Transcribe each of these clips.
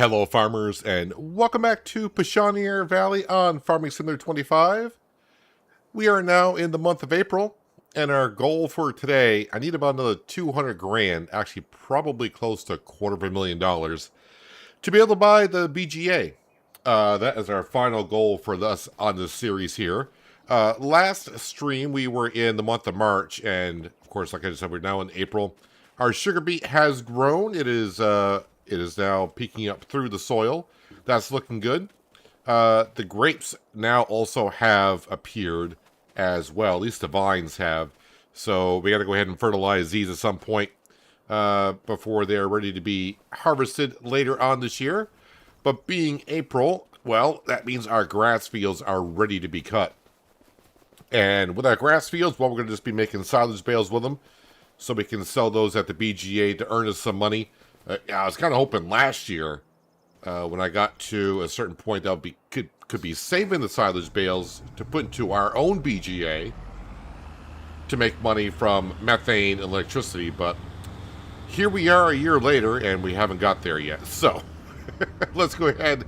Hello farmers and welcome back to Pichonniere Valley on Farming Simulator 25. We are now in the month of April and our goal for today, I need about another 200 grand, actually probably close to $250,000 to be able to buy the BGA. That is our final goal for us on this series here. Last stream we were in the month of March and of course like I just said we're now in April. Our sugar beet has grown. It is now peeking up through the soil. That's looking good. The grapes now also have appeared as well. At least the vines have. So we got to go ahead and fertilize these at some point before they're ready to be harvested later on this year. But being April, well, that means our grass fields are ready to be cut. And with our grass fields, well, we're going to just be making silage bales with them so we can sell those at the BGA to earn us some money. I was kind of hoping last year, when I got to a certain point, that could be saving the silage bales to put into our own BGA to make money from methane and electricity. But here we are a year later, and we haven't got there yet. So let's go ahead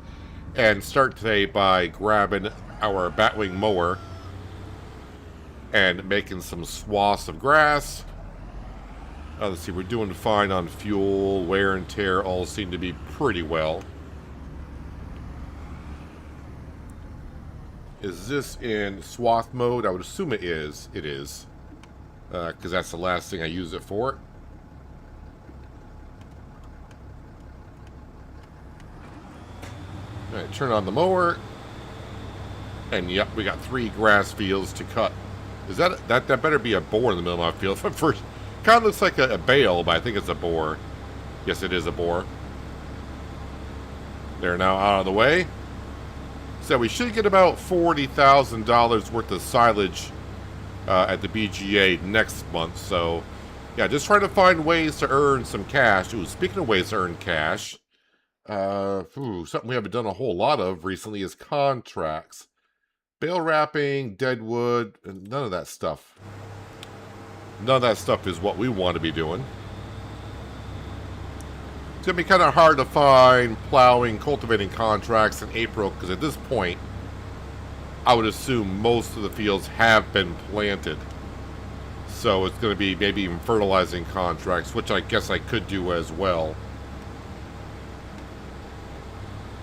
and start today by grabbing our batwing mower and making some swaths of grass. Let's see, we're doing fine on fuel, wear and tear all seem to be pretty well. Is this in swath mode? I would assume it is. It is. Because that's the last thing I use it for. Alright, turn on the mower. And yep, we got 3 grass fields to cut. Is that better be a boar in the middle of my field? First, kind of looks like a bale, but I think it's a boar. Yes, it is a boar. They're now out of the way. So we should get about $40,000 worth of silage at the BGA next month. So, yeah, just trying to find ways to earn some cash. Ooh, speaking of ways to earn cash, something we haven't done a whole lot of recently is contracts. Bale wrapping, deadwood, and none of that stuff. None of that stuff is what we want to be doing. It's going to be kind of hard to find plowing, cultivating contracts in April, because at this point, I would assume most of the fields have been planted. So it's going to be maybe even fertilizing contracts, which I guess I could do as well.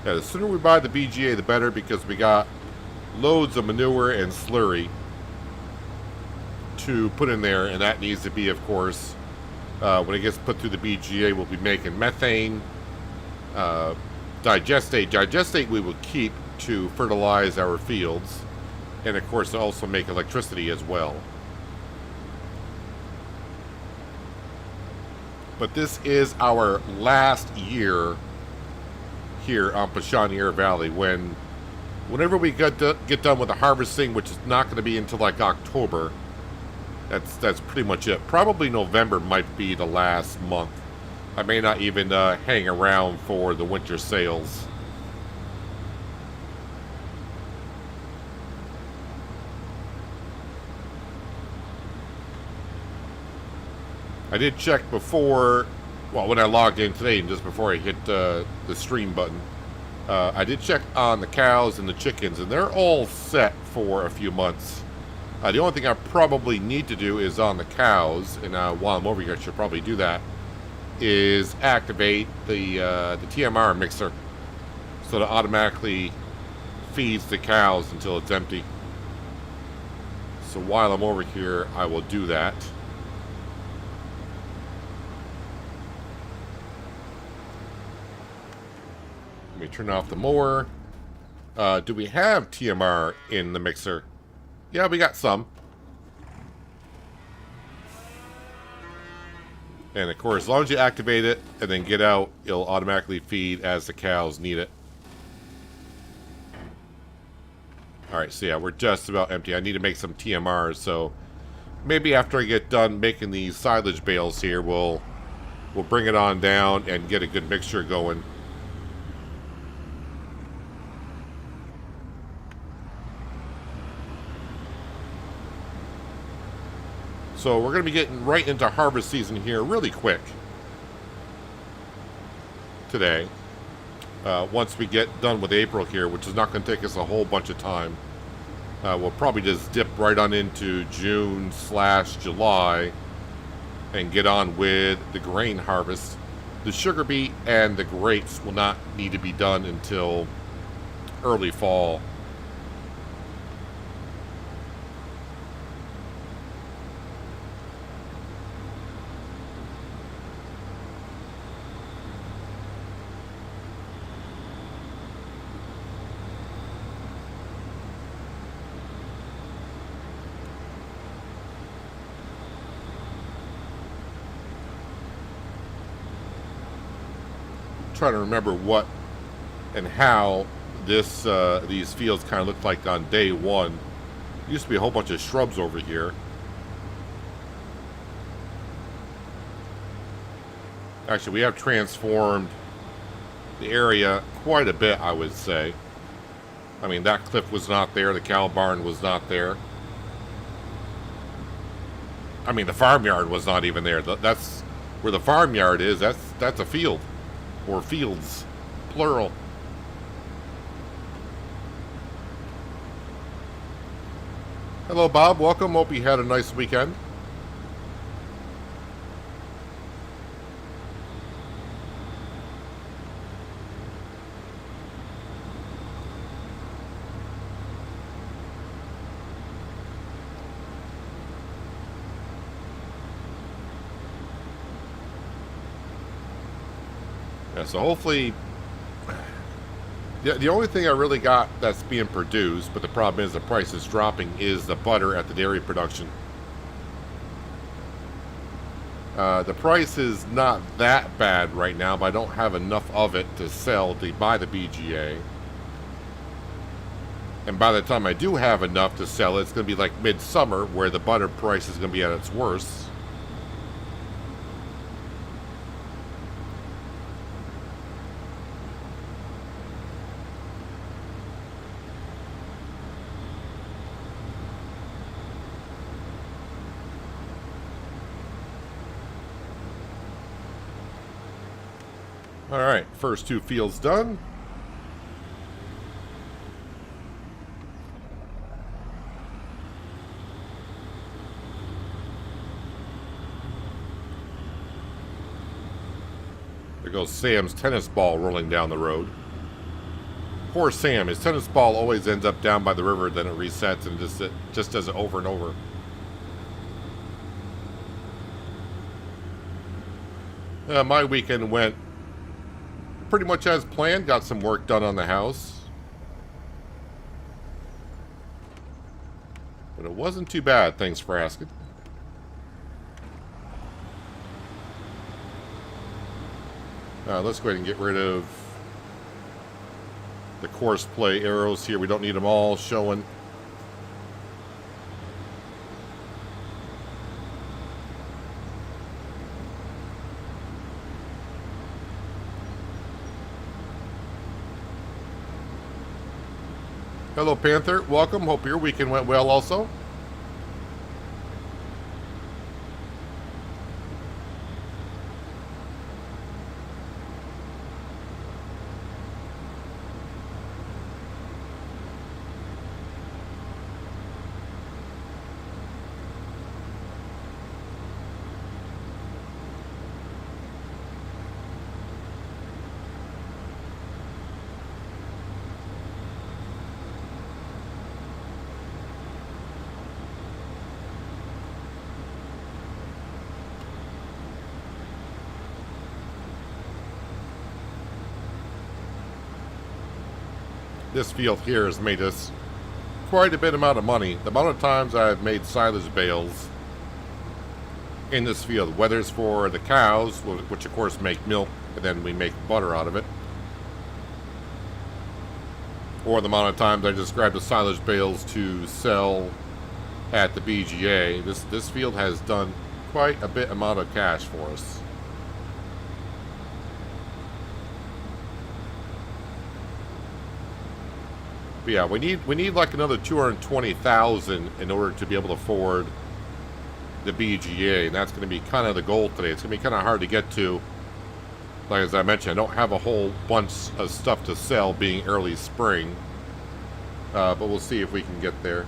Yeah, the sooner we buy the BGA, the better, because we got loads of manure and slurry to put in there, and that needs to be, of course, when it gets put through the BGA, we'll be making methane, digestate. Digestate we will keep to fertilize our fields, and of course to also make electricity as well. But this is our last year here on Pichonniere Valley. Whenever we get done with the harvesting, which is not going to be until like October, that's pretty much it. Probably November might be the last month. I may not even hang around for the winter sales. I did check before, well, when I logged in today, and just before I hit the stream button. I did check on the cows and the chickens, and they're all set for a few months. The only thing I probably need to do is on the cows, and while I'm over here, I should probably do that, is activate the TMR mixer so that it automatically feeds the cows until it's empty. So while I'm over here, I will do that. Let me turn off the mower. Do we have TMR in the mixer? Yeah, we got some. And of course, as long as you activate it and then get out, it'll automatically feed as the cows need it. Alright, so yeah, we're just about empty. I need to make some TMRs, so maybe after I get done making these silage bales here, we'll bring it on down and get a good mixture going. So we're going to be getting right into harvest season here really quick today. once we get done with April here, which is not going to take us a whole bunch of time. We'll probably just dip right on into June/July and get on with the grain harvest. The sugar beet and the grapes will not need to be done until early fall. Trying to remember what and how these fields kind of looked like on day one. Used to be a whole bunch of shrubs over here. Actually, we have transformed the area quite a bit, I would say. I mean, that cliff was not there. The cow barn was not there. I mean, the farmyard was not even there. That's where the farmyard is. That's a field. Or fields, plural. Hello, Bob. Welcome. Hope you had a nice weekend. Yeah, so hopefully, the only thing I really got that's being produced, but the problem is the price is dropping, is the butter at the dairy production. The price is not that bad right now, but I don't have enough of it to sell to buy the BGA. And by the time I do have enough to sell, it's going to be like midsummer, where the butter price is going to be at its worst. Alright, first two fields done. There goes Sam's tennis ball rolling down the road. Poor Sam, his tennis ball always ends up down by the river, then it resets and just does it over and over. My weekend went pretty much as planned. Got some work done on the house. But it wasn't too bad, thanks for asking. Let's go ahead and get rid of the course play arrows here. We don't need them all showing. Hello, Panther. Welcome. Hope your weekend went well also. This field here has made us quite a bit amount of money. The amount of times I've made silage bales in this field, whether it's for the cows, which of course make milk, and then we make butter out of it, or the amount of times I just grabbed the silage bales to sell at the BGA. This field has done quite a bit amount of cash for us. But yeah, we need like another 220,000 in order to be able to afford the BGA, and that's going to be kind of the goal today. It's going to be kind of hard to get to Like as I mentioned, I don't have a whole bunch of stuff to sell being early spring. But we'll see if we can get there.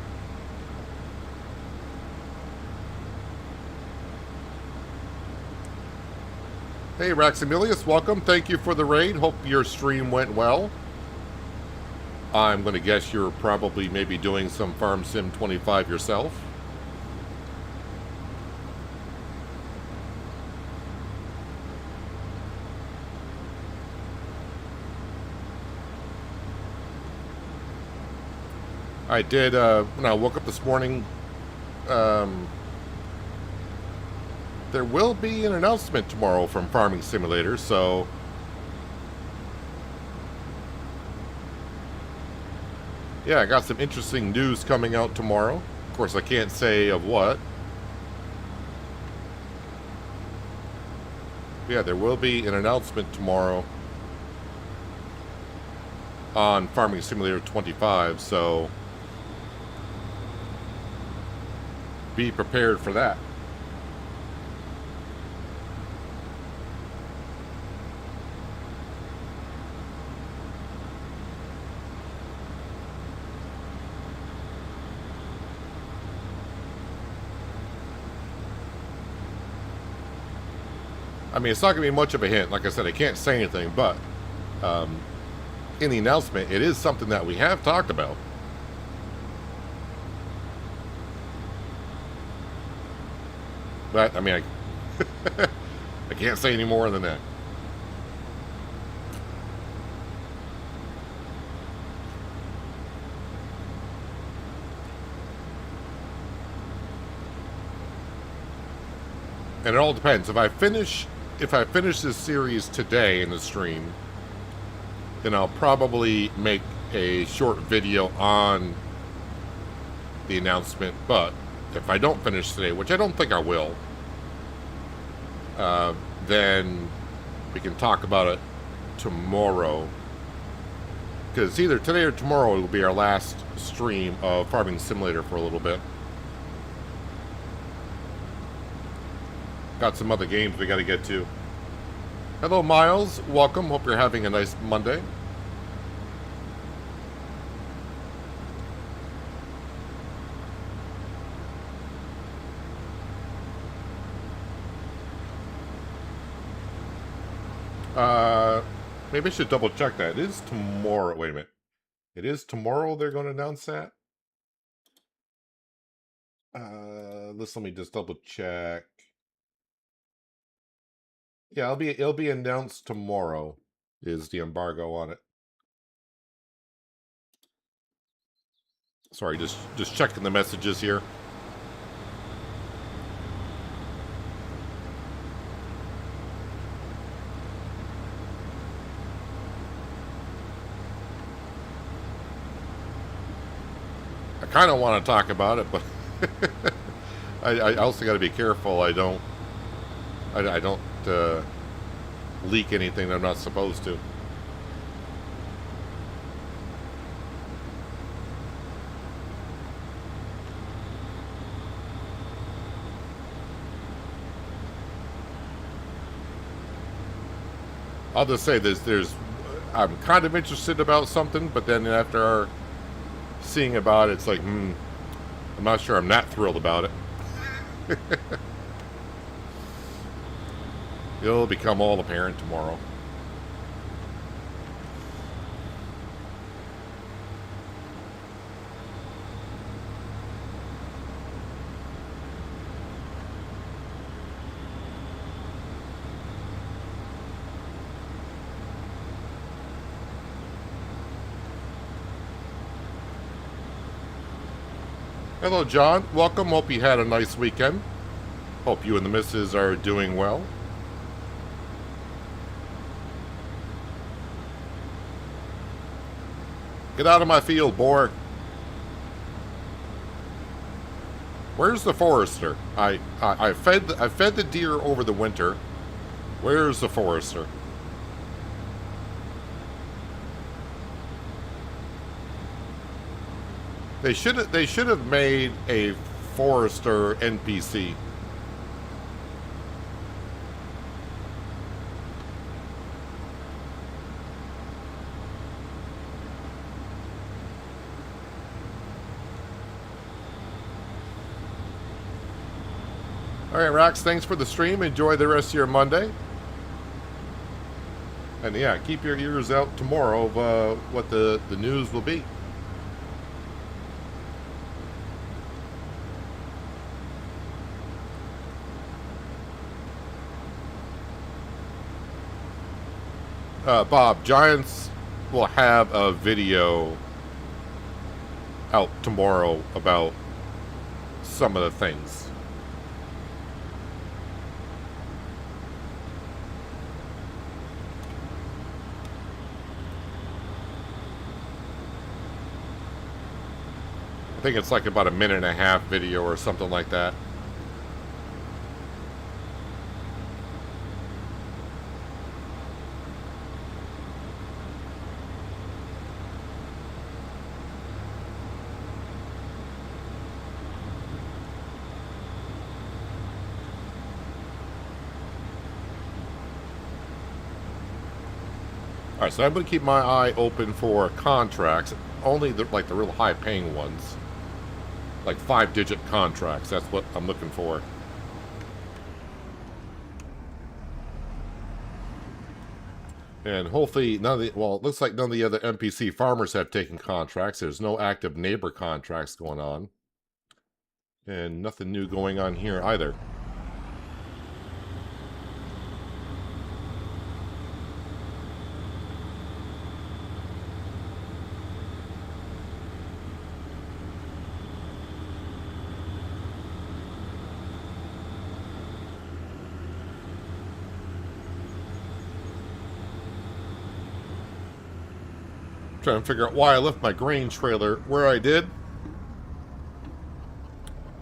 Hey, Raximilius, welcome. Thank you for the raid. Hope your stream went well. I'm going to guess you're probably maybe doing some Farm Sim 25 yourself. I did, when I woke up this morning, there will be an announcement tomorrow from Farming Simulator, so yeah, I got some interesting news coming out tomorrow. Of course, I can't say of what. Yeah, there will be an announcement tomorrow on Farming Simulator 25, so be prepared for that. I mean, it's not going to be much of a hint. Like I said, I can't say anything, but in the announcement, it is something that we have talked about. But, I mean, I can't say any more than that. And it all depends. If I finish this series today in the stream, then I'll probably make a short video on the announcement. But if I don't finish today, which I don't think I will, then we can talk about it tomorrow. Because either today or tomorrow will be our last stream of Farming Simulator for a little bit. Got some other games we got to get to. Hello, Miles. Welcome. Hope you're having a nice Monday. Maybe I should double check that. It is tomorrow. Wait a minute. It is tomorrow they're going to announce that? Let me just double check. Yeah, it'll be announced tomorrow is the embargo on it. Sorry, just checking the messages here. I kind of want to talk about it, but I also got to be careful. I don't leak anything that I'm not supposed to. I'll just say I'm kind of interested about something, but then after seeing about it, it's like, I'm not sure I'm not thrilled about it. It'll become all apparent tomorrow. Hello, John. Welcome. Hope you had a nice weekend. Hope you and the missus are doing well. Get out of my field, boar. Where's the forester? I fed the deer over the winter. Where's the forester? They should have made a forester NPC. All right, Rax, thanks for the stream. Enjoy the rest of your Monday. And yeah, keep your ears out tomorrow of what the news will be. Bob, Giants will have a video out tomorrow about some of the things. I think it's like about a minute and a half video or something like that. Alright, so I'm going to keep my eye open for contracts. Only the real high-paying ones. Like 5-digit contracts. That's what I'm looking for. And hopefully none of the... Well, it looks like none of the other NPC farmers have taken contracts. There's no active neighbor contracts going on. And nothing new going on here either. Trying to figure out why I left my grain trailer where I did.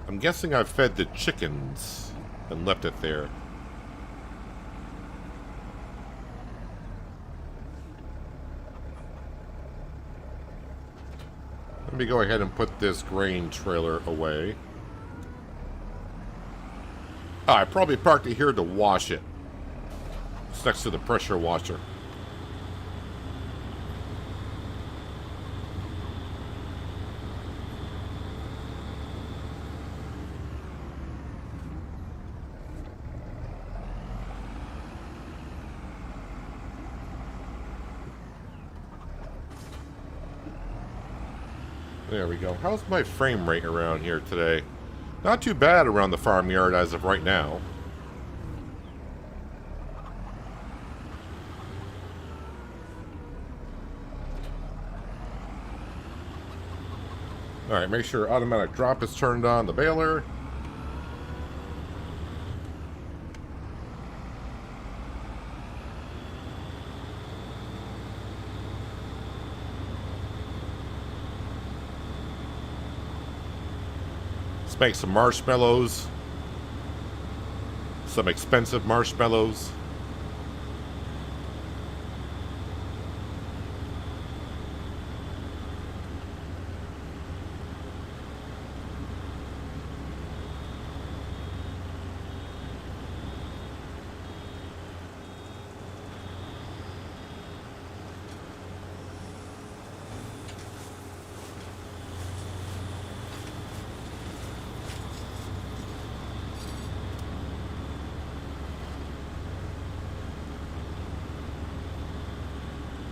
I'm guessing I fed the chickens and left it there. Let me go ahead and put this grain trailer away. Oh, I probably parked it here to wash it. It's next to the pressure washer. There we go. How's my frame rate around here today? Not too bad around the farmyard as of right now. Alright, make sure automatic drop is turned on the baler. Make some marshmallows. Some expensive marshmallows.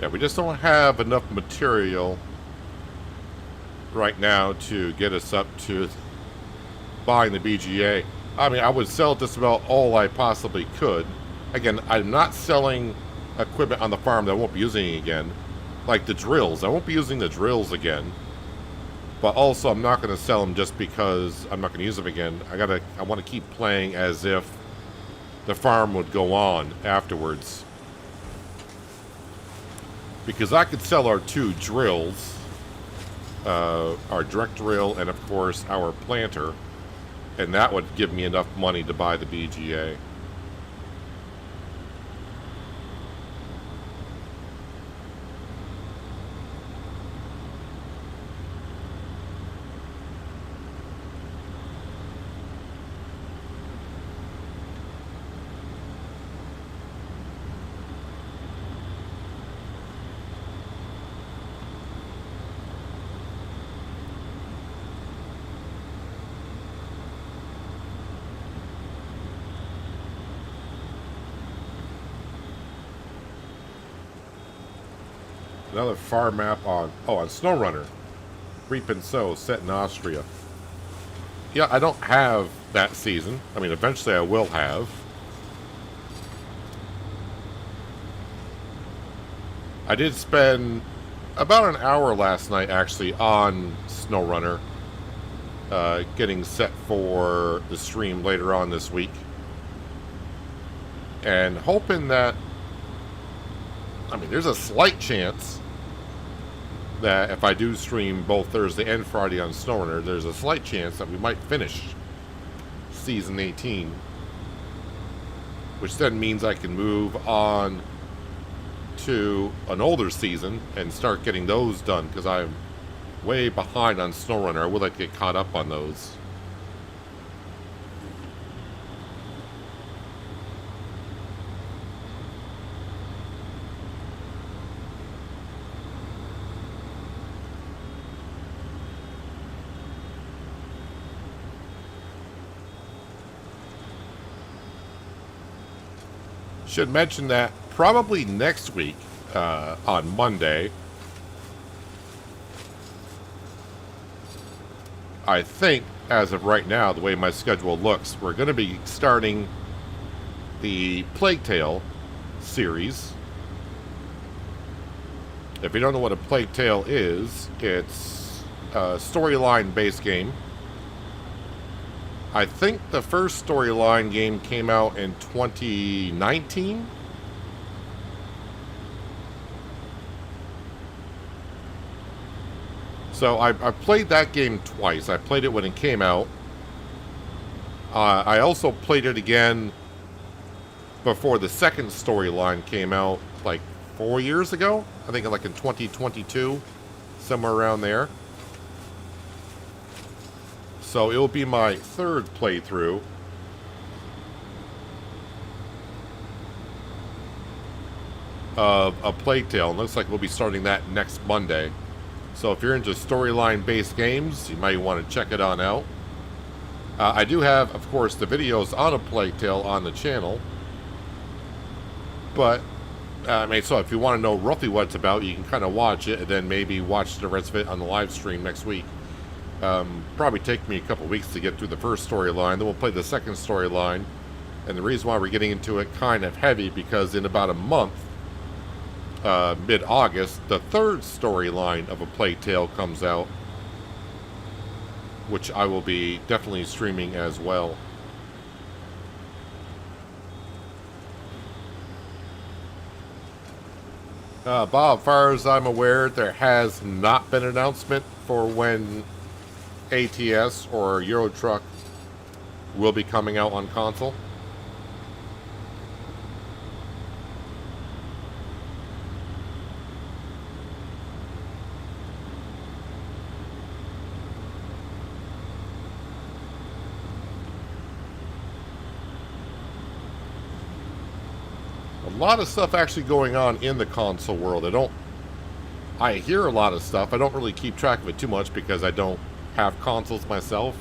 Yeah, we just don't have enough material right now to get us up to buying the BGA. I mean, I would sell just about all I possibly could. Again, I'm not selling equipment on the farm that I won't be using again. Like the drills. I won't be using the drills again. But also, I'm not going to sell them just because I'm not going to use them again. I want to keep playing as if the farm would go on afterwards. Because I could sell our 2 drills, our direct drill and of course our planter, and that would give me enough money to buy the BGA. Another far map on SnowRunner. Reap and Sow, set in Austria. Yeah, I don't have that season. I mean, eventually I will have. I did spend about an hour last night, actually, on SnowRunner, getting set for the stream later on this week. And hoping that, I mean, there's a slight chance that if I do stream both Thursday and Friday on SnowRunner, there's a slight chance that we might finish Season 18. Which then means I can move on to an older season and start getting those done, because I'm way behind on SnowRunner. I would like to get caught up on those. Should mention that probably next week, on Monday, I think, as of right now, the way my schedule looks, we're going to be starting the Plague Tale series. If you don't know what a Plague Tale is, it's a storyline-based game. I think the first storyline game came out in 2019. So I played that game twice. I played it when it came out. I also played it again before the second storyline came out, like 4 years ago. I think like in 2022, somewhere around there. So it will be my third playthrough. Of a Plague Tale. And looks like we'll be starting that next Monday. So if you're into storyline-based games, you might want to check it on out. I do have, of course, the videos on a Plague Tale on the channel. But, I mean, so if you want to know roughly what it's about, you can kind of watch it and then maybe watch the rest of it on the live stream next week. Probably take me a couple weeks to get through the first storyline. Then we'll play the second storyline. And the reason why we're getting into it kind of heavy, because in about a month, mid-August, the third storyline of A Plague Tale comes out, which I will be definitely streaming as well. Bob, as far as I'm aware, there has not been an announcement for when ATS or Euro Truck will be coming out on console. A lot of stuff actually going on in the console world. I hear a lot of stuff. I don't really keep track of it too much because I don't have consoles myself.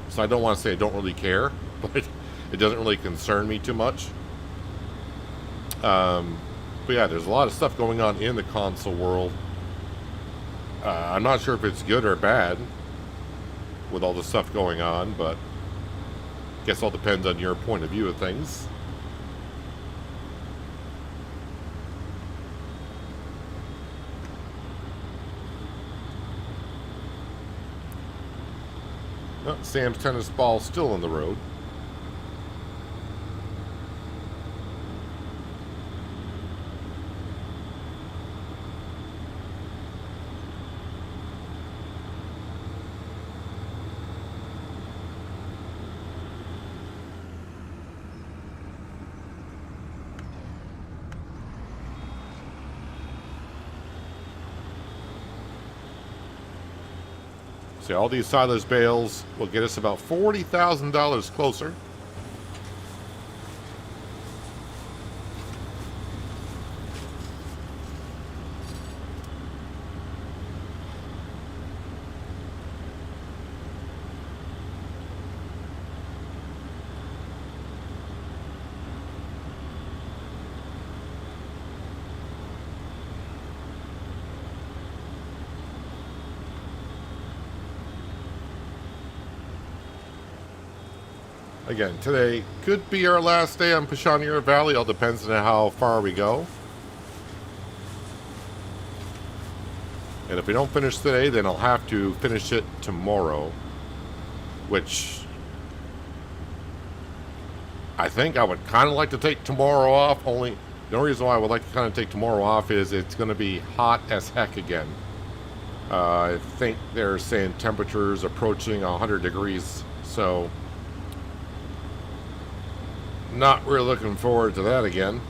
So I don't want to say I don't really care, but it doesn't really concern me too much. But yeah, there's a lot of stuff going on in the console world. I'm not sure if it's good or bad with all the stuff going on, but I guess all depends on your point of view of things. Oh, Sam's tennis ball still in the road. See, all these silage bales will get us about $40,000 closer. Again, today could be our last day on Pichonniere Valley. All depends on how far we go. And if we don't finish today, then I'll have to finish it tomorrow. Which I think I would kind of like to take tomorrow off. Only the only reason why I would like to kind of take tomorrow off is it's going to be hot as heck again. I think they're saying temperatures approaching 100 degrees. So not really looking forward to that again.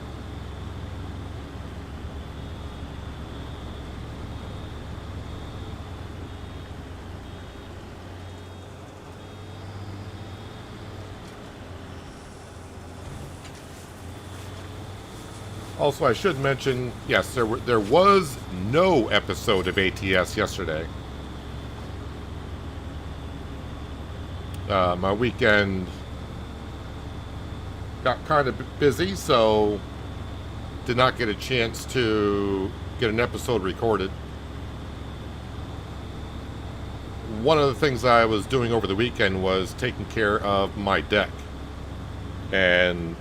Also, I should mention, yes, there was no episode of ATS yesterday. My weekend got kind of busy, so did not get a chance to get an episode recorded. One of the things I was doing over the weekend was taking care of my deck. And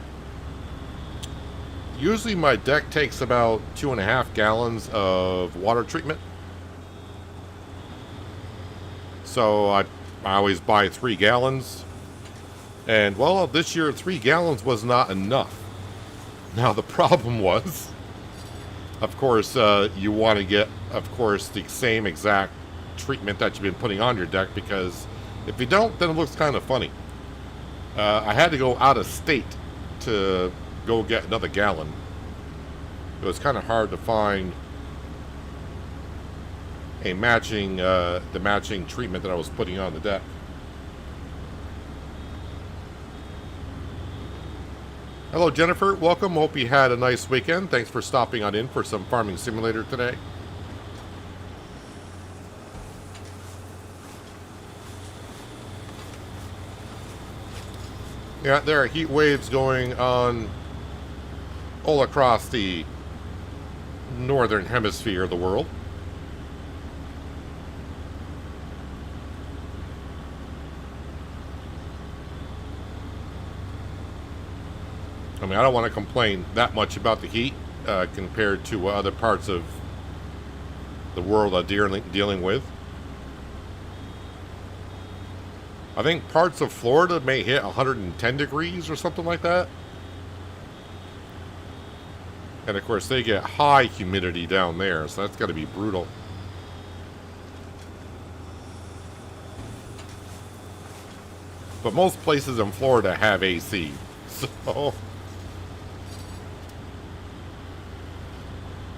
usually my deck takes about 2.5 gallons of water treatment. So I always buy 3 gallons. And well, this year 3 gallons was not enough. Now the problem was, of course, you want to get, of course, the same exact treatment that you've been putting on your deck, because if you don't, then it looks kind of funny. I had to go out of state to go get another gallon. It was kind of hard to find a matching, the matching treatment that I was putting on the deck. Hello, Jennifer. Welcome. Hope you had a nice weekend. Thanks for stopping on in for some Farming Simulator today. Yeah, there are heat waves going on all across the northern hemisphere of the world. I mean, I don't want to complain that much about the heat compared to other parts of the world I'm dealing with. I think parts of Florida may hit 110 degrees or something like that. And of course, they get high humidity down there, so that's got to be brutal. But most places in Florida have AC, so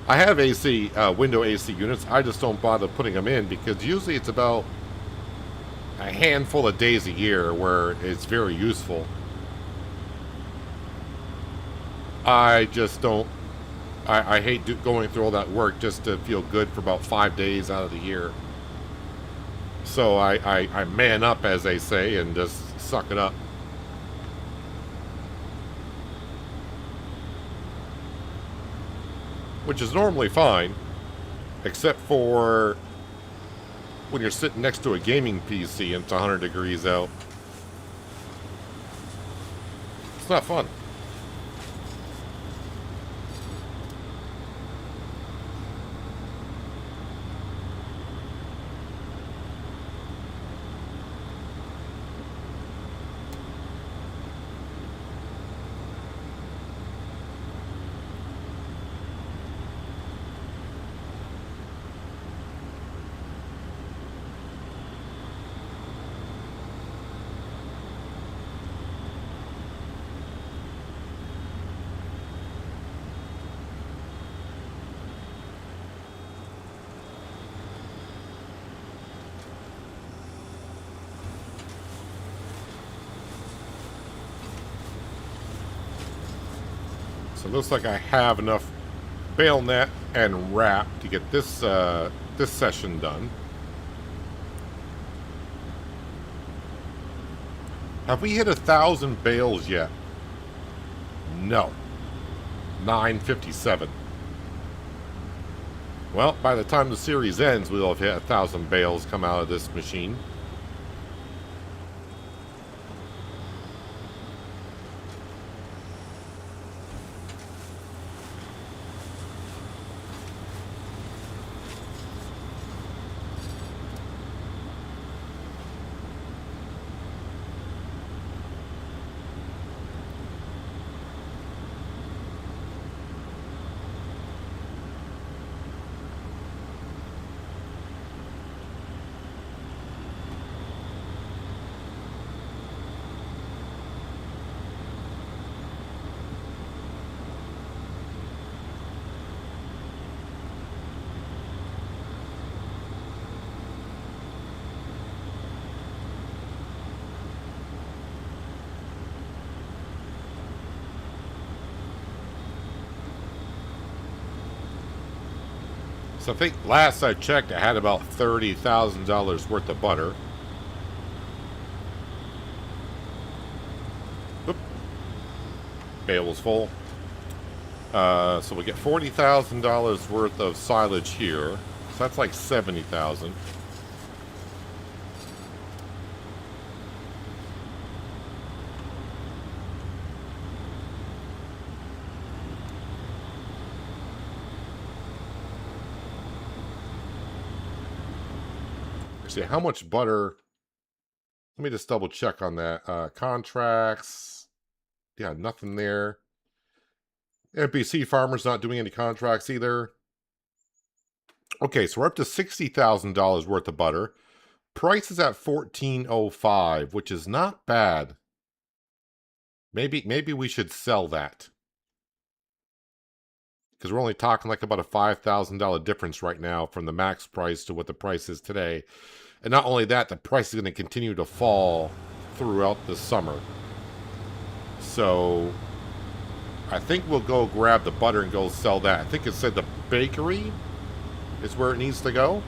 I have AC, window AC units. I just don't bother putting them in because usually it's about a handful of days a year where it's very useful. I just don't. I hate going through all that work just to feel good for about 5 days out of the year. So I man up, as they say, and just suck it up. Which is normally fine, except for when you're sitting next to a gaming PC and it's 100 degrees out. It's not fun. So it looks like I have enough bale net and wrap to get this this session done. Have we hit 1,000 bales yet? No. 957. Well, by the time the series ends, we'll have hit 1,000 bales come out of this machine. So I think last I checked, I had about $30,000 worth of butter. Oop. Bale was full. So we get $40,000 worth of silage here. So that's like $70,000. See how much butter. Let me just double check on that. Contracts. Yeah, nothing there. NPC farmers not doing any contracts either. Okay, so we're up to $60,000 worth of butter. Price is at $14.05, which is not bad. Maybe we should sell that. Because we're only talking like about a $5,000 difference right now from the max price to what the price is today. And not only that, the price is going to continue to fall throughout the summer. So I think we'll go grab the butter and go sell that. I think it said the bakery is where it needs to go.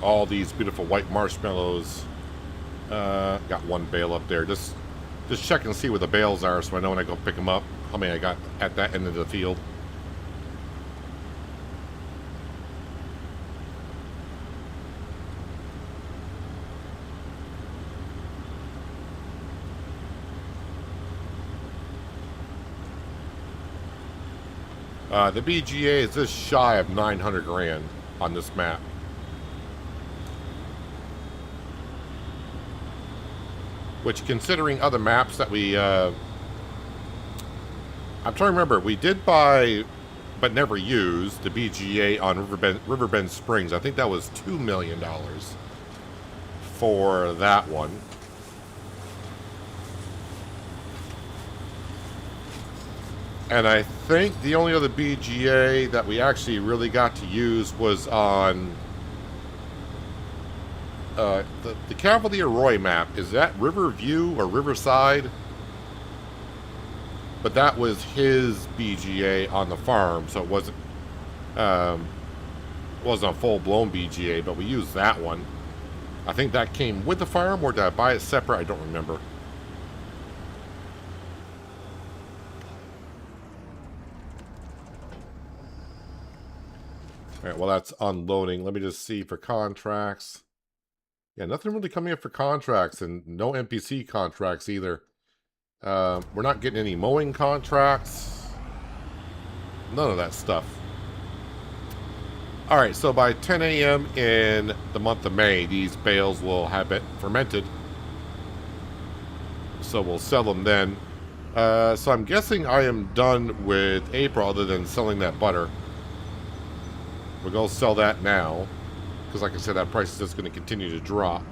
All these beautiful white marshmallows. Got one bale up there. Just check and see where the bales are so I know when I go pick them up how many I got at that end of the field. The BGA is just shy of 900 grand on this map. Which, considering other maps that we, I'm trying to remember, we did buy, but never used, the BGA on Riverbend Springs. I think that was $2 million for that one. And I think the only other BGA that we actually really got to use was on the Cavalier Roy map. Is that Riverview or Riverside? But that was his BGA on the farm, so it wasn't a full-blown BGA, but we used that one. I think that came with the farm, or did I buy it separate? I don't remember. Alright, well that's unloading. Let me just see for contracts. Yeah, nothing really coming in for contracts, and no NPC contracts either. We're not getting any mowing contracts. None of that stuff. Alright, so by 10 a.m. in the month of May, these bales will have been fermented. So we'll sell them then. So I'm guessing I am done with April other than selling that butter. We're going to sell that now. Because like I said, that price is just going to continue to drop.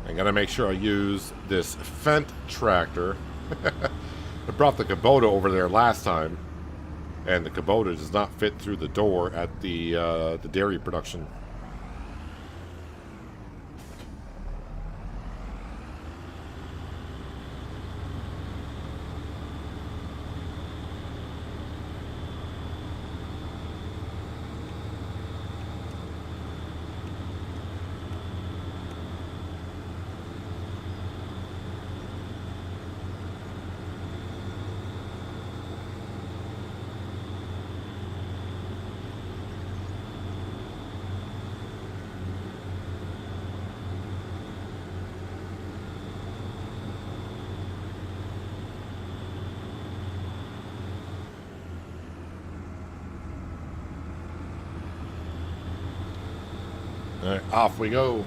I gotta make sure I use this Fendt tractor. I brought the Kubota over there last time, and the Kubota does not fit through the door at the dairy production. Alright, off we go.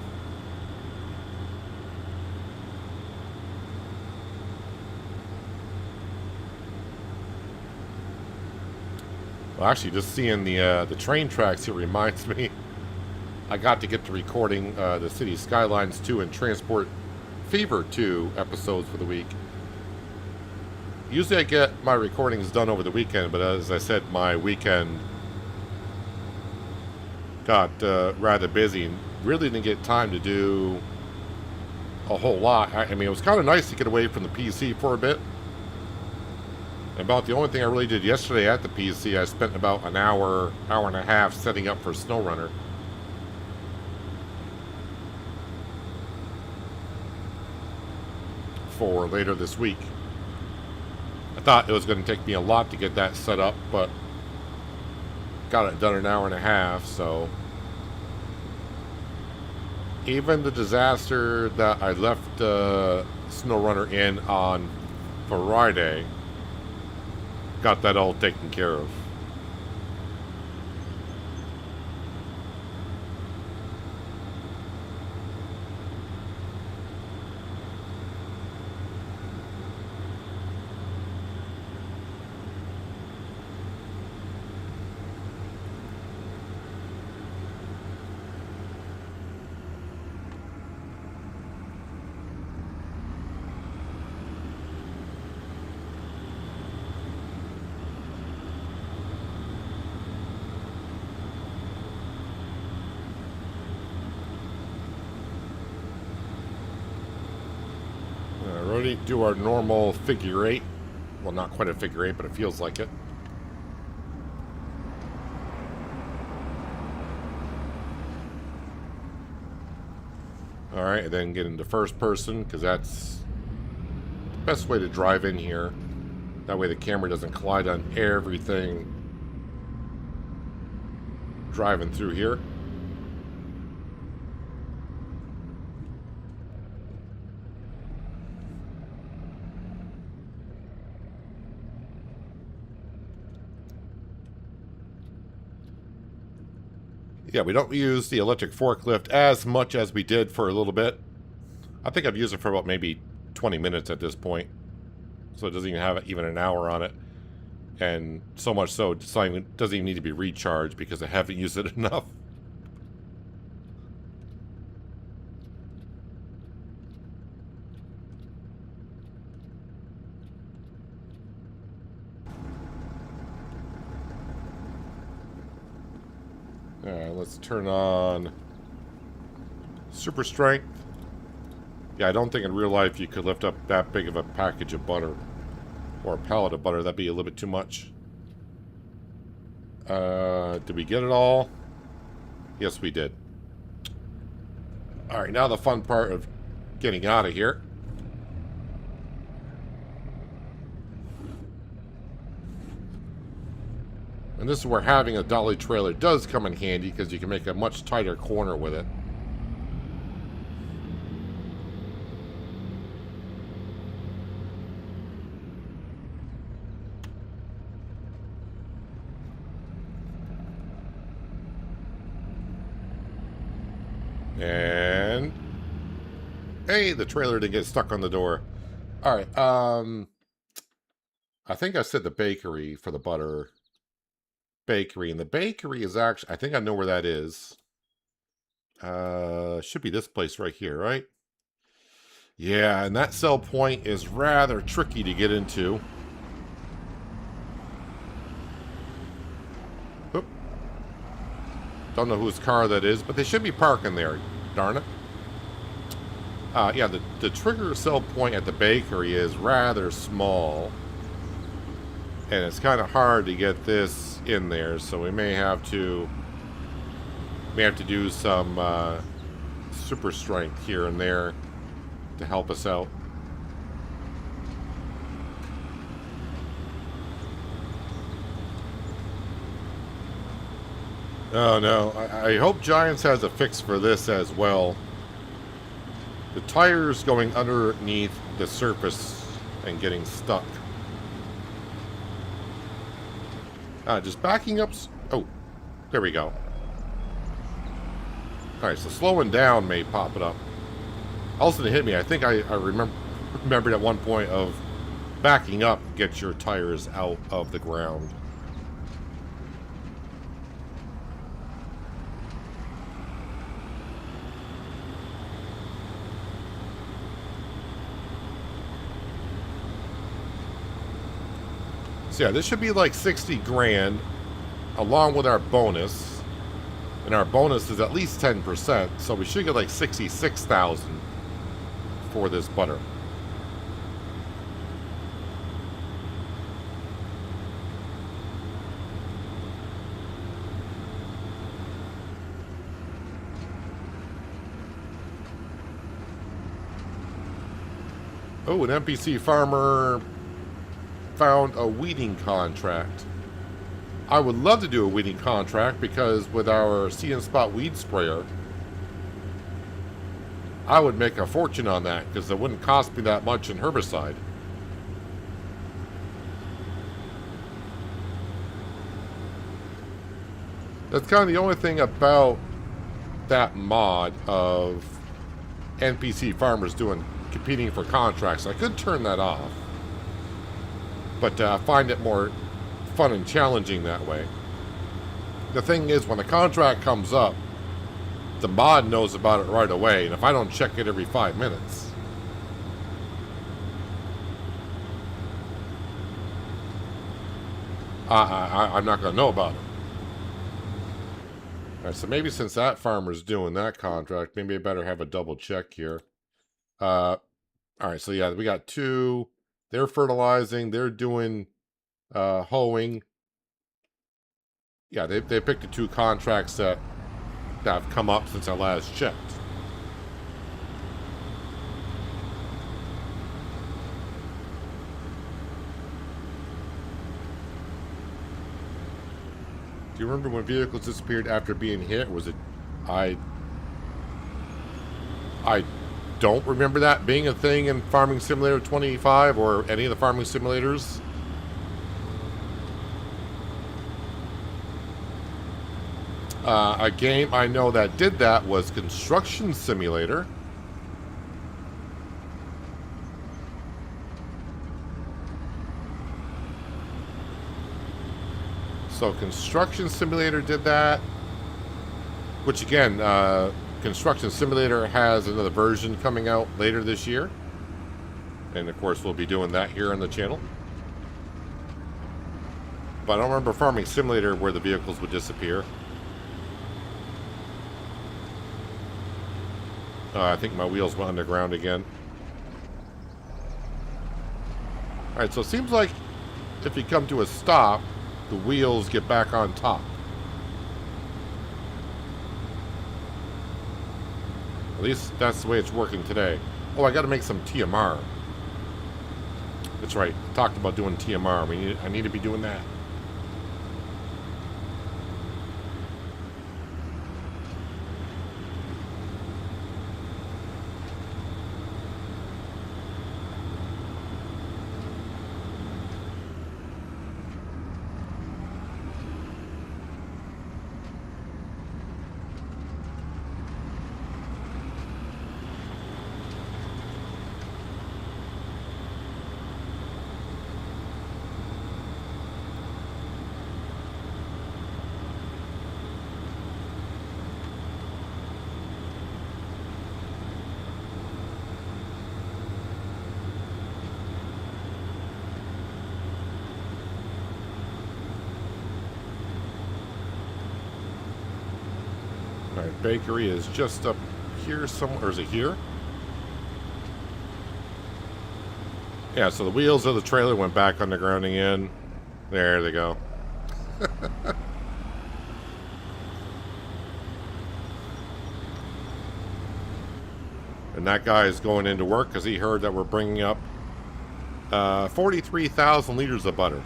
Well, actually, just seeing the train tracks here reminds me I got to get to recording the City Skylines 2 and Transport Fever 2 episodes for the week. Usually I get my recordings done over the weekend, but as I said, my weekend got rather busy and really didn't get time to do a whole lot. I mean, it was kind of nice to get away from the PC for a bit. About the only thing I really did yesterday at the PC, I spent about an hour and a half setting up for SnowRunner. For later this week. I thought it was going to take me a lot to get that set up, but got it done in an hour and a half, so even the disaster that I left SnowRunner in on Friday, got that all taken care of. Already do our normal figure eight. Well, not quite a figure eight, but it feels like it. Alright, and then get into first person, because that's the best way to drive in here. That way the camera doesn't collide on everything driving through here. Yeah, we don't use the electric forklift as much as we did for a little bit. I think I've used it for about maybe 20 minutes at this point. So it doesn't even have even an hour on it. And so much so, it doesn't even need to be recharged because I haven't used it enough. Alright, let's turn on super strength. Yeah, I don't think in real life you could lift up that big of a package of butter. Or a pallet of butter. That'd be a little bit too much. Did we get it all? Yes, we did. Alright, now the fun part of getting out of here. And this is where having a dolly trailer does come in handy, because you can make a much tighter corner with it. And hey, the trailer didn't get stuck on the door. Alright, I think I said the bakery for the butter. Bakery, and the bakery is actually, I think I know where that is. Should be this place right here, right? Yeah, and that sell point is rather tricky to get into. Oop. Don't know whose car that is, but they should be parking there, darn it. Yeah, the trigger sell point at the bakery is rather small. And it's kind of hard to get this in there, so we may have to do some super strength here and there to help us out. Oh no, I hope Giants has a fix for this as well. The tires going underneath the surface and getting stuck. Just backing up. Oh, there we go. Alright, so slowing down may pop it up. Also, to hit me, I think I remembered at one point of backing up get your tires out of the ground. So yeah, this should be like 60 grand along with our bonus. And our bonus is at least 10%, so we should get like 66,000 for this butter. Oh, an NPC farmer found a weeding contract. I would love to do a weeding contract because with our See and Spot weed sprayer, I would make a fortune on that because it wouldn't cost me that much in herbicide. That's kind of the only thing about that mod of NPC farmers competing for contracts. I could turn that off, but I find it more fun and challenging that way. The thing is, when a contract comes up, the mod knows about it right away, and if I don't check it every 5 minutes, I'm not going to know about it. Alright, so maybe since that farmer's doing that contract, maybe I better have a double check here. Alright, so yeah, we got two. They're fertilizing. They're doing hoeing. Yeah, they picked the two contracts that have come up since I last checked. Do you remember when vehicles disappeared after being hit? Was it... I don't remember that being a thing in Farming Simulator 25 or any of the farming simulators. A game I know that did that was Construction Simulator. So Construction Simulator did that. Which again, Construction Simulator has another version coming out later this year. And of course we'll be doing that here on the channel. But I don't remember Farming Simulator where the vehicles would disappear. I think my wheels went underground again. Alright, so it seems like if you come to a stop, the wheels get back on top. At least that's the way it's working today. Oh, I gotta make some TMR. That's right, I talked about doing TMR. I need to be doing that. Alright, bakery is just up here somewhere. Or is it here? Yeah, so the wheels of the trailer went back underground again. There they go. And that guy is going into work because he heard that we're bringing up 43,000 liters of butter.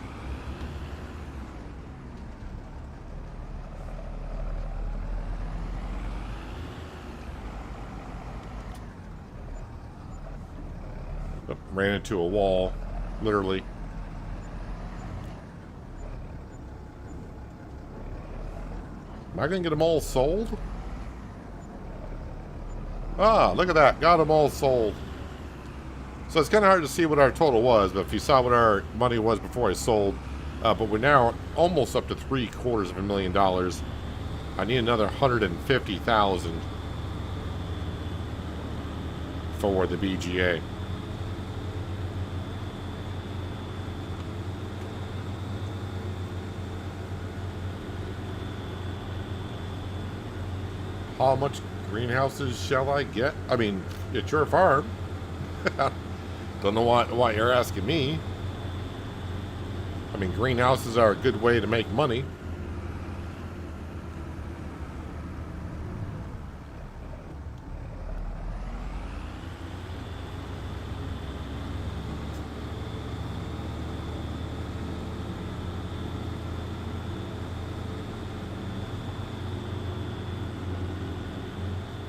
Ran into a wall, literally. Am I going to get them all sold? Ah, look at that. Got them all sold. So it's kind of hard to see what our total was, but if you saw what our money was before I sold, but we're now almost up to $750,000. I need another 150,000 for the BGA. How much greenhouses shall I get? I mean, it's your farm. Don't know why you're asking me. I mean, greenhouses are a good way to make money.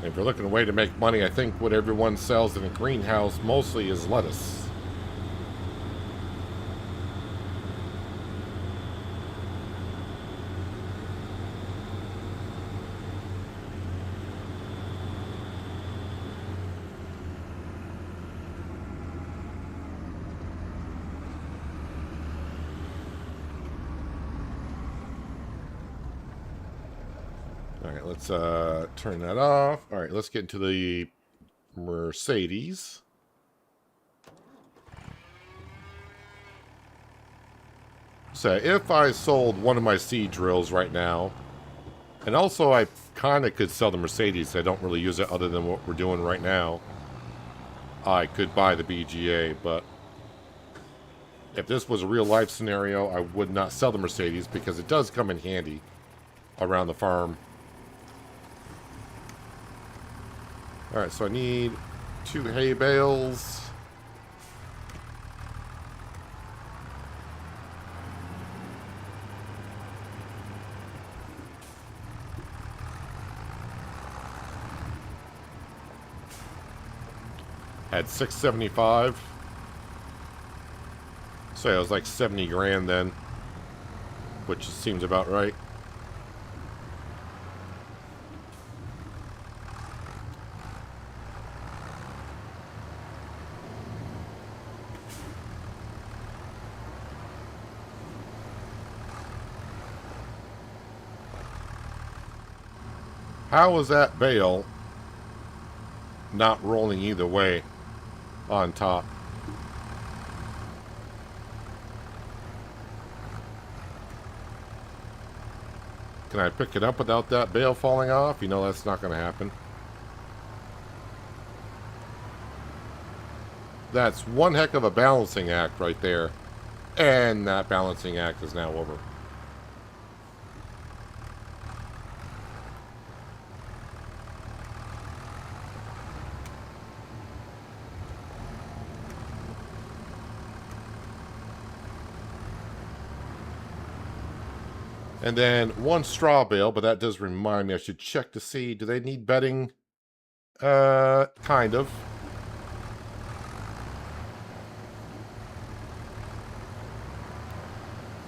If you're looking at a way to make money, I think what everyone sells in a greenhouse mostly is lettuce. All right, let's turn that off. All right, let's get into the Mercedes. So if I sold one of my seed drills right now, and also I kind of could sell the Mercedes. I don't really use it other than what we're doing right now. I could buy the BGA, but if this was a real life scenario, I would not sell the Mercedes because it does come in handy around the farm. All right, so I need 2 hay bales. Had 675. So yeah, it was like 70 grand then, which seems about right. How was that bale not rolling either way on top? Can I pick it up without that bale falling off? You know that's not going to happen. That's one heck of a balancing act right there. And that balancing act is now over. And then one straw bale, but that does remind me I should check to see, do they need bedding? Kind of.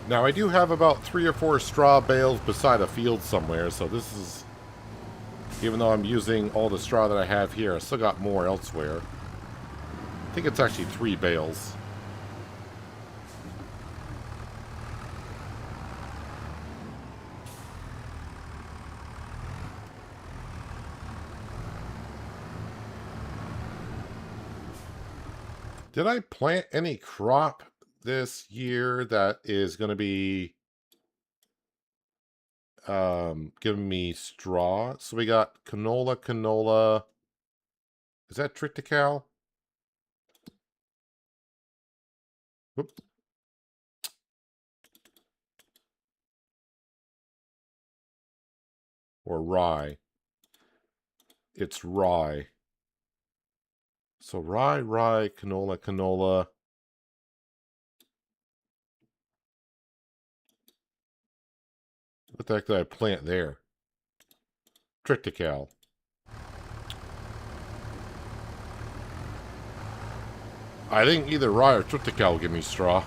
Now I do have about 3 or 4 straw bales beside a field somewhere, so this is, even though I'm using all the straw that I have here, I still got more elsewhere. I think it's actually 3 bales. Did I plant any crop this year that is going to be giving me straw? So we got canola. Is that triticale? Whoop. Or rye. It's rye. So rye, canola. What the heck did I plant there? Triticale. I think either rye or triticale will give me straw.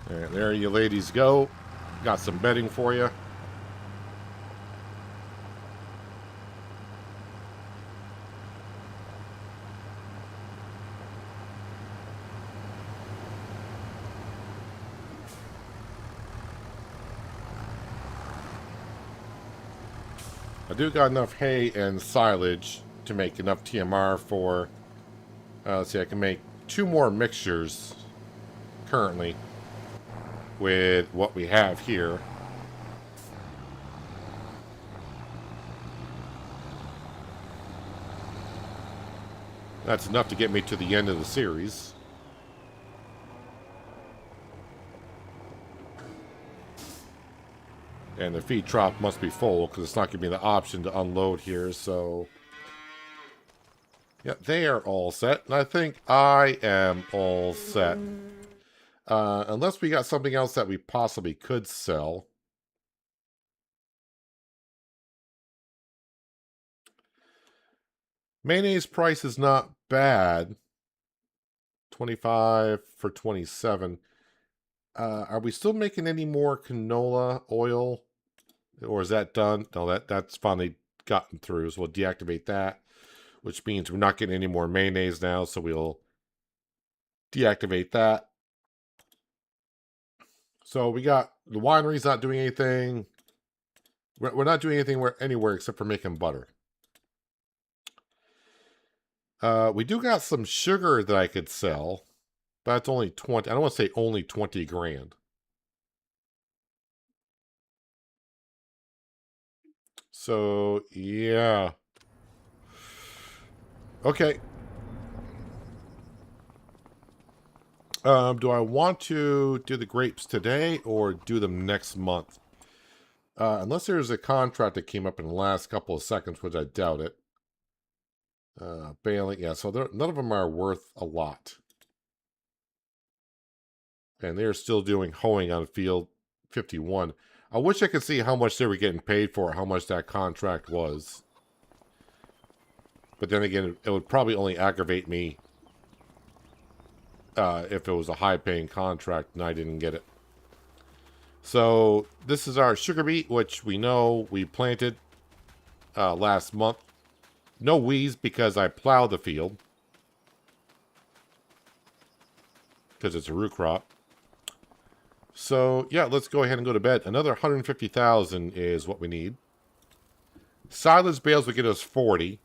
And there you ladies go. Got some bedding for you. I do got enough hay and silage to make enough TMR for, let's see, I can make 2 more mixtures currently with what we have here. That's enough to get me to the end of the series. And the feed trough must be full because it's not giving me the option to unload here, so... Yeah, they are all set, and I think I am all set. Unless we got something else that we possibly could sell. Mayonnaise price is not bad. 25 for 27. Are we still making any more canola oil? Or is that done? No, that's finally gotten through, so we'll deactivate that. Which means we're not getting any more mayonnaise now, so we'll deactivate that. So we got the winery's not doing anything. We're not doing anything anywhere except for making butter. We do got some sugar that I could sell. But that's only 20. I don't want to say only 20 grand. So, yeah. Okay. Do I want to do the grapes today or do them next month? Unless there's a contract that came up in the last couple of seconds, which I doubt it. Baling, yeah, so none of them are worth a lot. And they're still doing hoeing on field 51. I wish I could see how much they were getting paid for, how much that contract was. But then again, it would probably only aggravate me if it was a high-paying contract and I didn't get it. So this is our sugar beet, which we know we planted last month. No weeds because I plowed the field. Because it's a root crop. So, yeah, let's go ahead and go to bed. Another 150,000 is what we need. Silage bales will get us 40.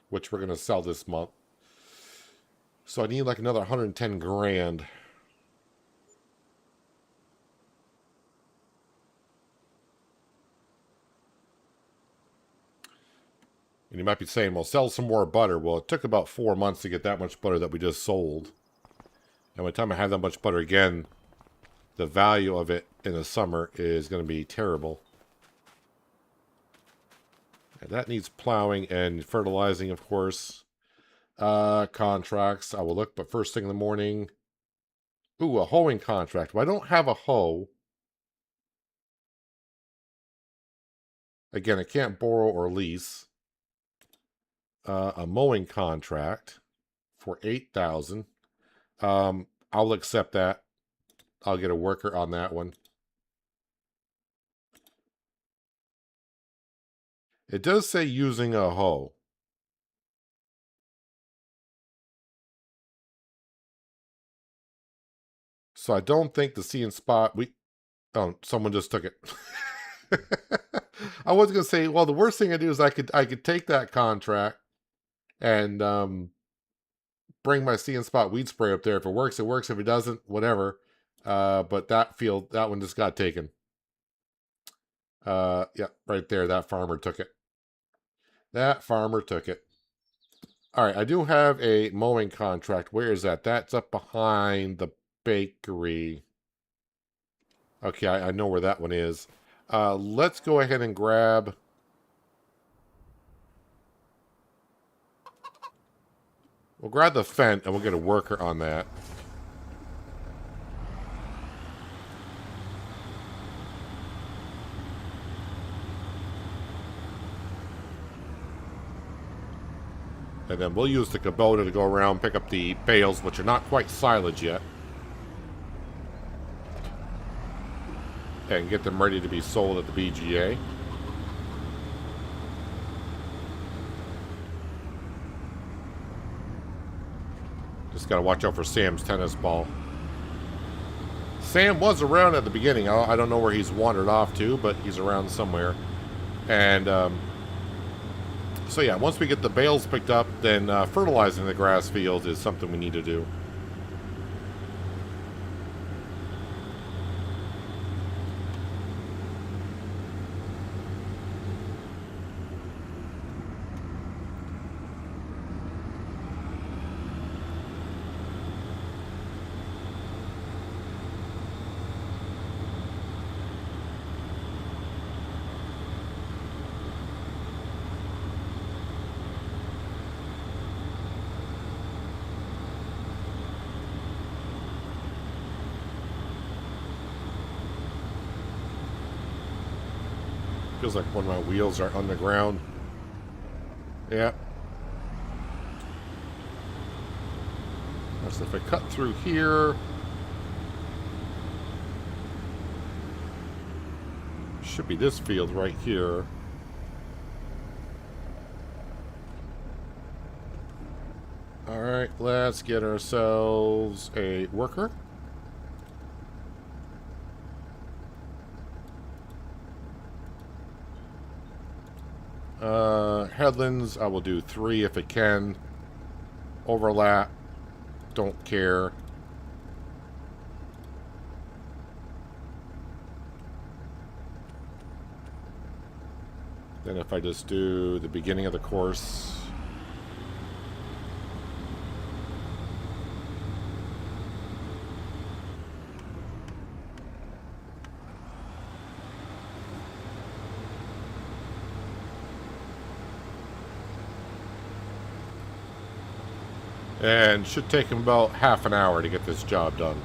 Which we're going to sell this month. So I need like another 110 grand. And you might be saying, well, sell some more butter. Well, it took about 4 months to get that much butter that we just sold. And by the time I have that much butter again, the value of it in the summer is going to be terrible. And that needs plowing and fertilizing, of course. Contracts, I will look, but first thing in the morning. Ooh, a hoeing contract. Well, I don't have a hoe. Again, I can't borrow or lease. A mowing contract for 8,000. I'll accept that. I'll get a worker on that one. It does say using a hoe. So I don't think the see and spot oh, someone just took it. I was gonna say, well, the worst thing I do is I could take that contract and bring my see and spot weed spray up there. If it works, it works. If it doesn't, whatever. But that one just got taken. Yeah, right there. That farmer took it. That farmer took it. All right, I do have a mowing contract. Where is that? That's up behind the bakery. Okay, I know where that one is. Let's go ahead and grab... We'll grab the fence and we'll get a worker on that. And then we'll use the Kubota to go around and pick up the bales, which are not quite silage yet. and get them ready to be sold at the BGA. Just got to watch out for Sam's tennis ball. Sam was around at the beginning. I don't know where he's wandered off to, but he's around somewhere. And so yeah, once we get the bales picked up, then fertilizing the grass field is something we need to do. Feels like one of my wheels are underground. Yeah. So if I cut through here, should be this field right here. Alright, let's get ourselves a worker. Headlands, I will do 3 if it can. Overlap, don't care. Then if I just do the beginning of the course. And should take him about half an hour to get this job done.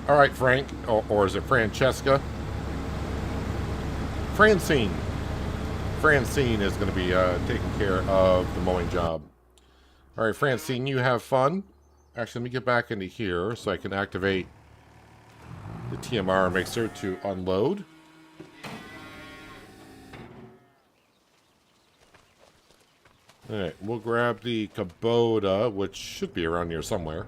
Alright, Frank. Or is it Francesca? Francine. Francine is going to be taking care of the mowing job. Alright, Francine, you have fun. Actually, let me get back into here so I can activate the TMR mixer to unload. Alright, we'll grab the Kubota, which should be around here somewhere.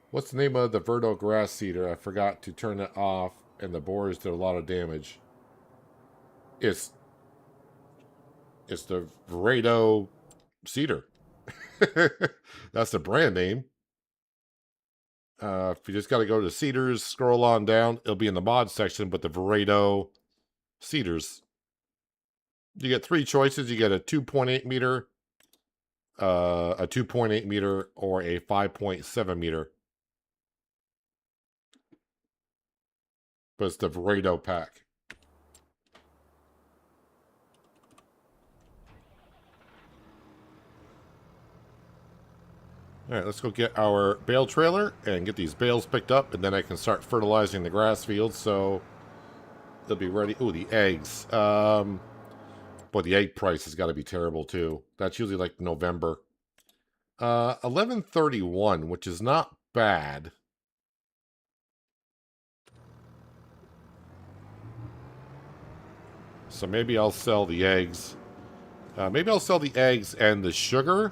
What's the name of the Verdo grass seeder? I forgot to turn it off, and the borers did a lot of damage. It's the Verdo seeder. That's the brand name. If you just got to go to Cedars, scroll on down, it'll be in the mod section, but the Verdo Cedars. You get 3 choices. You get a 2.8 meter, a 2.8 meter, or a 5.7 meter. But it's the Verdo pack. Alright, let's go get our bale trailer and get these bales picked up, and then I can start fertilizing the grass field, so they'll be ready. Ooh, the eggs. Boy, the egg price has got to be terrible, too. That's usually like November. 11.31, which is not bad. So maybe I'll sell the eggs. Maybe I'll sell the eggs and the sugar.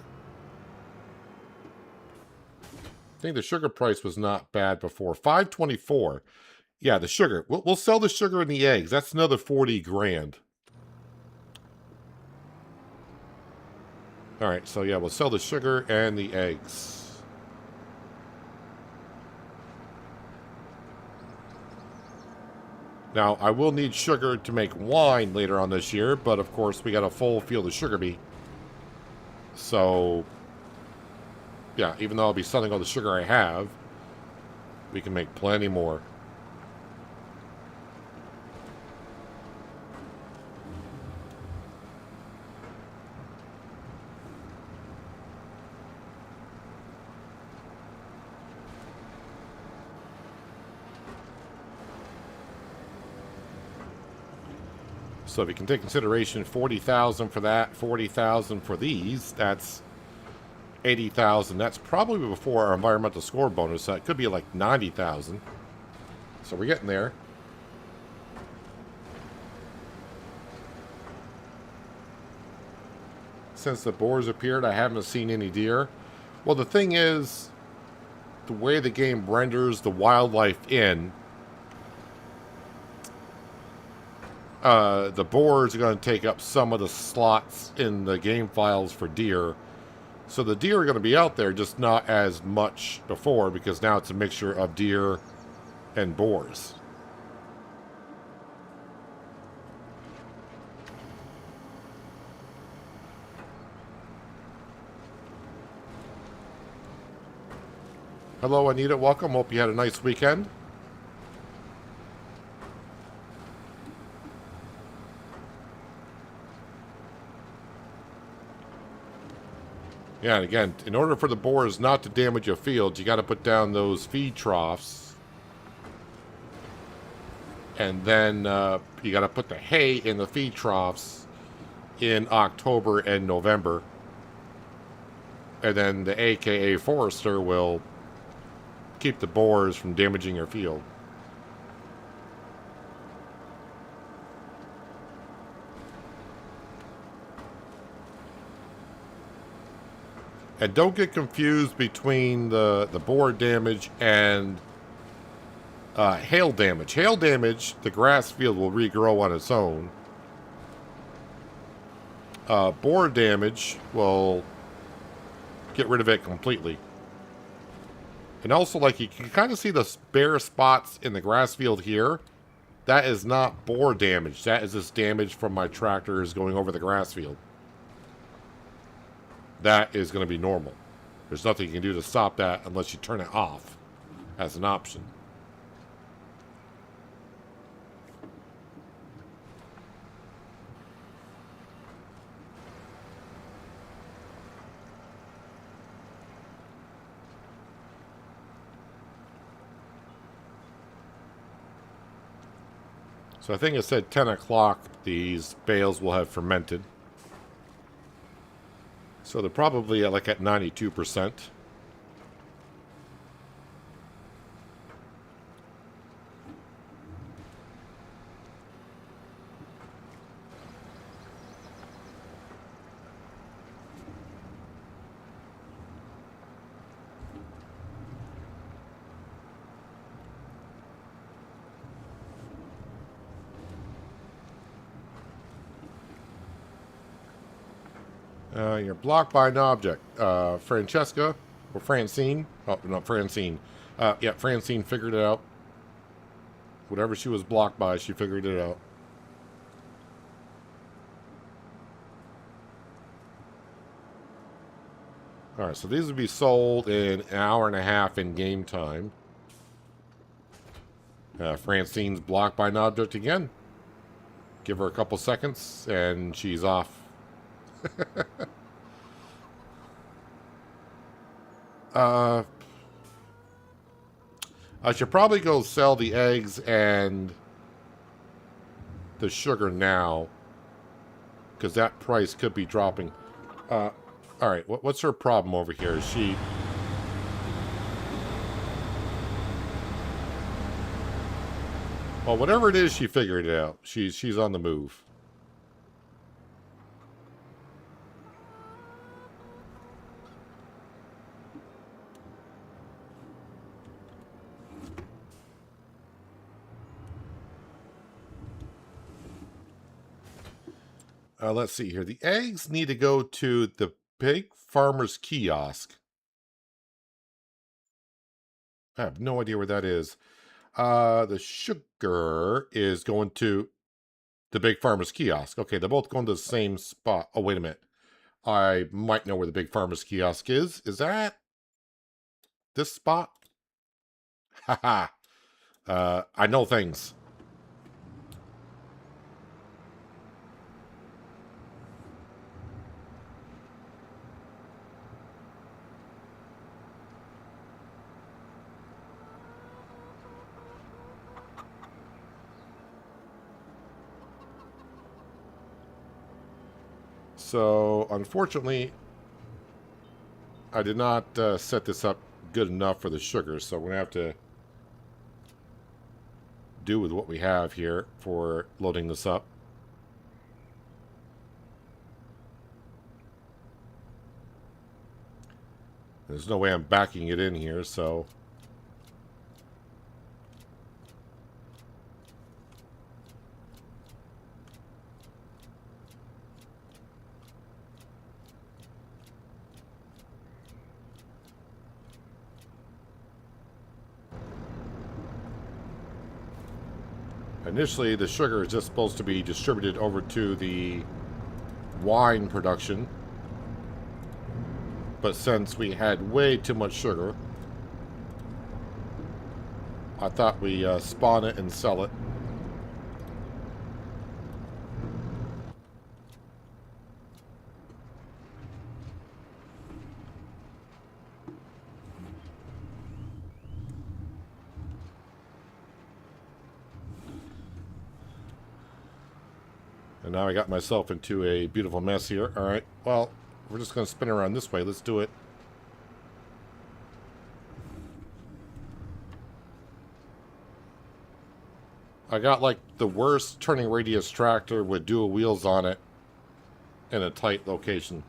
I think the sugar price was not bad before. $5.24. Yeah, the sugar. We'll sell the sugar and the eggs. That's another 40 grand. All right, so yeah, we'll sell the sugar and the eggs. Now, I will need sugar to make wine later on this year, but of course, we got a full field of sugar beet. So, yeah, even though I'll be selling all the sugar I have, we can make plenty more. So if you can take consideration, $40,000 for that, $40,000 for these, that's 80,000. That's probably before our environmental score bonus. So it could be like 90,000. So we're getting there. Since the boars appeared, I haven't seen any deer. Well, the thing is, the way the game renders the wildlife in, the boars are going to take up some of the slots in the game files for deer. So the deer are going to be out there, just not as much before, because now it's a mixture of deer and boars. Hello, Anita. Welcome. Hope you had a nice weekend. Yeah, and again, in order for the boars not to damage your field, you got to put down those feed troughs. And then you got to put the hay in the feed troughs in October and November. And then the AKA forester will keep the boars from damaging your field. And don't get confused between the boar damage and hail damage. Hail damage, the grass field will regrow on its own. Boar damage will get rid of it completely. And also, like, you can kind of see the bare spots in the grass field here. That is not boar damage. That is just damage from my tractors going over the grass field. That is going to be normal. There's nothing you can do to stop that unless you turn it off as an option. So I think it said 10 o'clock these bales will have fermented. So they're probably like at 92%. You're blocked by an object. Francesca, or Francine. Oh, not Francine. Yeah, Francine figured it out. Whatever she was blocked by, she figured it out. Alright, so these would be sold in an hour and a half in game time. Francine's blocked by an object again. Give her a couple seconds, and she's off. I should probably go sell the eggs and the sugar now, because that price could be dropping. All right, what's her problem over here? Is she... Well, whatever it is, she figured it out. She's on the move. Let's see here. The eggs need to go to the Big Farmer's Kiosk. I have no idea where that is. The sugar is going to the Big Farmer's Kiosk. Okay, they're both going to the same spot. Oh, wait a minute. I might know where the Big Farmer's Kiosk is. Is that this spot? Haha. I know things. So, unfortunately, I did not set this up good enough for the sugar, so we're going to have to do with what we have here for loading this up. There's no way I'm backing it in here, so... Initially, the sugar is just supposed to be distributed over to the wine production. But since we had way too much sugar, I thought we spawn it and sell it. And now I got myself into a beautiful mess here. Alright, well, we're just going to spin around this way. Let's do it. I got like the worst turning radius tractor with dual wheels on it in a tight location.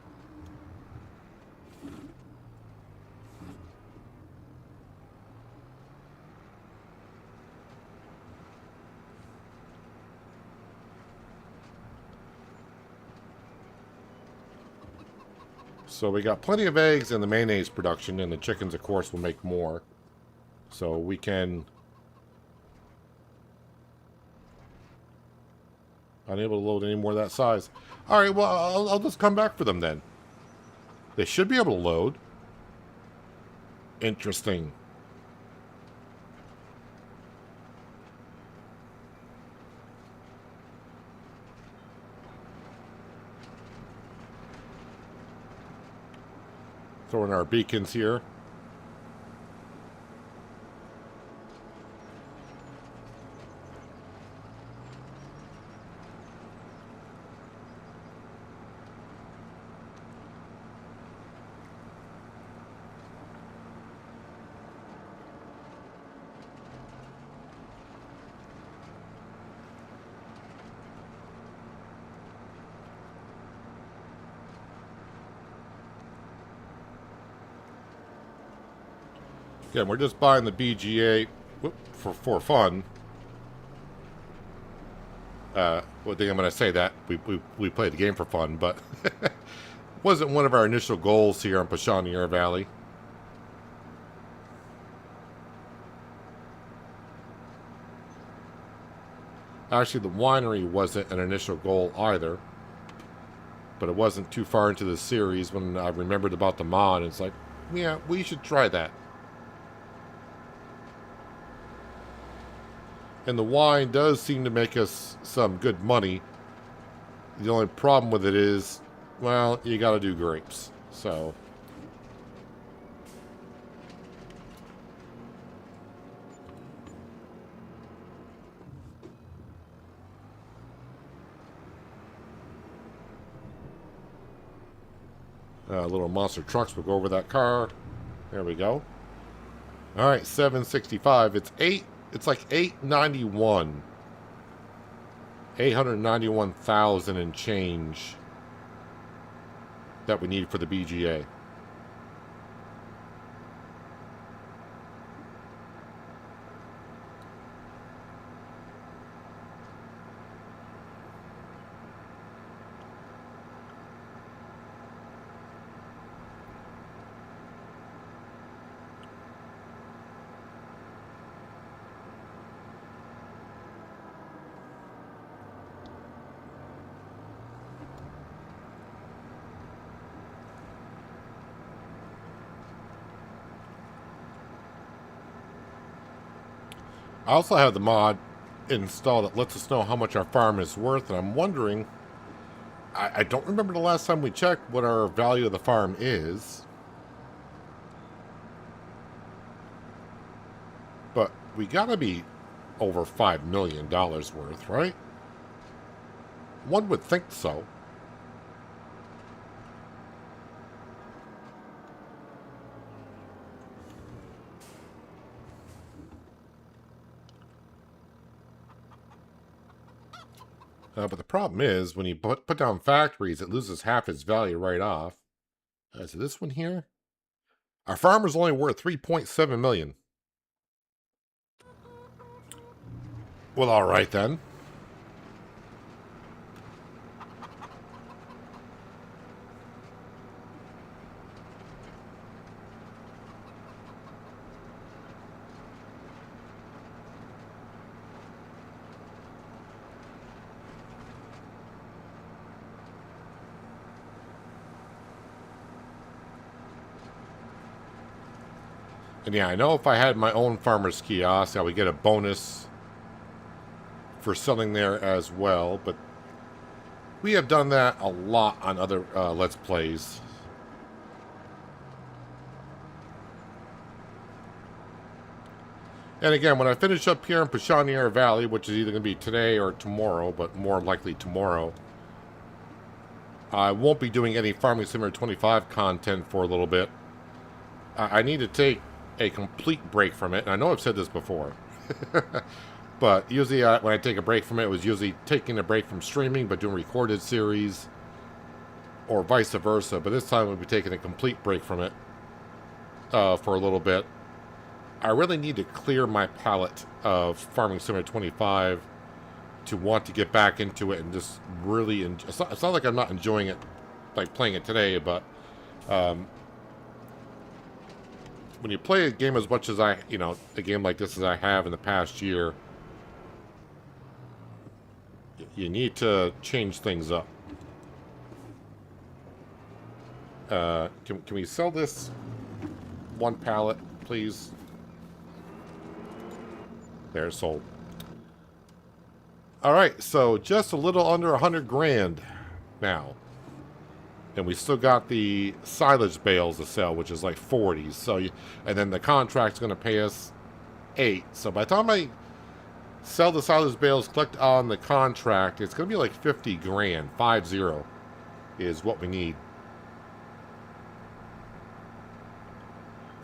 So we got plenty of eggs in the mayonnaise production, and the chickens, of course, will make more. So we can... Unable to load any more of that size. Alright, well, I'll just come back for them then. They should be able to load. Interesting. Throwing our beacons here. Again, we're just buying the BGA for fun. Well, I think I'm going to say that. We played the game for fun, but wasn't one of our initial goals here on Pichonniere Valley. Actually, the winery wasn't an initial goal either. But it wasn't too far into the series when I remembered about the mod. It's like, yeah, we should try that. And the wine does seem to make us some good money. The only problem with it is, well, you got to do grapes. So... little monster trucks will go over that car. There we go. All right, 765. It's like 891. 891,000 and change that we need for the BGA. I also have the mod installed that lets us know how much our farm is worth, and I'm wondering, I don't remember the last time we checked what our value of the farm is. But we gotta be over $5 million worth, right? One would think so. But the problem is, when you put down factories, it loses half its value right off. So this one here, our farmer's only worth 3.7 million. Well, all right then. And yeah, I know if I had my own farmer's kiosk, I would get a bonus for selling there as well, but we have done that a lot on other Let's Plays. And again, when I finish up here in Pichonniere Valley, which is either going to be today or tomorrow, but more likely tomorrow, I won't be doing any Farming Simulator 25 content for a little bit. I need to take a complete break from it, and I know I've said this before. But usually when I take a break from it, it was usually taking a break from streaming, but doing recorded series, or vice versa. But this time we'll be taking a complete break from it for a little bit. I really need to clear my palette of Farming Simulator 25 to want to get back into it and just really enjoy. It's not like I'm not enjoying it, like playing it today, but when you play a game as much as a game like this as I have in the past year, you need to change things up. Can we sell this one pallet, please? There, sold. All right, so just a little under 100 grand now. And we still got the silage bales to sell, which is like 40. So, and then the contract's going to pay us 8. So by the time I sell the silage bales, collect on the contract, it's going to be like 50 grand. 50 is what we need.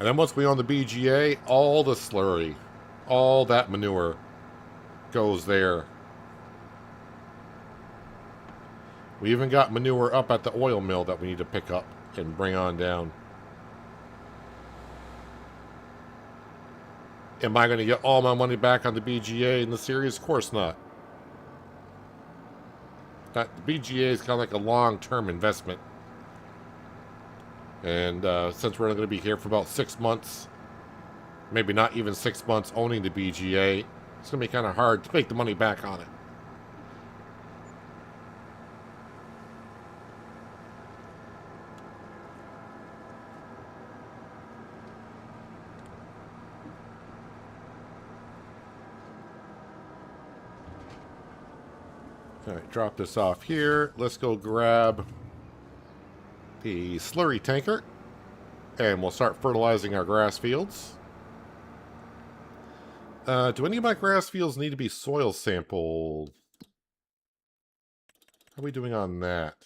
And then once we own the BGA, all the slurry, all that manure goes there. We even got manure up at the oil mill that we need to pick up and bring on down. Am I going to get all my money back on the BGA in the series? Of course not. The BGA is kind of like a long-term investment. And since we're going to be here for about 6 months, maybe not even 6 months owning the BGA, it's going to be kind of hard to make the money back on it. Alright, drop this off here. Let's go grab the slurry tanker. And we'll start fertilizing our grass fields. Do any of my grass fields need to be soil sampled? How are we doing on that?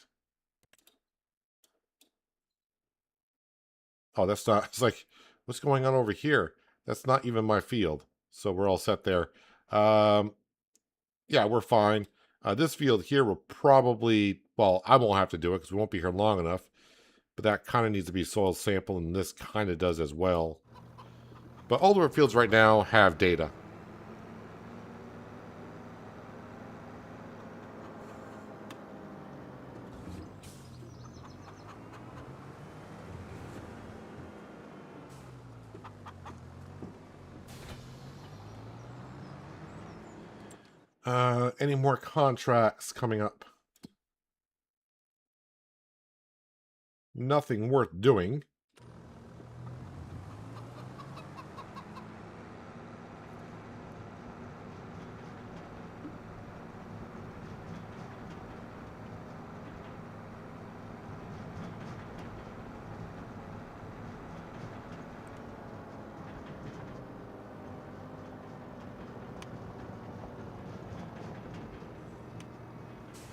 Oh, that's not... It's like, what's going on over here? That's not even my field. So we're all set there. Yeah, we're fine. This field here will probably, well, I won't have to do it because we won't be here long enough. But that kind of needs to be soil sampled, and this kind of does as well. But all of our fields right now have data. Any more contracts coming up? Nothing worth doing.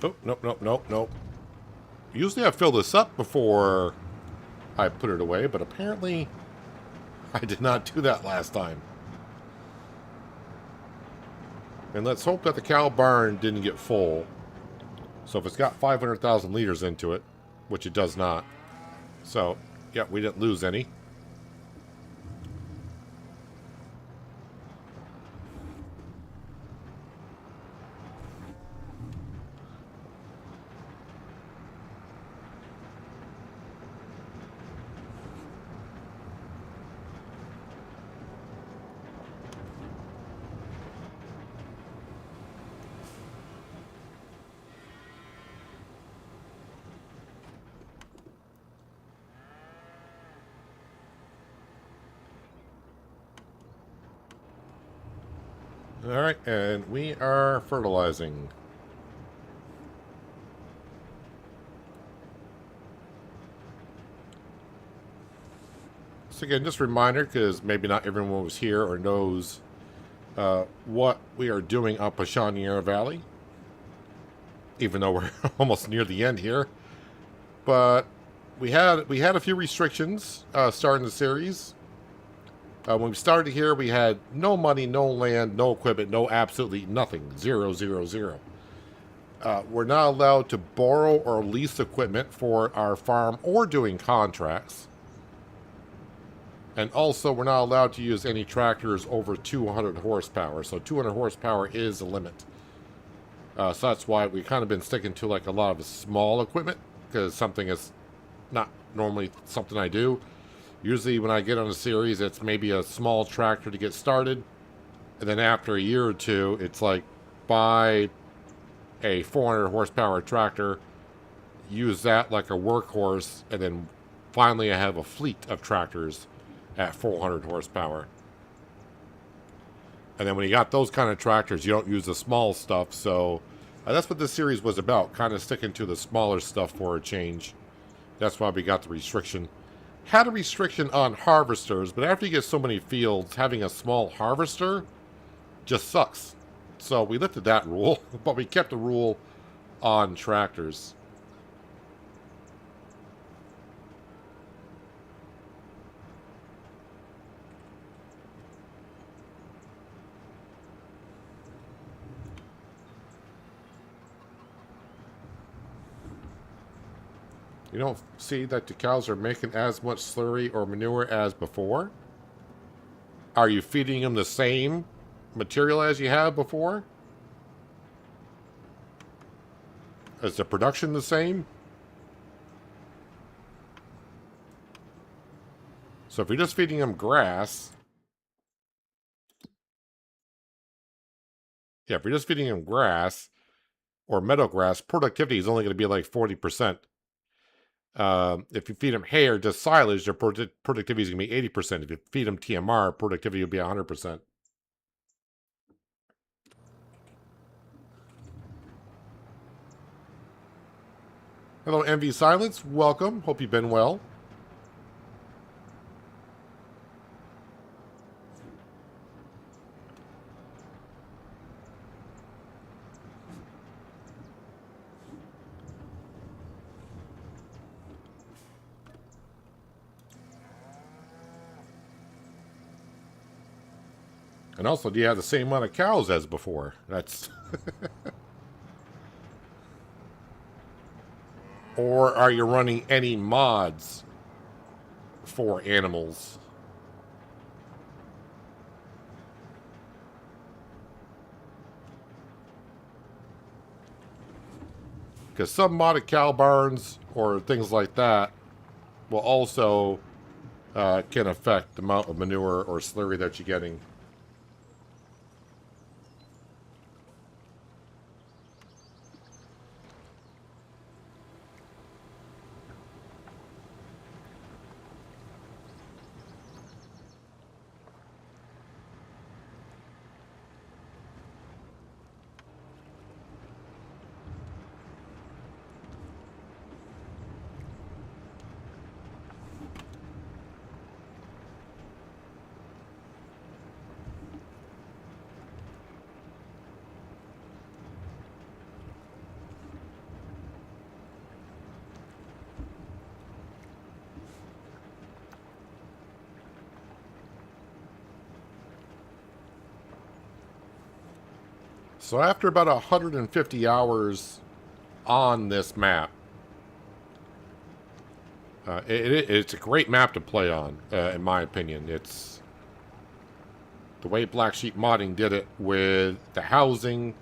Oh, nope. Usually I fill this up before I put it away, but apparently I did not do that last time. And let's hope that the cow barn didn't get full. So if it's got 500,000 liters into it, which it does not, so yeah, we didn't lose any. Alright, and we are fertilizing. So again, just a reminder, because maybe not everyone was here or knows what we are doing up Pichonniere Valley, even though we're almost near the end here. But we had a few restrictions starting the series. When we started here, we had no money, no land, no equipment, no absolutely nothing. 0, 0, 0. We're not allowed to borrow or lease equipment for our farm or doing contracts. And also, we're not allowed to use any tractors over 200 horsepower. So 200 horsepower is the limit. So that's why we've kind of been sticking to like a lot of small equipment, because something is not normally something I do. Usually when I get on a series, it's maybe a small tractor to get started. And then after a year or two, it's like buy a 400 horsepower tractor, use that like a workhorse, and then finally I have a fleet of tractors at 400 horsepower. And then when you got those kind of tractors, you don't use the small stuff. So that's what this series was about, kind of sticking to the smaller stuff for a change. That's why we got the restriction. Had a restriction on harvesters, but after you get so many fields, having a small harvester just sucks. So we lifted that rule, but we kept the rule on tractors. You don't see that the cows are making as much slurry or manure as before? Are you feeding them the same material as you have before? Is the production the same? So if you're just feeding them grass... Yeah, if you're just feeding them grass or meadow grass, productivity is only going to be like 40%. If you feed them hay or just silage, their productivity is going to be 80%. If you feed them TMR, productivity will be 100%. Hello, MV Silence. Welcome. Hope you've been well. And also, do you have the same amount of cows as before? That's... Or are you running any mods for animals? Because some modded cow barns or things like that will also can affect the amount of manure or slurry that you're getting. So after about 150 hours on this map. It's a great map to play on, in my opinion. It's the way Black Sheep Modding did it with the housing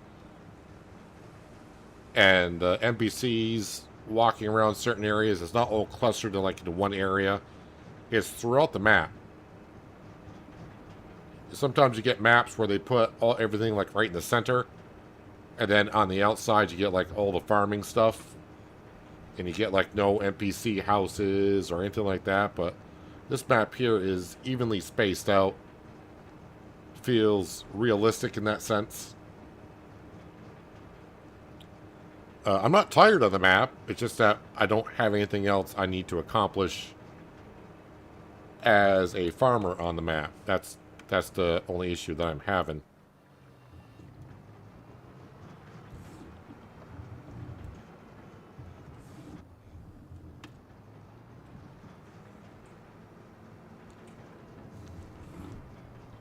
and the NPCs walking around certain areas. It's not all clustered to like into one area. It's throughout the map. Sometimes you get maps where they put everything like right in the center, and then on the outside you get like all the farming stuff. And you get like no NPC houses or anything like that, but this map here is evenly spaced out. Feels realistic in that sense. I'm not tired of the map, it's just that I don't have anything else I need to accomplish as a farmer on the map. That's the only issue that I'm having.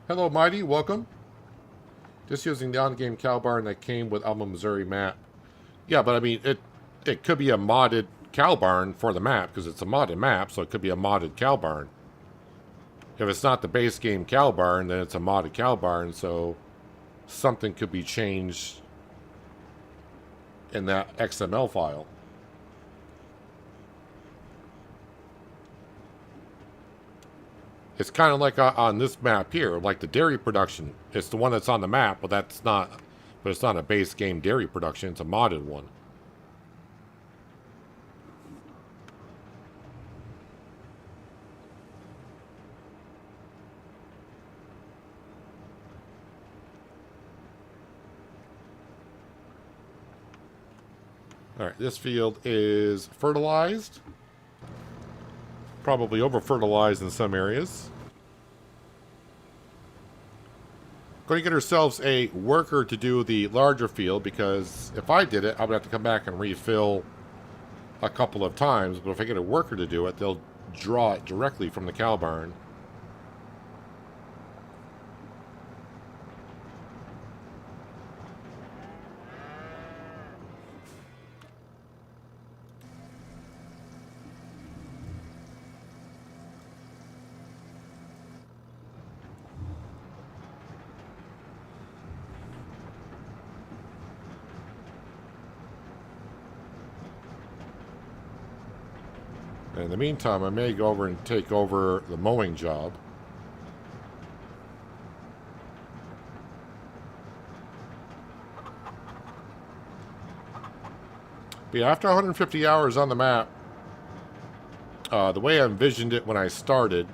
Hello, Mighty. Welcome. Just using the on-game cow barn that came with Alma, Missouri map. Yeah, but I mean, it could be a modded cow barn for the map, because it's a modded map, so it could be a modded cow barn. If it's not the base game cow barn, then it's a modded cow barn, so something could be changed in that XML file. It's kind of like on this map here, like the dairy production. It's the one that's on the map, but it's not a base game dairy production. It's a modded one. All right, this field is fertilized. Probably over-fertilized in some areas. Going to get ourselves a worker to do the larger field, because if I did it, I would have to come back and refill a couple of times. But if I get a worker to do it, they'll draw it directly from the cow barn. In the meantime, I may go over and take over the mowing job. But yeah, after 150 hours on the map, the way I envisioned it when I started,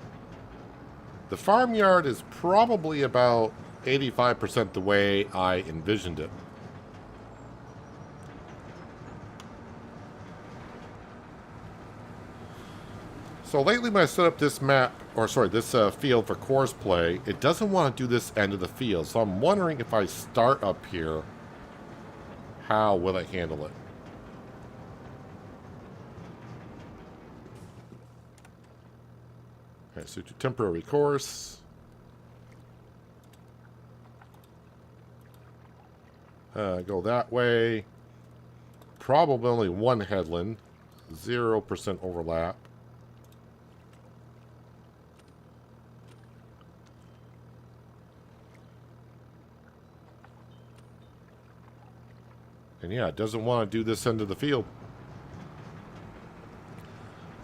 the farmyard is probably about 85% the way I envisioned it. So lately when I set up this map, or sorry, this field for course play, it doesn't want to do this end of the field. So I'm wondering if I start up here, how will it handle it? Okay, so to temporary course. Go that way. Probably only one headland. 0% overlap. And yeah, it doesn't want to do this end of the field.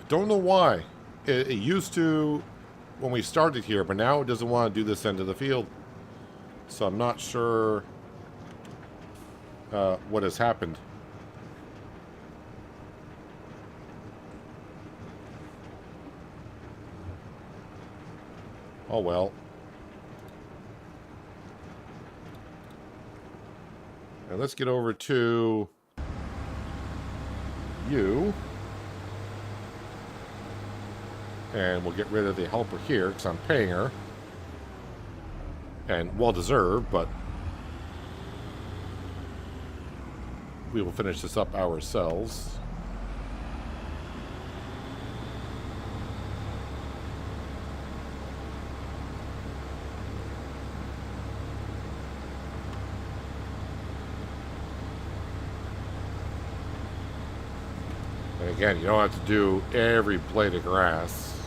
I don't know why. It used to when we started here, but now it doesn't want to do this end of the field. So I'm not sure what has happened. Oh well. And let's get over to you. And we'll get rid of the helper here, because I'm paying her. And well-deserved, but we will finish this up ourselves. And again, you don't have to do every blade of grass.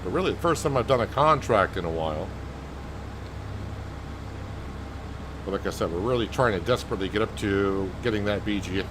But really, the first time I've done a contract in a while. But like I said, we're really trying to desperately get up to getting that BGA.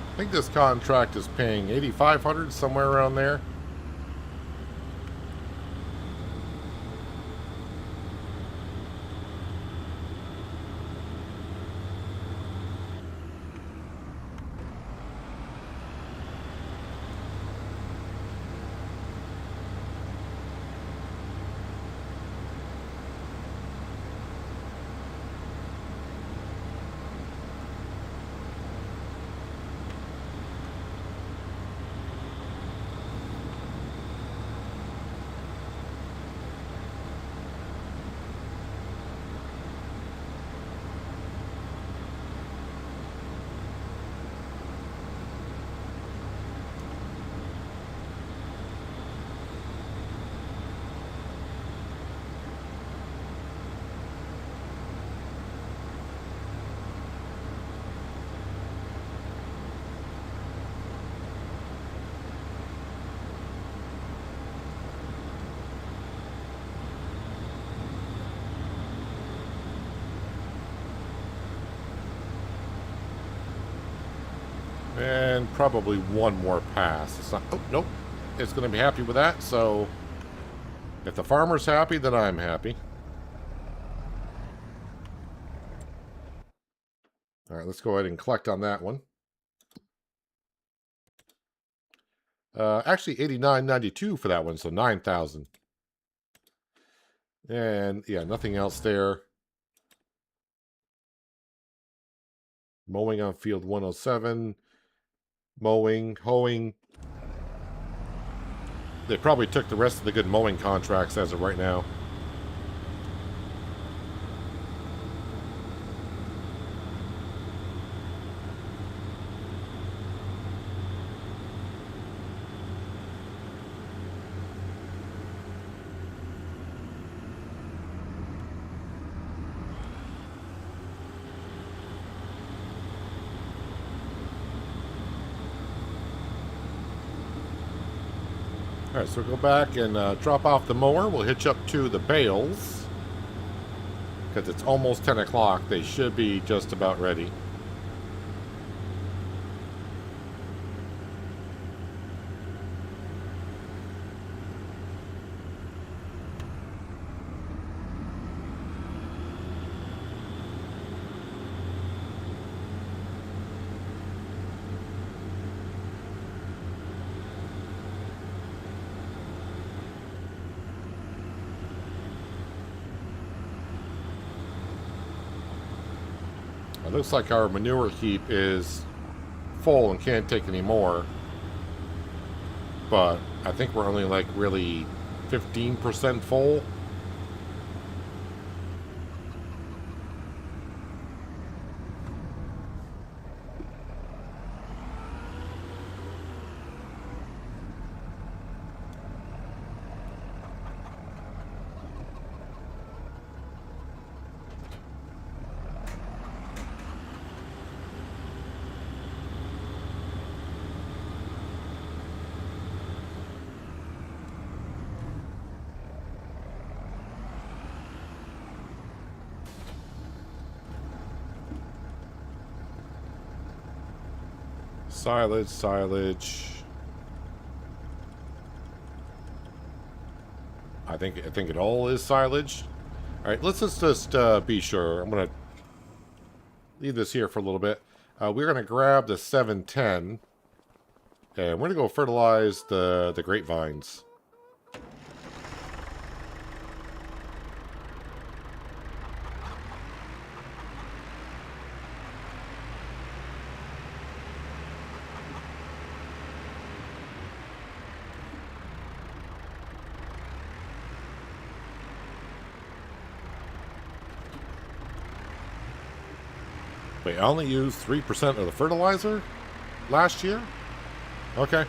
I think this contract is paying $8,500, somewhere around there. And probably one more pass. It's not. Oh, nope. It's going to be happy with that. So if the farmer's happy, then I'm happy. All right, let's go ahead and collect on that one. Actually, $89.92 for that one, so $9,000. And yeah, nothing else there. Mowing on field 107. Mowing, hoeing. They probably took the rest of the good mowing contracts as of right now. All right, so we'll go back and drop off the mower. We'll hitch up to the bales because it's almost 10 o'clock. They should be just about ready. It looks like our manure heap is full and can't take any more. But I think we're only like really 15% full. Silage, silage. I think it all is silage. All right, let's just be sure. I'm gonna leave this here for a little bit. We're gonna grab the 710, and we're gonna go fertilize the grapevines. Wait, I only used 3% of the fertilizer last year? Okay.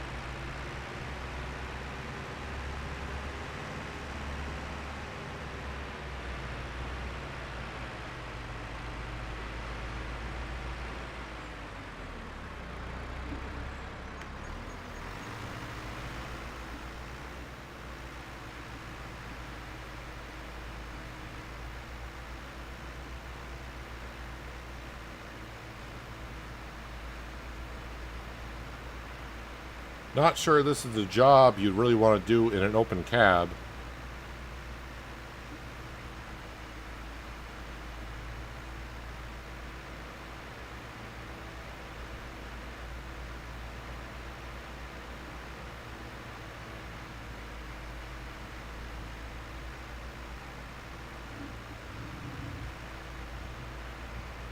Not sure this is the job you'd really want to do in an open cab.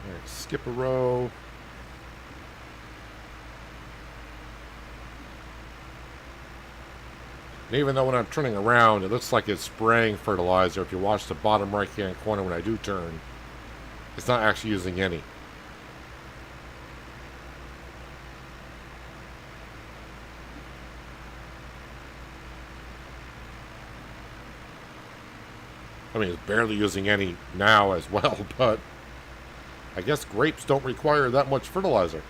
All right, skip a row. And even though when I'm turning around, it looks like it's spraying fertilizer. If you watch the bottom right-hand corner when I do turn, it's not actually using any. I mean, it's barely using any now as well, but I guess grapes don't require that much fertilizer.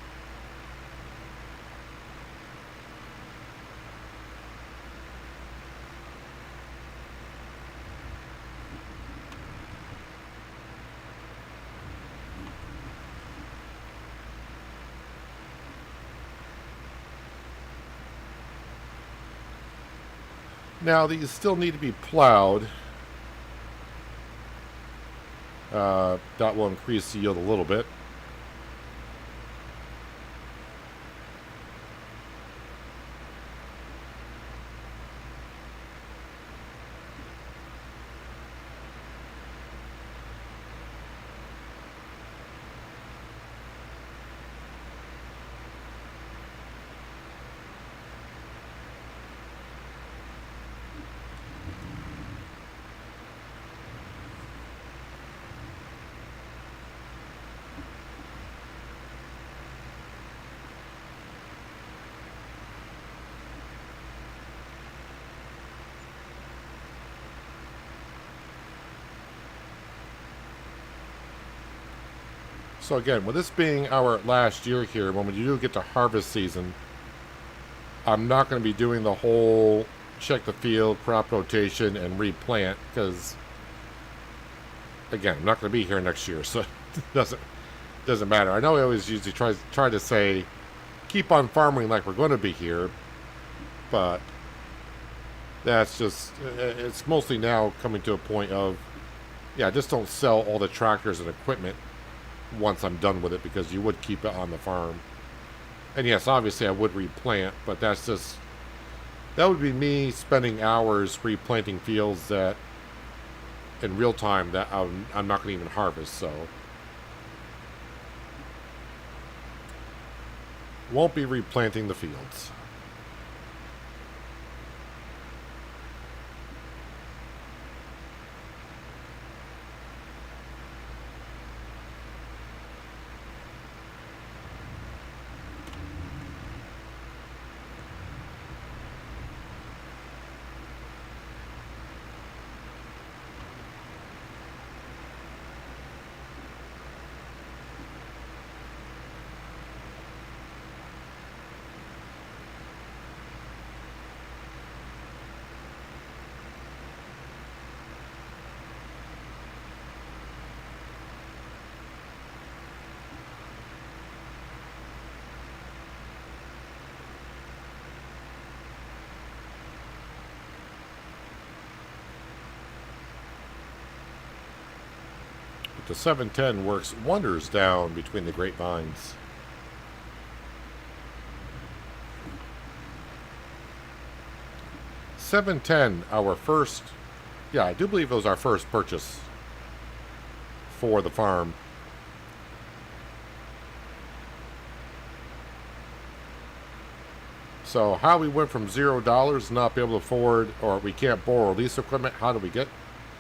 Now, these still need to be plowed. That will increase the yield a little bit. So again, with this being our last year here, when we do get to harvest season, I'm not going to be doing the whole check the field, crop rotation, and replant, because, again, I'm not going to be here next year, so it doesn't matter. I know I always usually try to say, keep on farming like we're going to be here, but that's just, it's mostly now coming to a point of, yeah, just don't sell all the tractors and equipment once I'm done with it, because you would keep it on the farm. And yes, obviously I would replant, but that would be me spending hours replanting fields that in real time that I'm not going to even harvest, so won't be replanting the fields. The 710 works wonders down between the grapevines. $710, our first, yeah, I do believe it was our first purchase for the farm. So how we went from $0 not be able to afford, or we can't borrow lease equipment, how do we get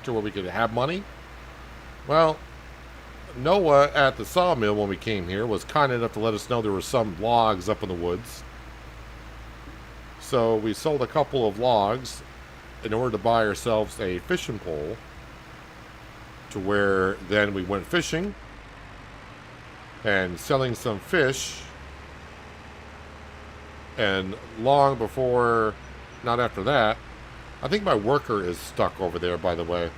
to where we could have money? Well, Noah at the sawmill when we came here was kind enough to let us know there were some logs up in the woods. So we sold a couple of logs in order to buy ourselves a fishing pole, to where then we went fishing and selling some fish. And long before, not after that, I think my worker is stuck over there, by the way.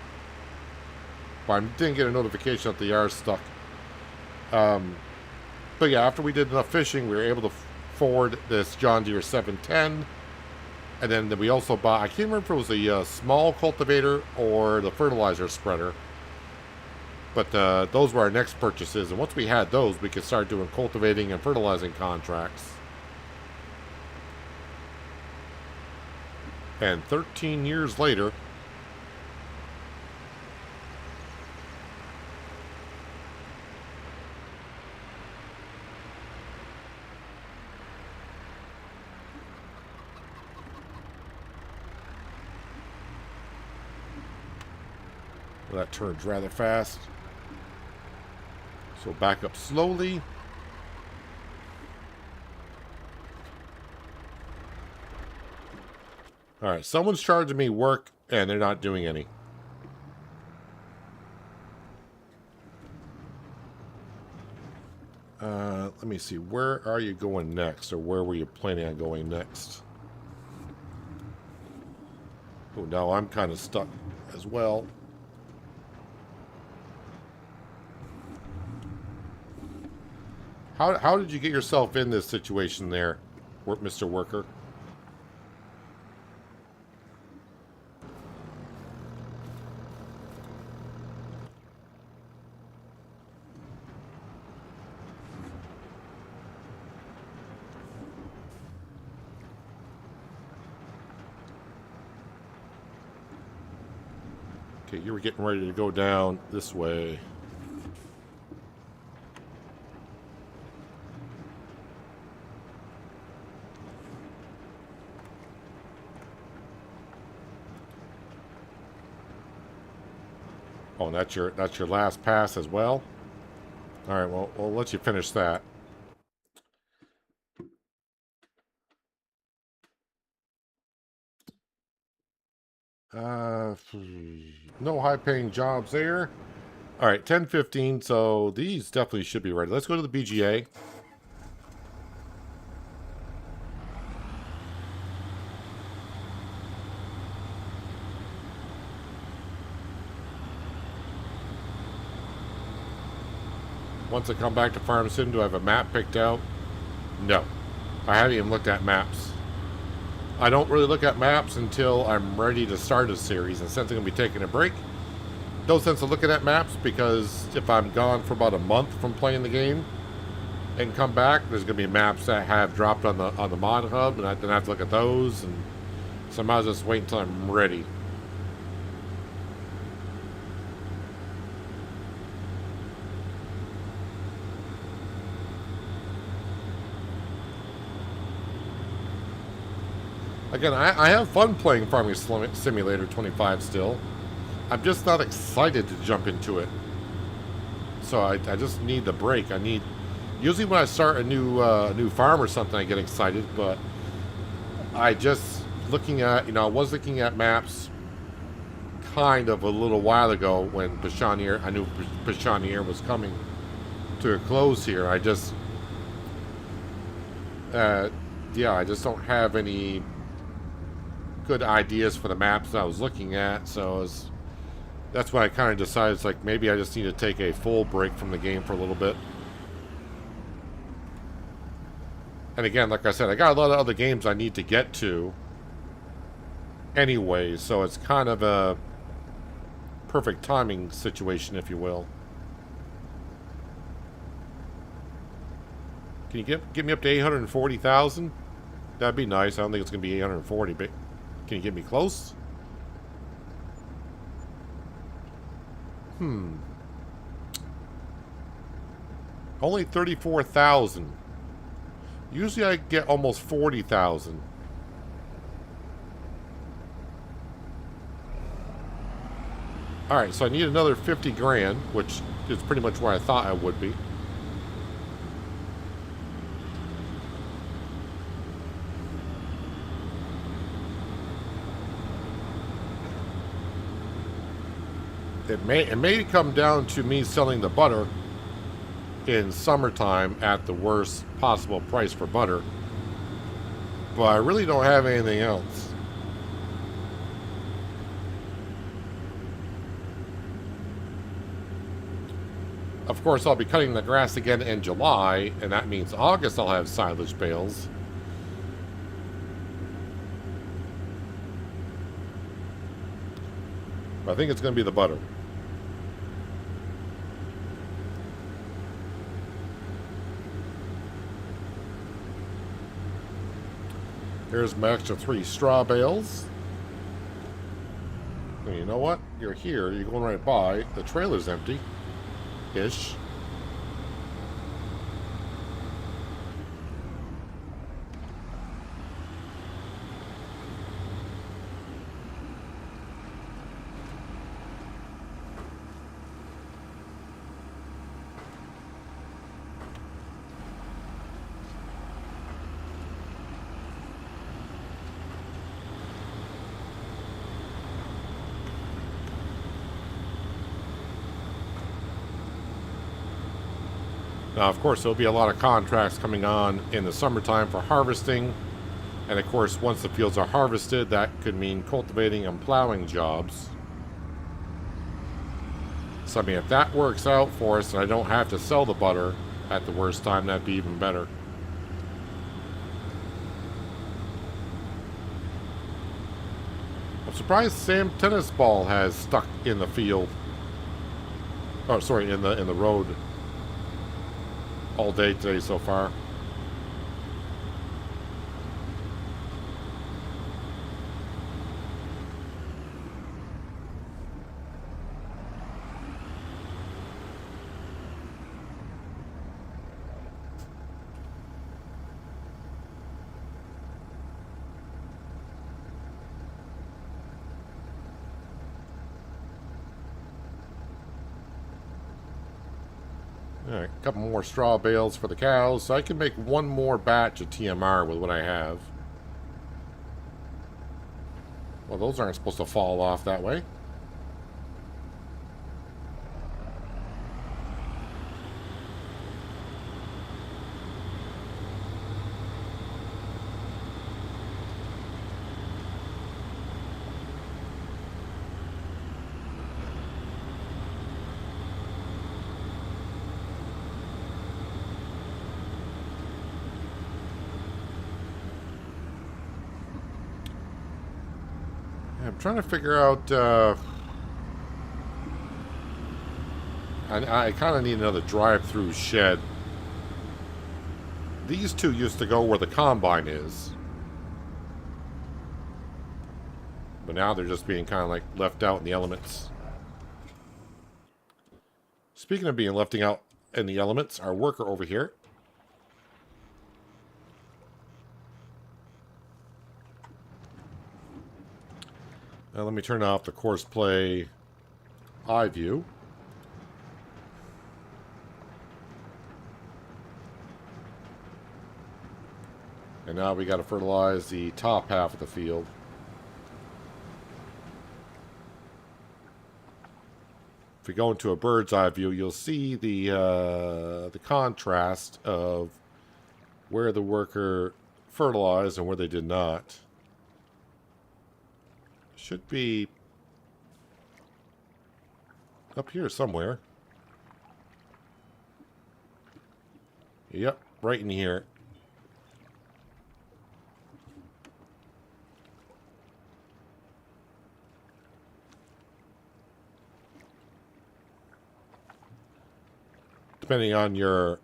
But I didn't get a notification that they are stuck. But yeah, after we did enough fishing, we were able to forward this John Deere 710. And then we also bought, I can't remember if it was a small cultivator or the fertilizer spreader. But those were our next purchases. And once we had those, we could start doing cultivating and fertilizing contracts. And 13 years later, well, that turns rather fast. So back up slowly. Alright, someone's charging me work, and they're not doing any. Let me see. Where are you going next? Or where were you planning on going next? Oh, now I'm kind of stuck as well. How did you get yourself in this situation there, Mr. Worker? Okay, you were getting ready to go down this way. Oh, and that's your last pass as well? Alright, well, we'll let you finish that. No high-paying jobs there. Alright, 10:15, so these definitely should be ready. Let's go to the BGA. Once I come back to Farm Sim, do I have a map picked out? No. I haven't even looked at maps. I don't really look at maps until I'm ready to start a series, and since I'm going to be taking a break, no sense of looking at maps, because if I'm gone for about a month from playing the game and come back, there's going to be maps that have dropped on the mod hub, and then I have to look at those, and so I might as well just wait until I'm ready. Again, I have fun playing Farming Simulator 25 still. I'm just not excited to jump into it. So I just need the break. Usually when I start a new farm or something, I get excited, but I was looking at maps kind of a little while ago when I knew Pichonniere was coming to a close here. I just don't have any good ideas for the maps that I was looking at, so that's why I kind of decided, it's like, maybe I just need to take a full break from the game for a little bit. And again, like I said, I got a lot of other games I need to get to anyway, so it's kind of a perfect timing situation, if you will. Can you get me up to 840,000? That'd be nice. I don't think it's going to be 840, but can you get me close? Only 34,000. Usually I get almost 40,000. Alright, so I need another 50 grand, which is pretty much where I thought I would be. It may come down to me selling the butter in summertime at the worst possible price for butter. But I really don't have anything else. Of course, I'll be cutting the grass again in July, and that means August I'll have silage bales. But I think it's going to be the butter. Here's my extra 3 straw bales. And you know what? You're here. You're going right by. The trailer's empty. Ish. Now, of course, there'll be a lot of contracts coming on in the summertime for harvesting. And, of course, once the fields are harvested, that could mean cultivating and plowing jobs. So, I mean, if that works out for us and I don't have to sell the butter at the worst time, that'd be even better. I'm surprised Sam Tennis Ball has stuck in the field. Oh, sorry, in the road all day today so far. Alright, a couple more straw bales for the cows, so I can make one more batch of TMR with what I have. Well, those aren't supposed to fall off that way. I'm trying to figure out, I kind of need another drive-through shed. These two used to go where the combine is. But now they're just being kind of like left out in the elements. Speaking of being left out in the elements, our worker over here. Now let me turn off the course play eye view. And now we got to fertilize the top half of the field. If we go into a bird's eye view, you'll see the contrast of where the worker fertilized and where they did not. Should be up here somewhere. Yep, right in here. Depending on your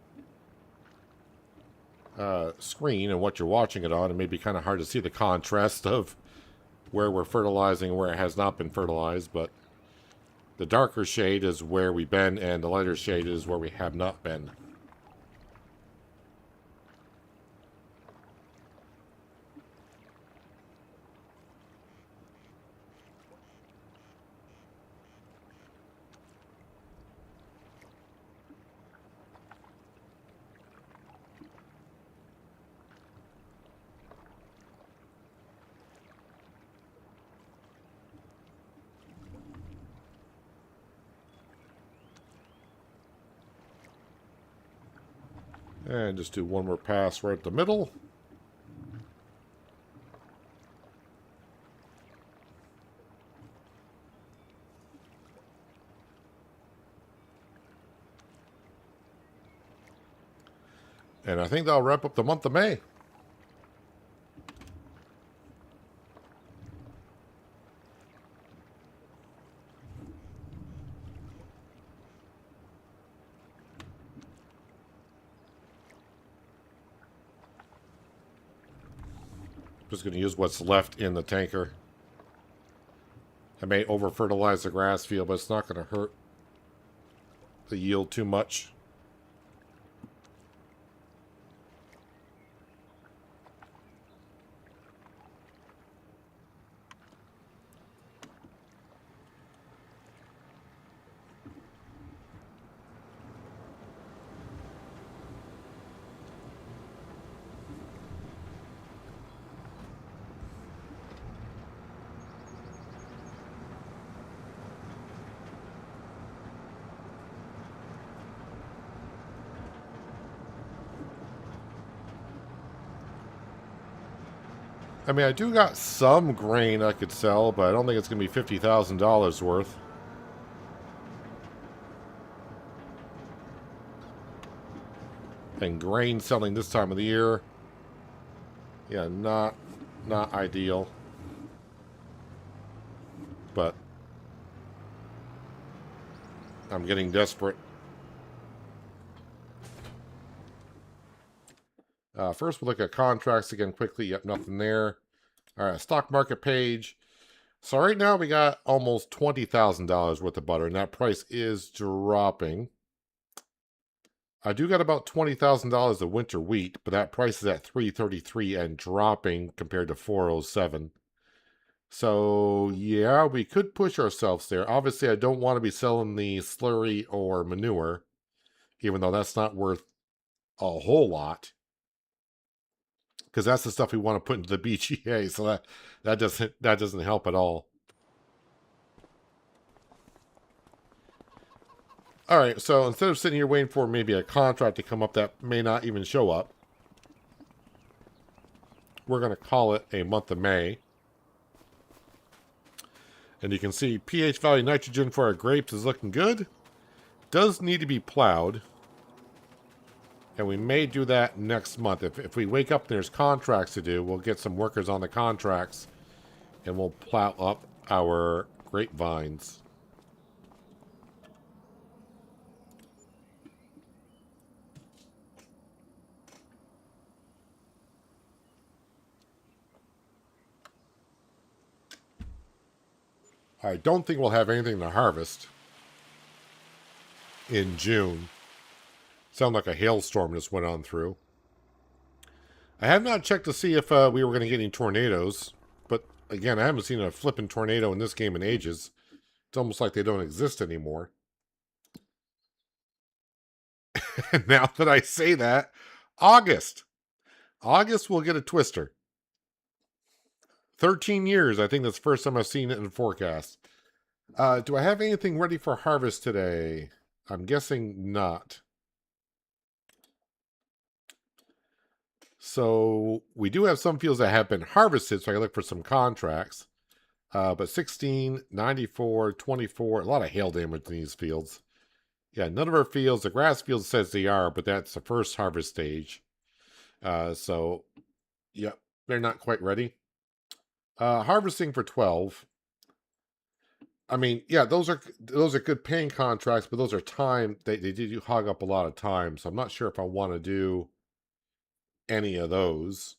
screen and what you're watching it on, it may be kind of hard to see the contrast of where we're fertilizing and where it has not been fertilized, but the darker shade is where we've been and the lighter shade is where we have not been. And just do one more pass right at the middle. And I think that'll wrap up the month of May. Just going to use what's left in the tanker. I may over-fertilize the grass field, but it's not going to hurt the yield too much. I mean, I do got some grain I could sell, but I don't think it's going to be $50,000 worth. And grain selling this time of the year, yeah, not ideal. But I'm getting desperate. First, we'll look at contracts again quickly. Yep, nothing there. All right, stock market page. So right now we got almost $20,000 worth of butter, and that price is dropping. I do got about $20,000 of winter wheat, but that price is at $333 and dropping compared to $407. So yeah, we could push ourselves there. Obviously, I don't want to be selling the slurry or manure, even though that's not worth a whole lot, because that's the stuff we want to put into the BGA. So that doesn't help at all. All right, so instead of sitting here waiting for maybe a contract to come up that may not even show up, we're going to call it a month of May. And you can see pH value nitrogen for our grapes is looking good. Does need to be plowed. And we may do that next month. If we wake up and there's contracts to do, we'll get some workers on the contracts and we'll plow up our grapevines. I don't think we'll have anything to harvest in June. Sound like a hailstorm just went on through. I have not checked to see if we were going to get any tornadoes, but again, I haven't seen a flipping tornado in this game in ages. It's almost like they don't exist anymore. And now that I say that, August will get a twister. 13 years, I think that's the first time I've seen it in the forecast. Do I have anything ready for harvest today? I'm guessing not. So we do have some fields that have been harvested, so I can look for some contracts. But 16, 94, 24, a lot of hail damage in these fields. Yeah, none of our fields, the grass field says they are, but that's the first harvest stage. So, yeah, they're not quite ready. Harvesting for 12. I mean, yeah, those are good paying contracts, but those are time. They do hog up a lot of time, so I'm not sure if I want to do any of those.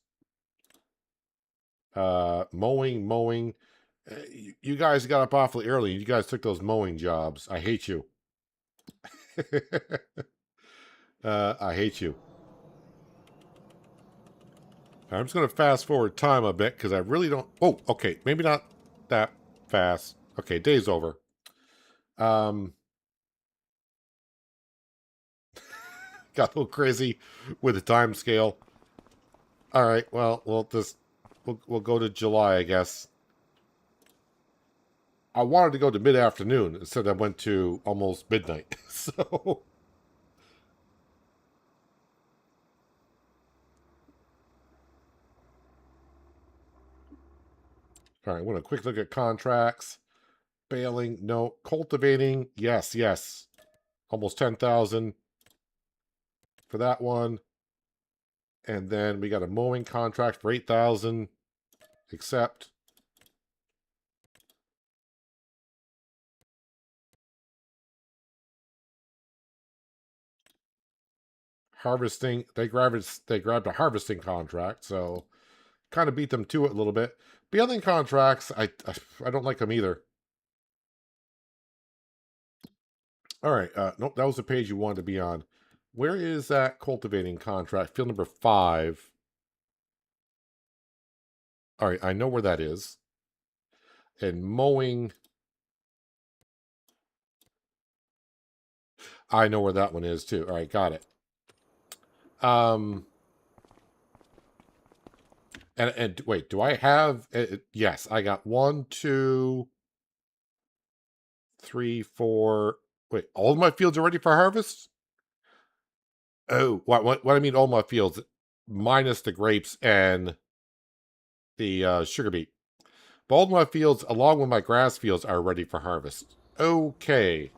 Mowing. You guys got up awfully early. You guys took those mowing jobs. I hate you. I hate you. I'm just going to fast forward time a bit because I really don't... Oh, okay. Maybe not that fast. Okay, day's over. Got a little crazy with the time scale. All right, well, we'll go to July, I guess. I wanted to go to mid-afternoon. Instead, I went to almost midnight. So... All right, I want a quick look at contracts. Baling, no. Cultivating, yes, yes. Almost 10,000 for that one. And then we got a mowing contract for 8,000. Accept. Harvesting, they grabbed a harvesting contract, so kind of beat them to it a little bit. Baling contracts, I don't like them either. All right, nope, that was the page you wanted to be on. Where is that cultivating contract? Field number 5. All right, I know where that is. And mowing, I know where that one is too. All right, got it. And wait, do I have? Yes, I got 1, 2, 3, 4. Wait, all of my fields are ready for harvest? Oh, what I mean, all my fields, minus the grapes and the sugar beet. But all my fields, along with my grass fields, are ready for harvest. Okay.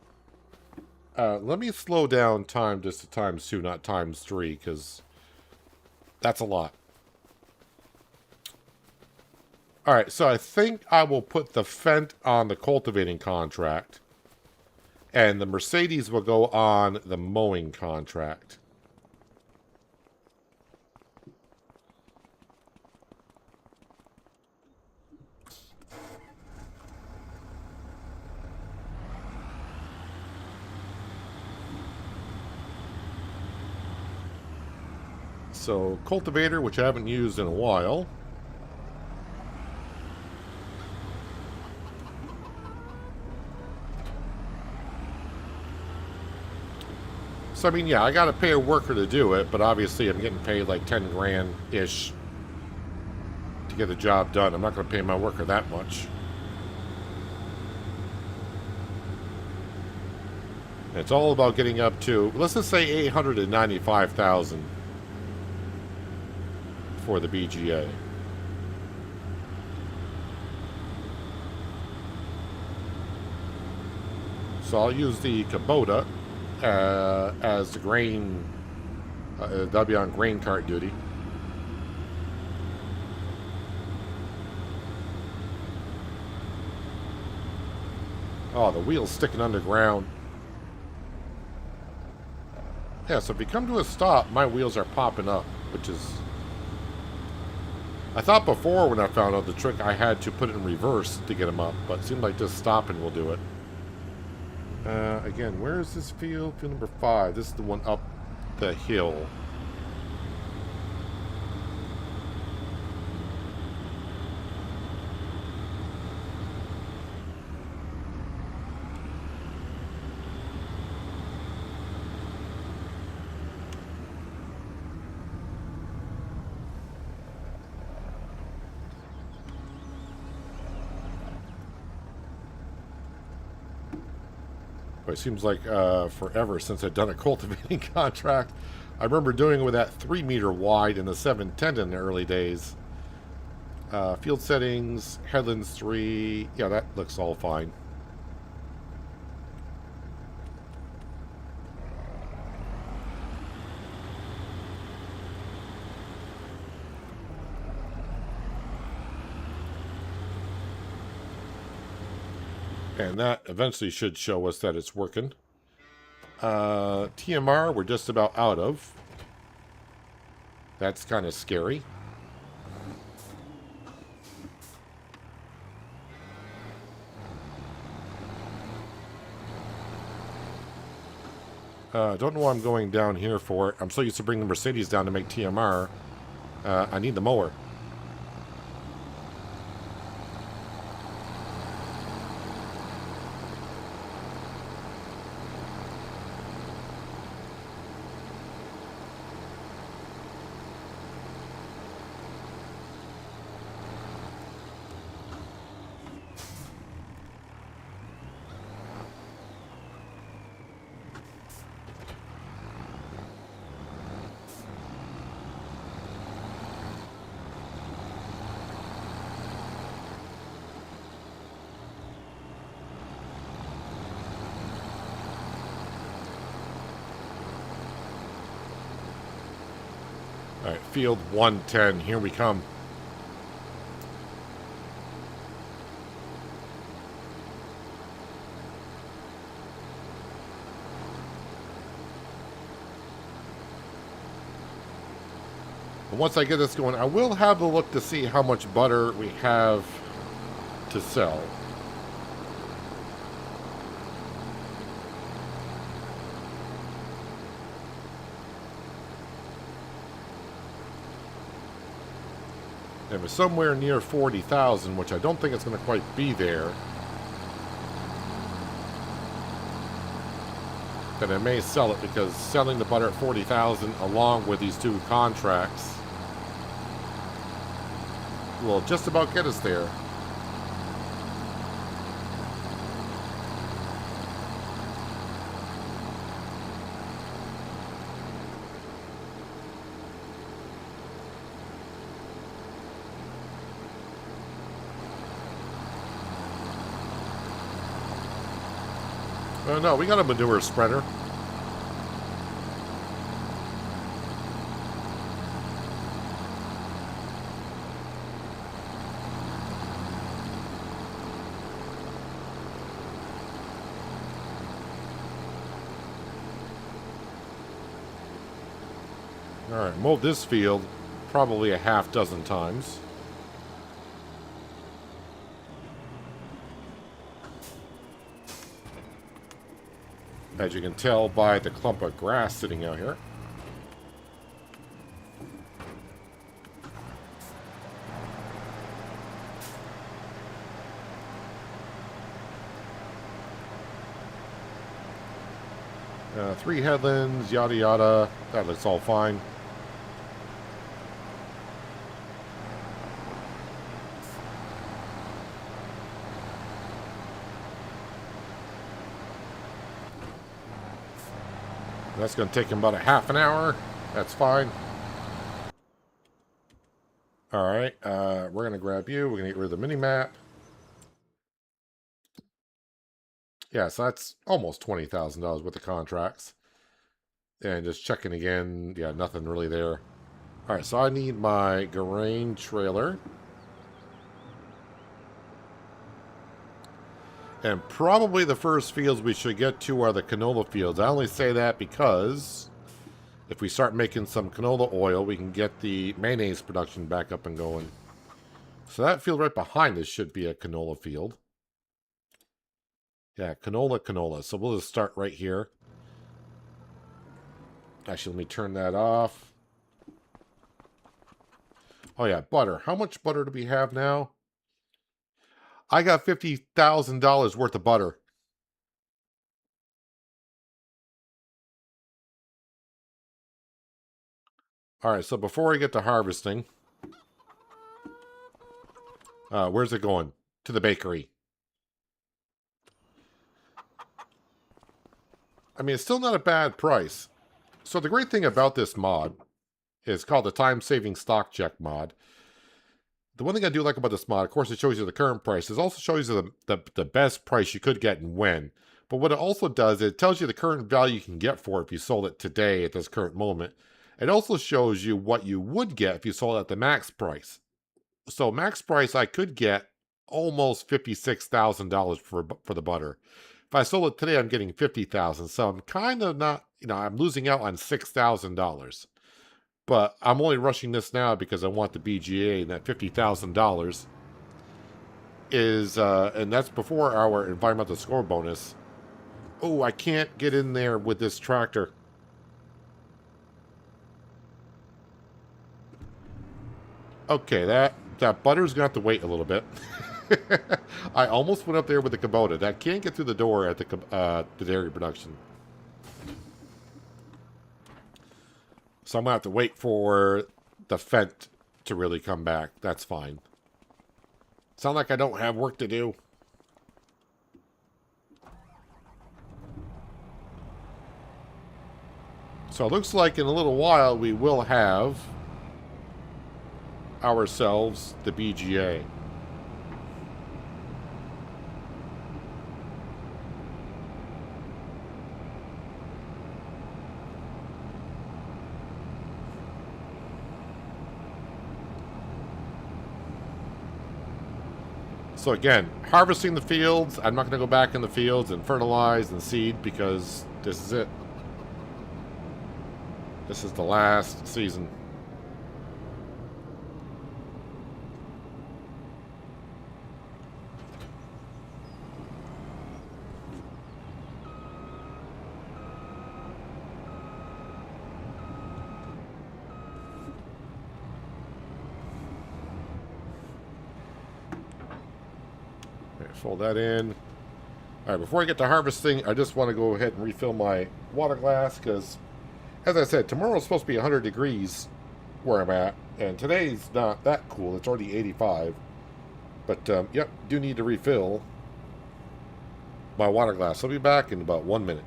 Let me slow down time just to ×2, not ×3, because that's a lot. All right, so I think I will put the Fendt on the cultivating contract, and the Mercedes will go on the mowing contract. So, cultivator, which I haven't used in a while. So, I mean, yeah, I got to pay a worker to do it, but obviously I'm getting paid like 10 grand-ish to get the job done. I'm not going to pay my worker that much. It's all about getting up to, let's just say 895,000 for the BGA. So I'll use the Kubota as the grain, that'll be on grain cart duty. Oh, the wheel's sticking underground. Yeah, so if you come to a stop, my wheels are popping up, which is... I thought before when I found out the trick I had to put it in reverse to get them up, but it seemed like just stopping will do it. Again, where is this field? Field number 5. This is the one up the hill. It seems like forever since I'd done a cultivating contract. I remember doing it with that 3-meter wide and the 710 in the early days. Field settings, headlands 3. Yeah, that looks all fine. And that eventually should show us that it's working. TMR, we're just about out of. That's kind of scary. Don't know why I'm going down here for it. I'm so used to bring the Mercedes down to make TMR. I need the mower. All right, field 110. Here we come. And once I get this going, I will have a look to see how much butter we have to sell. If it's somewhere near 40,000, which I don't think it's going to quite be there, then I may sell it, because selling the butter at 40,000 along with these two contracts will just about get us there. No, we got a manure spreader. Alright, mowed this field probably a half dozen times. As you can tell by the clump of grass sitting out here. Three headlands, yada yada. That looks all fine. That's going to take him about a half an hour. That's fine. Alright, we're going to grab you. We're going to get rid of the mini-map. Yeah, so that's almost $20,000 worth of contracts. And just checking again. Yeah, nothing really there. Alright, so I need my grain trailer. And probably the first fields we should get to are the canola fields. I only say that because if we start making some canola oil, we can get the mayonnaise production back up and going. So that field right behind us should be a canola field. Yeah, canola. So we'll just start right here. Actually, let me turn that off. Oh yeah, butter. How much butter do we have now? I got $50,000 worth of butter. Alright, so before I get to harvesting, where's it going? To the bakery. I mean, it's still not a bad price. So the great thing about this mod is called the time-saving stock check mod. The one thing I do like about this mod, of course, it shows you the current price. It also shows you the best price you could get and when. But what it also does, it tells you the current value you can get for it if you sold it today at this current moment. It also shows you what you would get if you sold at the max price. So max price, I could get almost $56,000 for the butter. If I sold it today, I'm getting $50,000. So I'm kind of not, I'm losing out on $6,000. But I'm only rushing this now because I want the BGA, and that $50,000 is, and that's before our environmental score bonus. Oh, I can't get in there with this tractor. Okay, that butter's going to have to wait a little bit. I almost went up there with the Kubota. That can't get through the door at the dairy production. So I'm going to have to wait for the Fent to really come back. That's fine. Sound like I don't have work to do. So it looks like in a little while we will have ourselves the BGA. So again, harvesting the fields. I'm not going to go back in the fields and fertilize and seed because this is it. This is the last season. Fold that in. All right, before I get to harvesting, I just want to go ahead and refill my water glass because, as I said, tomorrow's supposed to be 100 degrees where I'm at, and today's not that cool. It's already 85. But, yep, do need to refill my water glass. I'll be back in about 1 minute.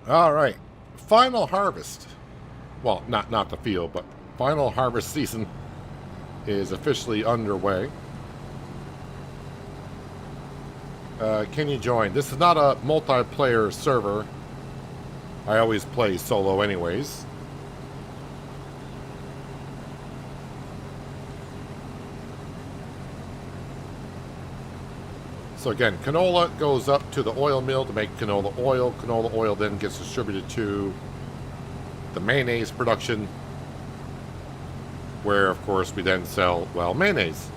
All right, final harvest. Well, not the field, but final harvest season is officially underway. Can you join? This is not a multiplayer server. I always play solo anyways. So again, canola goes up to the oil mill to make canola oil. Canola oil then gets distributed to the mayonnaise production, where, of course, we then sell, well, mayonnaise.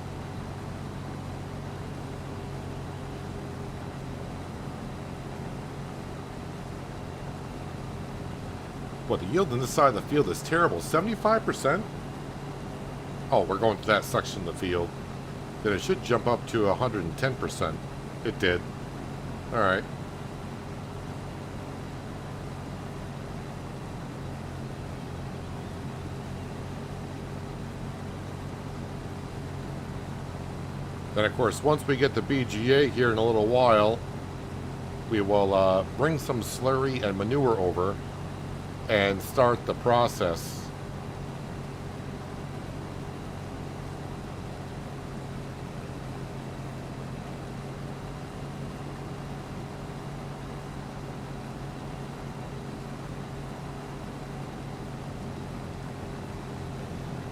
What, the yield on this side of the field is terrible. 75%? Oh, we're going to that section of the field. Then it should jump up to 110%. It did. All right. Then, of course, once we get the BGA here in a little while, we will bring some slurry and manure over and start the process.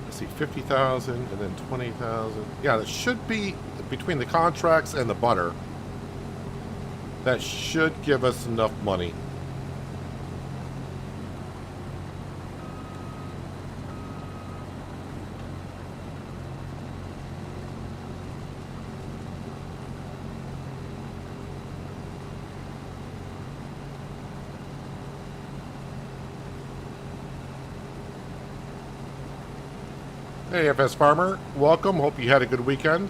See, 50,000 and then 20,000. Yeah, that should be between the contracts and the butter. That should give us enough money. Hey, FS Farmer, welcome. Hope you had a good weekend.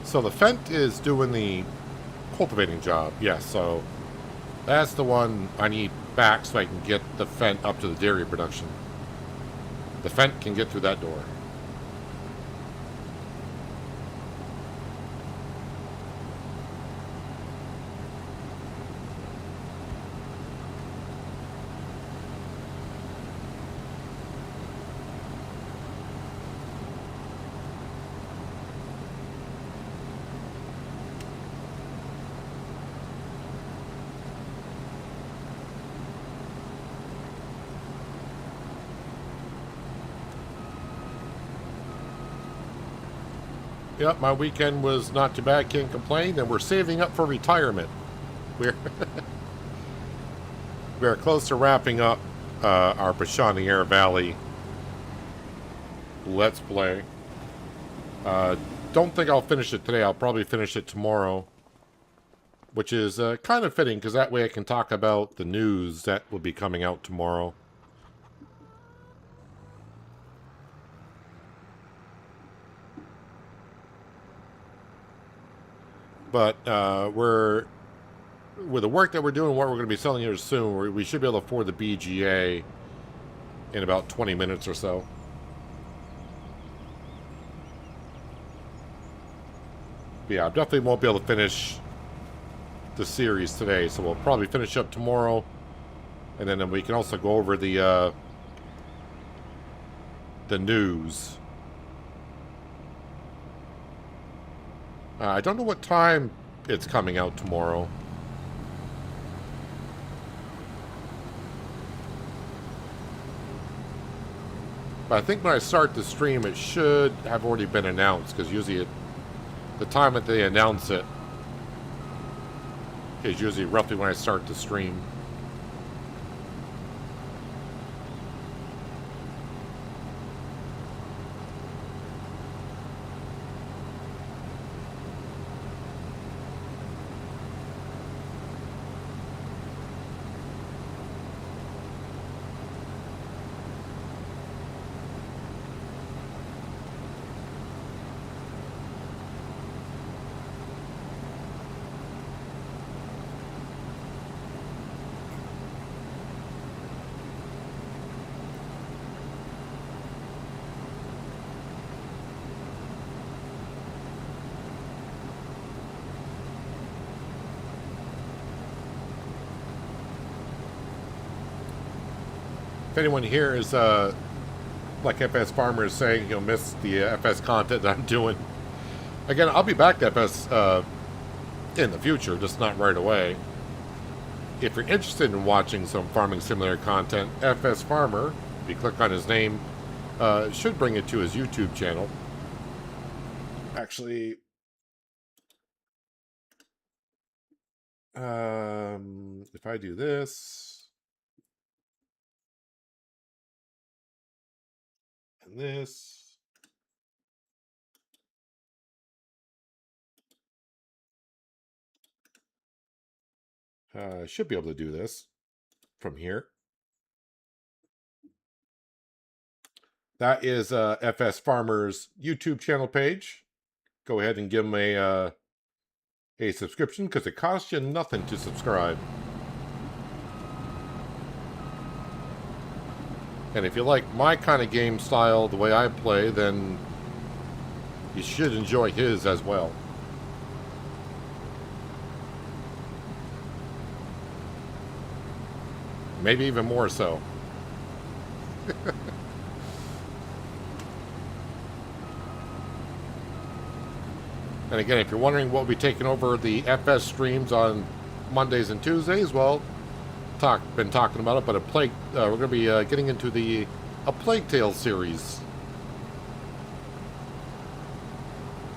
So the Fent is doing the cultivating job. Yes, so that's the one I need back so I can get the Fent up to the dairy production. The Fent can get through that door. Yep, my weekend was not too bad. Can't complain. And we're saving up for retirement. We're we're close to wrapping up our Pichonniere Valley Let's Play. Don't think I'll finish it today. I'll probably finish it tomorrow. Which is kind of fitting, because that way I can talk about the news that will be coming out tomorrow. But with the work that we're doing, what we're going to be selling here soon, we should be able to afford the BGA in about 20 minutes or so. But yeah, I definitely won't be able to finish the series today, so we'll probably finish up tomorrow, and then we can also go over the news. I don't know what time it's coming out tomorrow. But I think when I start the stream, it should have already been announced, because usually the time that they announce it is usually roughly when I start the stream. If anyone here is, like FS Farmer is saying, you'll miss the FS content that I'm doing. Again, I'll be back to FS in the future, just not right away. If you're interested in watching some Farming Simulator content, FS Farmer, if you click on his name, should bring it to his YouTube channel. Actually, if I do this... and this. Should be able to do this from here. That is FS Farmer's YouTube channel page. Go ahead and give him a subscription, because it costs you nothing to subscribe. And if you like my kind of game style, the way I play, then you should enjoy his as well. Maybe even more so. And again, if you're wondering what we'll be taking over the FS streams on Mondays and Tuesdays, well, been talking about it, but we're going to be getting into a Plague Tale series.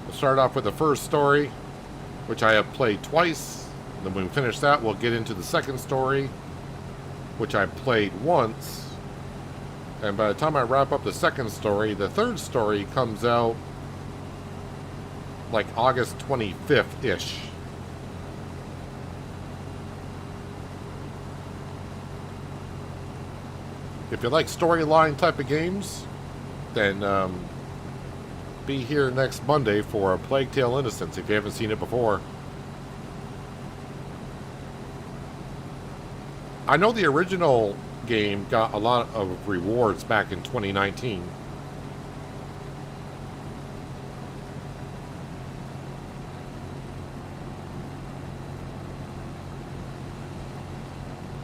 We'll start off with the first story, which I have played twice. And then when we finish that, we'll get into the second story, which I played once. And by the time I wrap up the second story, the third story comes out like August 25th-ish. If you like storyline type of games, then be here next Monday for A Plague Tale Innocence if you haven't seen it before. I know the original game got a lot of rewards back in 2019.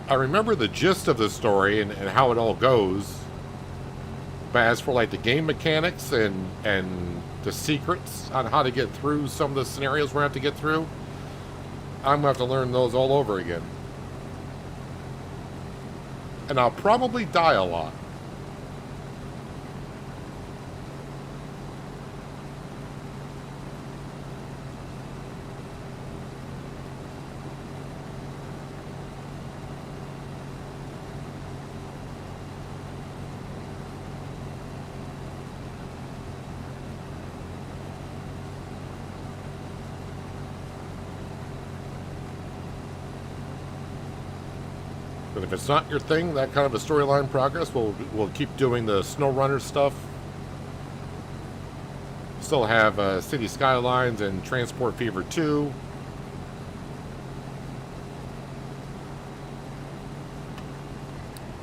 I remember the gist of the story and how it all goes. But as for like the game mechanics and the secrets on how to get through some of the scenarios we're going to have to get through, I'm going to have to learn those all over again. And I'll probably die a lot. But if it's not your thing, that kind of a storyline progress, we'll keep doing the SnowRunner stuff. Still have City Skylines and Transport Fever 2.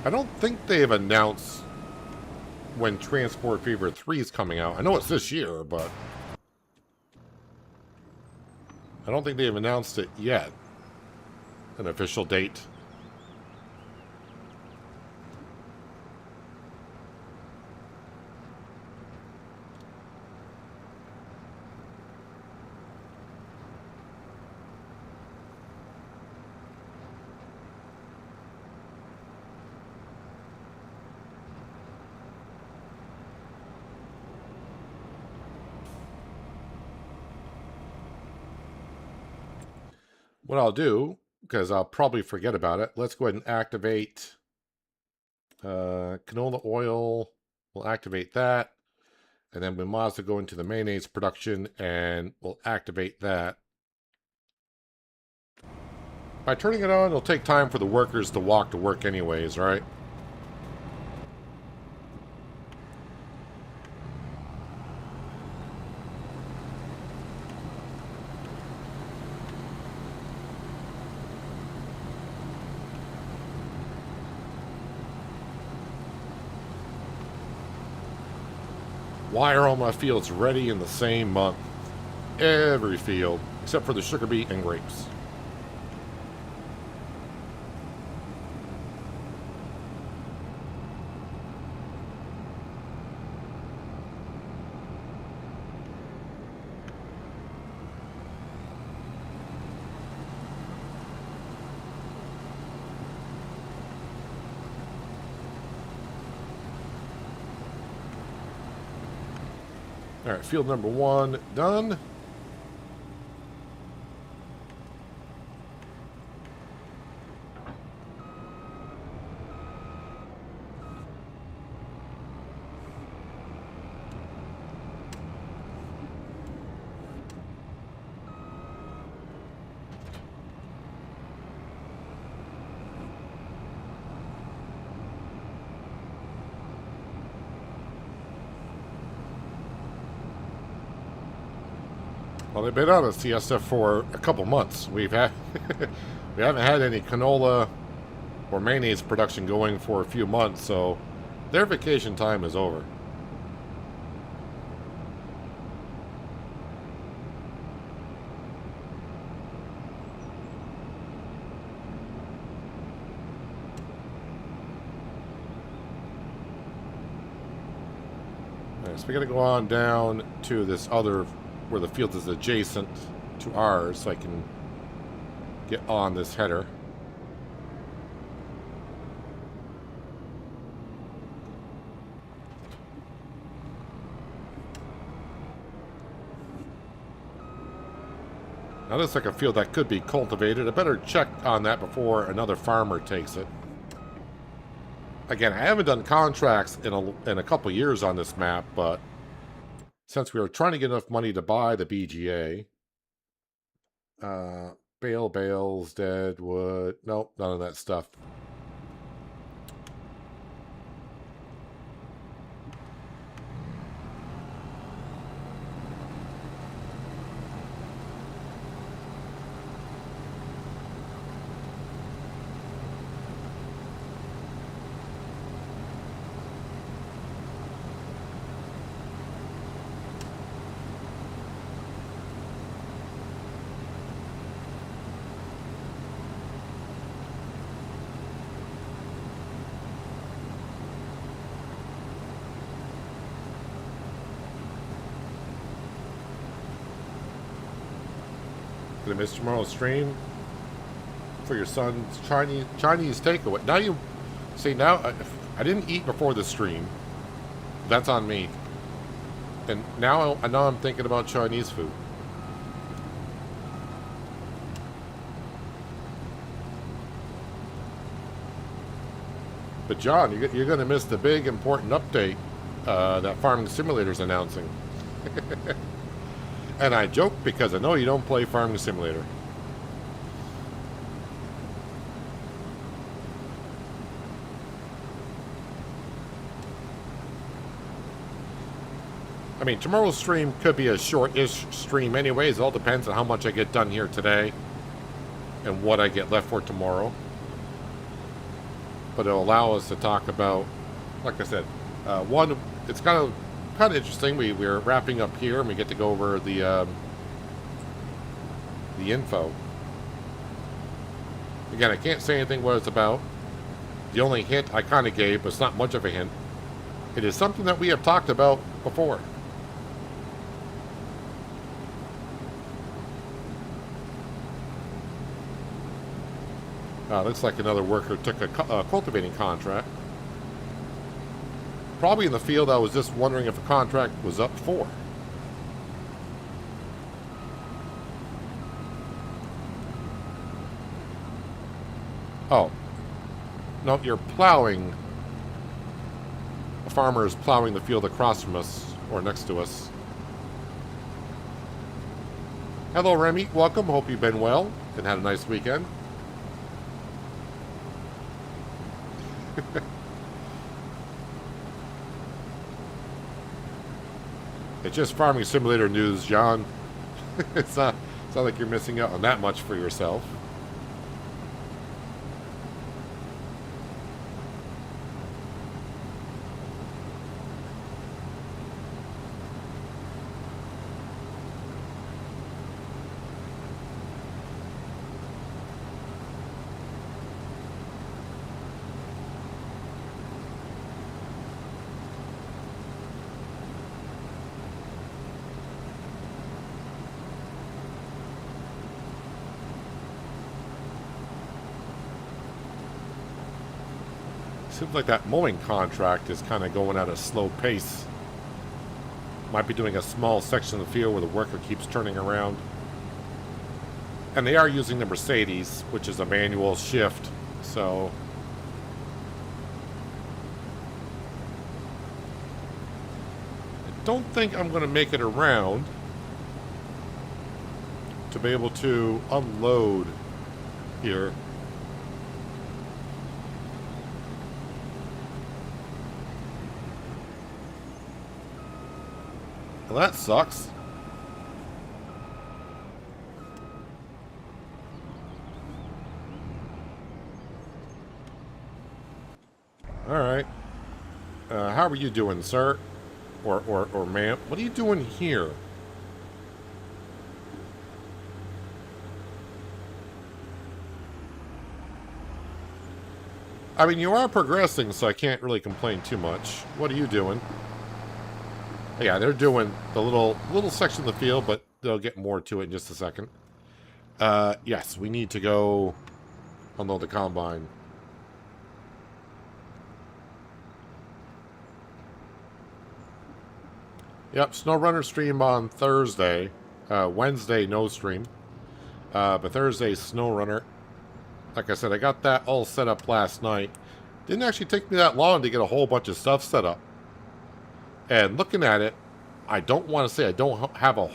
I don't think they've announced when Transport Fever 3 is coming out. I know it's this year, but I don't think they've announced it yet. An official date. What I'll do, because I'll probably forget about it, let's go ahead and activate canola oil. We'll activate that. And then we might as well go into the mayonnaise production and we'll activate that. By turning it on, it'll take time for the workers to walk to work anyways, right? Why are all my fields ready in the same month? Every field, except for the sugar beet and grapes. All right, field number 1 done. Well, they've been on a CSF for a couple months. We haven't had any canola or mayonnaise production going for a few months, so their vacation time is over. All right, so we got to go on down to this other, where the field is adjacent to ours, so I can get on this header. Now this looks like a field that could be cultivated. I better check on that before another farmer takes it. Again, I haven't done contracts in a couple years on this map, but since we were trying to get enough money to buy the BGA, bales, dead wood, nope, none of that stuff. Gonna miss tomorrow's stream for your son's Chinese takeaway. Now you see, now I didn't eat before the stream. That's on me. And now I know I'm thinking about Chinese food. But John, you're going to miss the big important update that Farming Simulator's announcing. And I joke because I know you don't play Farming Simulator. I mean, tomorrow's stream could be a short-ish stream anyways. It all depends on how much I get done here today and what I get left for tomorrow. But it'll allow us to talk about, like I said, one, it's kind of interesting. We're wrapping up here and we get to go over the info. Again, I can't say anything what it's about. The only hint I kind of gave, but it's not much of a hint. It is something that we have talked about before. Looks like another worker took a cultivating contract. Probably in the field I was just wondering if a contract was up for. Oh. No, you're plowing. A farmer is plowing the field across from us, or next to us. Hello, Remy. Welcome. Hope you've been well and had a nice weekend. It's just Farming Simulator news, John. It's not like you're missing out on that much for yourself. Seems like that mowing contract is kind of going at a slow pace. Might be doing a small section of the field where the worker keeps turning around. And they are using the Mercedes, which is a manual shift, so... I don't think I'm going to make it around to be able to unload here. Well, that sucks. Alright. How are you doing, sir? Or ma'am? What are you doing here? I mean, you are progressing, so I can't really complain too much. What are you doing? Yeah, they're doing the little section of the field, but they'll get more to it in just a second. Yes, we need to go unload the combine. Yep, SnowRunner stream on Thursday. Wednesday, no stream. But Thursday, SnowRunner. Like I said, I got that all set up last night. Didn't actually take me that long to get a whole bunch of stuff set up. And looking at it, I don't want to say I don't have a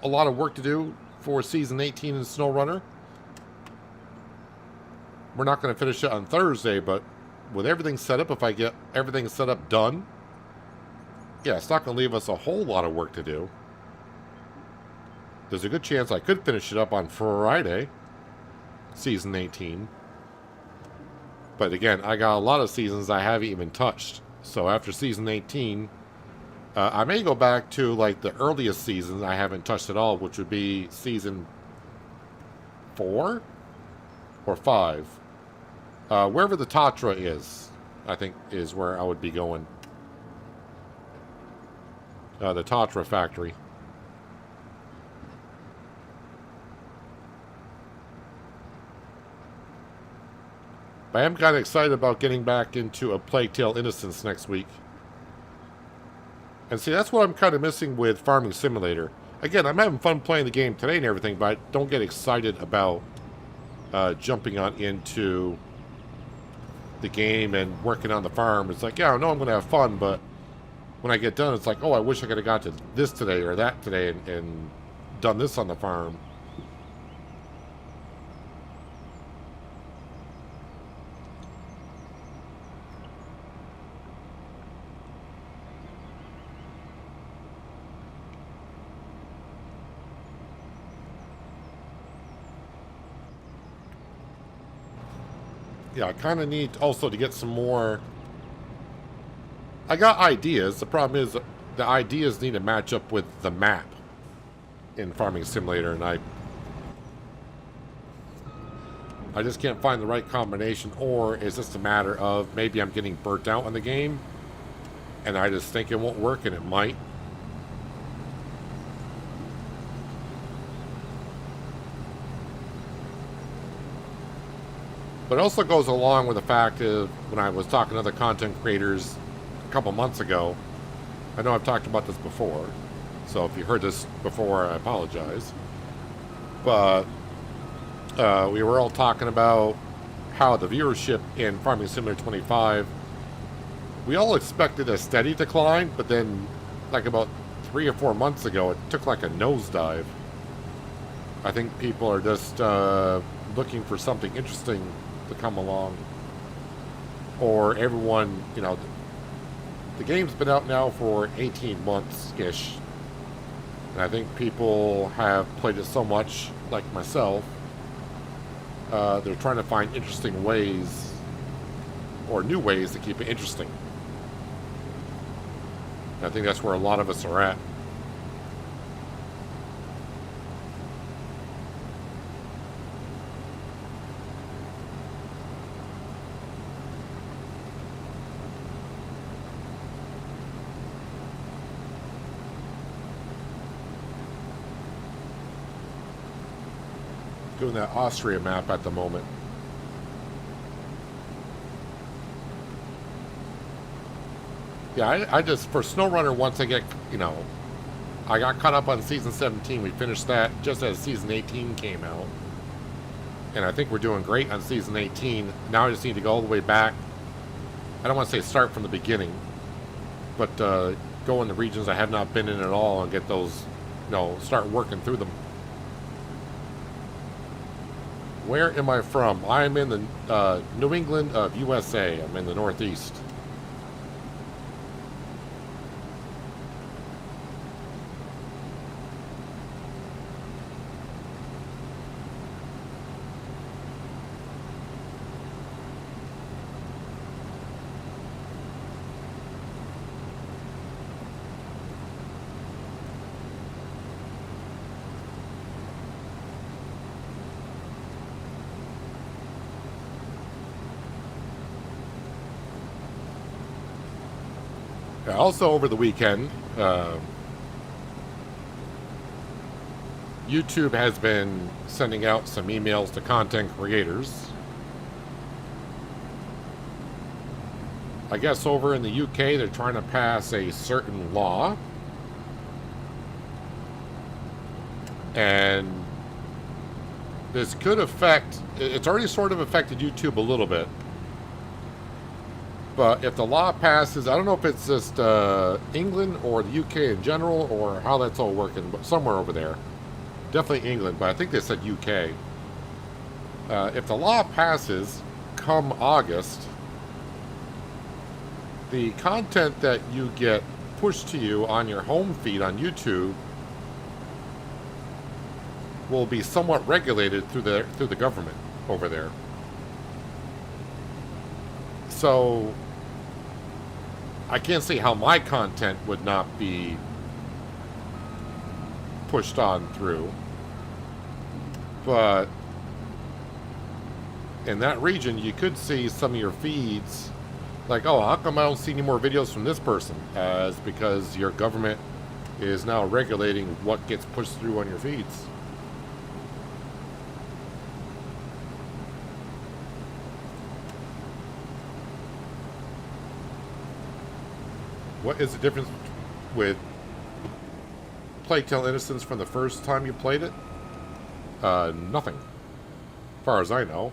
lot of work to do for Season 18 in SnowRunner. We're not going to finish it on Thursday, but with everything set up, if I get everything set up done, yeah, it's not going to leave us a whole lot of work to do. There's a good chance I could finish it up on Friday, Season 18. But again, I got a lot of seasons I haven't even touched. So after Season 18, I may go back to like the earliest seasons I haven't touched at all, which would be Season 4 or 5. Wherever the Tatra is, I think is where I would be going. The Tatra factory. But I am kind of excited about getting back into A Plague Tale Innocence next week. And see, that's what I'm kind of missing with Farming Simulator. Again, I'm having fun playing the game today and everything, but I don't get excited about jumping on into the game and working on the farm. It's like, yeah, I know I'm going to have fun, but when I get done, it's like, oh, I wish I could have got to this today or that today and done this on the farm. yeah, I kind of need also to get some more. I got ideas. The problem is the ideas need to match up with the map in Farming Simulator, and I just can't find the right combination. Or is this a matter of maybe I'm getting burnt out on the game, and I just think it won't work, and it might. But it also goes along with the fact of when I was talking to other content creators a couple months ago, I know I've talked about this before, so if you heard this before, I apologize. But we were all talking about how the viewership in Farming Simulator 25, we all expected a steady decline, but then like about 3 or 4 months ago, it took like a nosedive. I think people are just looking for something interesting to come along. Or everyone, you know, the game's been out now for 18 months-ish. And I think people have played it so much, like myself, they're trying to find interesting ways, or new ways to keep it interesting. And I think that's where a lot of us are at. Doing that Austria map at the moment. Yeah, I just, for SnowRunner, once I get, you know, I got caught up on Season 17. We finished that just as Season 18 came out. And I think we're doing great on Season 18. Now I just need to go all the way back. I don't want to say start from the beginning, but go in the regions I have not been in at all and get those, you know, start working through them. Where am I from? I'm in the New England of USA. I'm in the Northeast. Also, over the weekend, YouTube has been sending out some emails to content creators. I guess over in the UK, they're trying to pass a certain law. And this could affect, it's already sort of affected YouTube a little bit. But if the law passes, I don't know if it's just England or the UK in general or how that's all working, but somewhere over there. Definitely England, but I think they said UK. If the law passes come August, the content that you get pushed to you on your home feed on YouTube will be somewhat regulated through the government over there. So I can't see how my content would not be pushed on through. But in that region, you could see some of your feeds like, oh, how come I don't see any more videos from this person? It's because your government is now regulating what gets pushed through on your feeds. What is the difference with Plague Tale Innocence from the first time you played it? Nothing. As far as I know.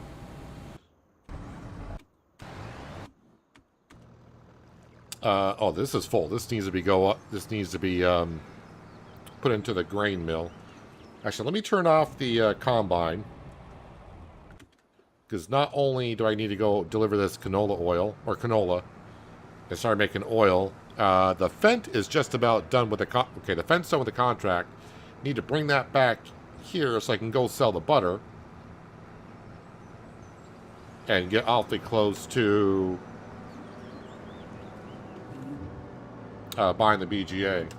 Oh, this is full. This needs to be This needs to be put into the grain mill. Actually, let me turn off the combine, because not only do I need to go deliver this canola oil or canola and start making oil. The Fent is just about done with the the Fent's done with the contract. Need to bring that back here so I can go sell the butter. and get awfully close to buying the BGA.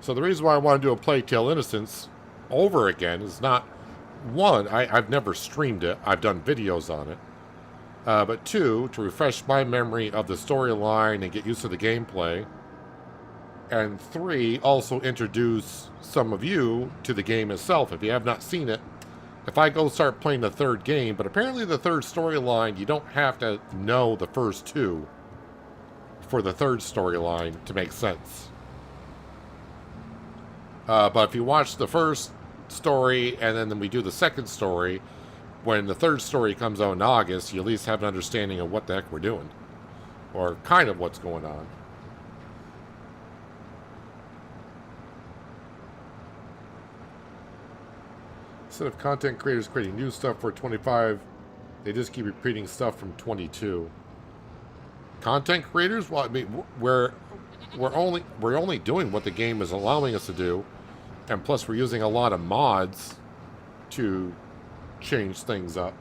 So the reason why I want to do a Plague Tale Innocence over again is not, one, I've never streamed it. I've done videos on it. But two, to refresh my memory of the storyline and get used to the gameplay. And three, also introduce some of you to the game itself. If you have not seen it, if I go start playing the third game, but apparently the third storyline, you don't have to know the first two for the third storyline to make sense. But if you watch the first story and then we do the second story, when the third story comes out in August, you at least have an understanding of what the heck we're doing. Or kind of what's going on. Instead of content creators creating new stuff for 25, they just keep repeating stuff from 22. Content creators? Well, I mean, we're only doing what the game is allowing us to do, and plus we're using a lot of mods to change things up.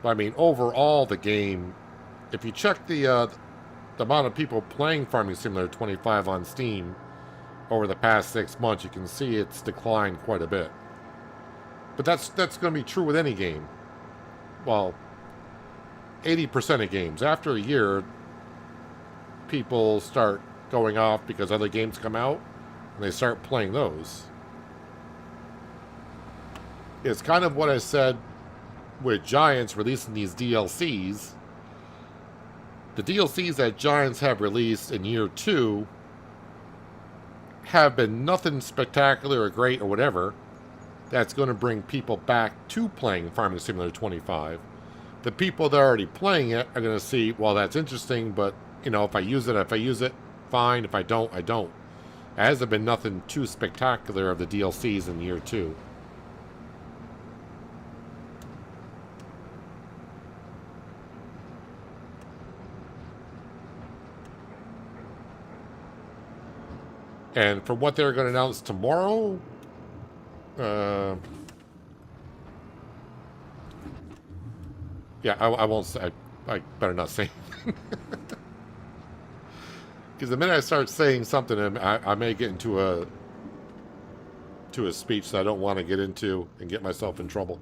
But, I mean, overall, the game, if you check the amount of people playing Farming Simulator 25 on Steam over the past 6 months, you can see it's declined quite a bit. But that's going to be true with any game. Well, 80% of games. After a year, people start going off because other games come out, and they start playing those. It's kind of what I said with Giants releasing these DLCs. The DLCs that Giants have released in year 2 have been nothing spectacular or great or whatever that's going to bring people back to playing Farming Simulator 25. The people that are already playing it are going to see, well, that's interesting, but, you know, if I use it, fine. If I don't, I don't. It hasn't been nothing too spectacular of the DLCs in year 2. And from what they're going to announce tomorrow, yeah, I won't say. I better not say. Because the minute I start saying something, I may get into a speech that I don't want to get into and get myself in trouble.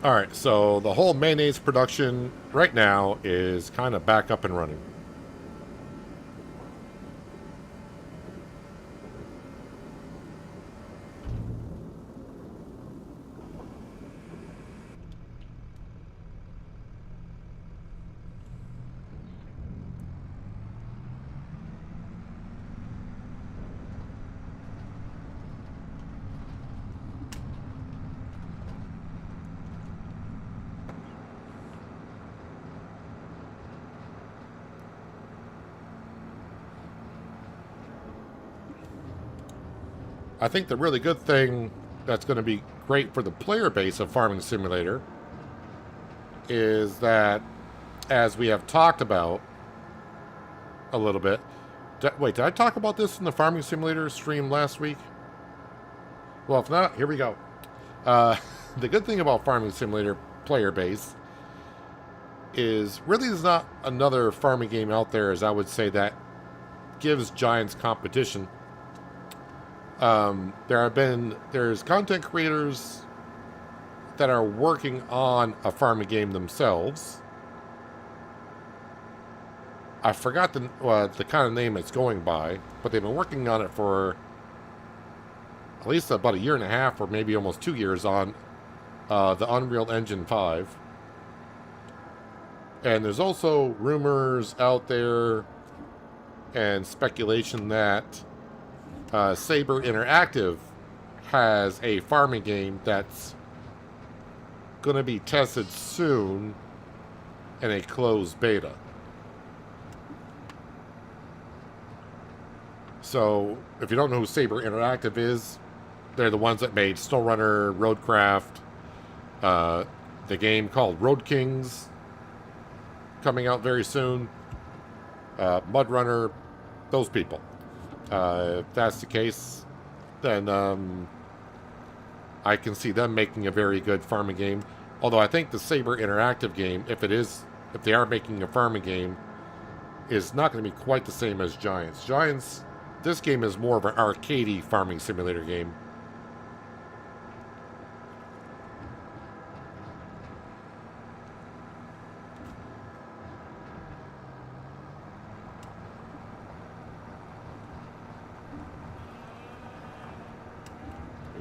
Alright, so the whole mayonnaise production right now is kind of back up and running. I think the really good thing that's going to be great for the player base of Farming Simulator is that, as we have talked about a little bit... Wait, did I talk about this in the Farming Simulator stream last week? Well, if not, here we go. The good thing about Farming Simulator player base is really there's not another farming game out there, as I would say, that gives Giants competition. There's content creators that are working on a farming game themselves. I forgot the kind of name it's going by, but they've been working on it for at least about a year and a half, or maybe almost 2 years, on the Unreal Engine 5. And there's also rumors out there and speculation that Saber Interactive has a farming game that's going to be tested soon in a closed beta. So, if you don't know who Saber Interactive is, they're the ones that made SnowRunner, Roadcraft, the game called Road Kings, coming out very soon, Mudrunner, those people. If that's the case, then I can see them making a very good farming game. Although I think the Saber Interactive game, if they are making a farming game, is not going to be quite the same as Giants. This game is more of an arcadey farming simulator game.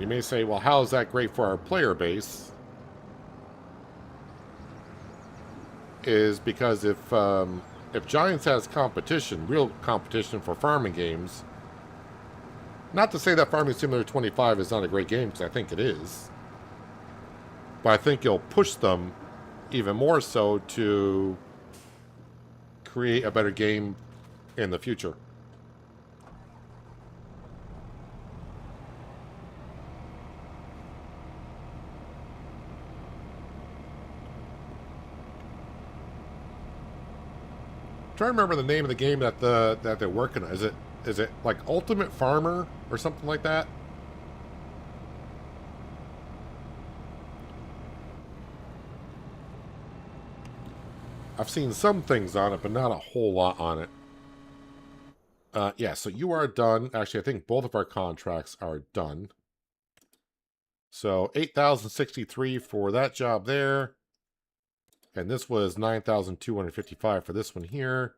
You may say, well, how is that great for our player base? Is because if Giants has competition, real competition for farming games, not to say that Farming Simulator 25 is not a great game, because I think it is, but I think it'll push them even more so to create a better game in the future. I'm trying to remember the name of the game that they're working on. Is it like Ultimate Farmer or something like that? I've seen some things on it, but not a whole lot on it. Yeah, so you are done. Actually, I think both of our contracts are done. So 8,063 for that job there. And this was 9,255 for this one here.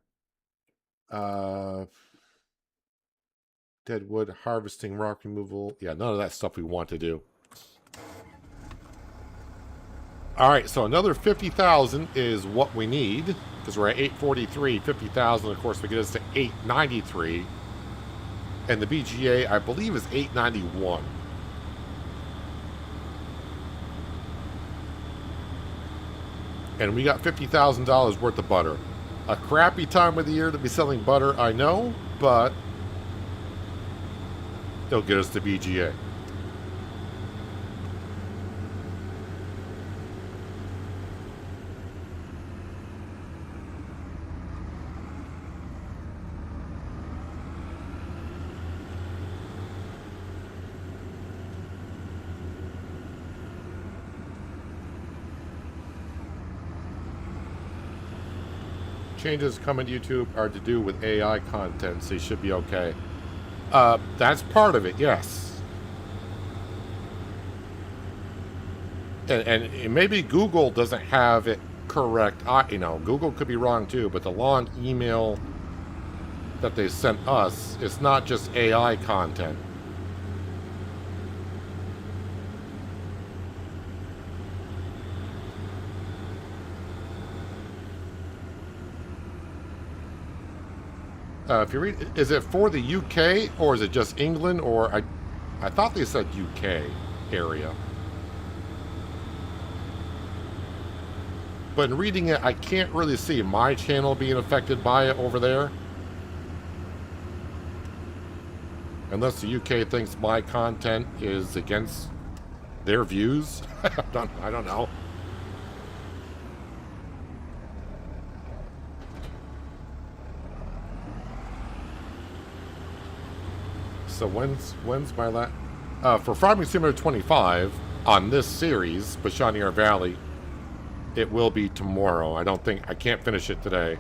Deadwood, harvesting, rock removal. Yeah, none of that stuff we want to do. All right, so another 50,000 is what we need, because we're at 843. 50,000, of course, would get us to 893. And the BGA, I believe, is 891. And we got $50,000 worth of butter. A crappy time of the year to be selling butter, I know, but it'll get us to BGA. Changes coming to YouTube are to do with AI content, so you should be okay. That's part of it, yes. And maybe Google doesn't have it correct. Google could be wrong too, but the long email that they sent us is not just AI content. If you read, is it for the UK or is it just England? Or I thought they said UK area. But in reading it, I can't really see my channel being affected by it over there. Unless the UK thinks my content is against their views. I don't know. So when's my last... for Farming Simulator 25, on this series, Pichonniere Valley, it will be tomorrow. I can't finish it today.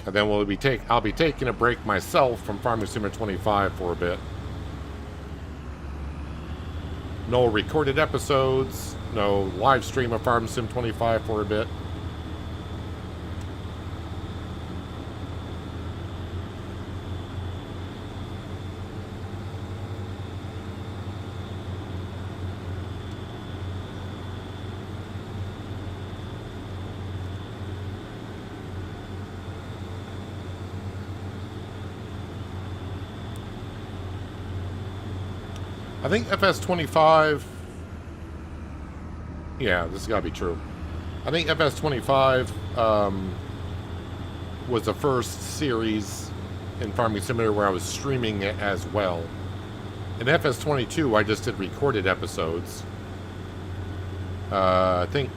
And then I'll be taking a break myself from Farming Simulator 25 for a bit. No recorded episodes, no live stream of Farming Sim 25 for a bit. I think FS25... Yeah, this has got to be true. I think FS25 was the first series in Farming Simulator where I was streaming it as well. In FS22, I just did recorded episodes. I think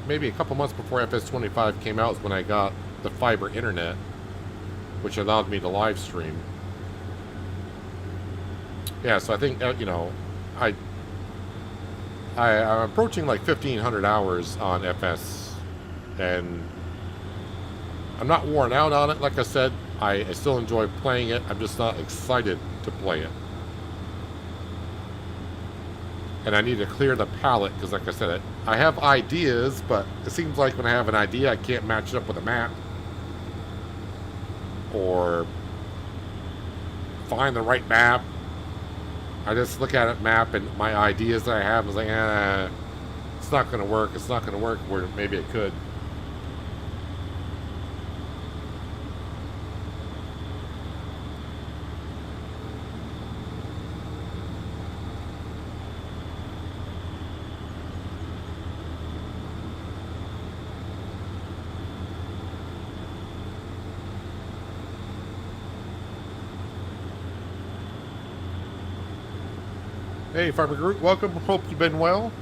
maybe a couple months before FS25 came out is when I got the fiber internet, which allowed me to live stream. Yeah, so I think, you know, I'm approaching like 1,500 hours on FS, and I'm not worn out on it. Like I said, I still enjoy playing it. I'm just not excited to play it. And I need to clear the palette, because like I said, I have ideas, but it seems like when I have an idea, I can't match it up with a map. Or find the right map. I just look at a map, and my ideas that I have is like, it's not going to work. It's not going to work where maybe it could. Hey, Farmer Groot, welcome. Hope you've been well.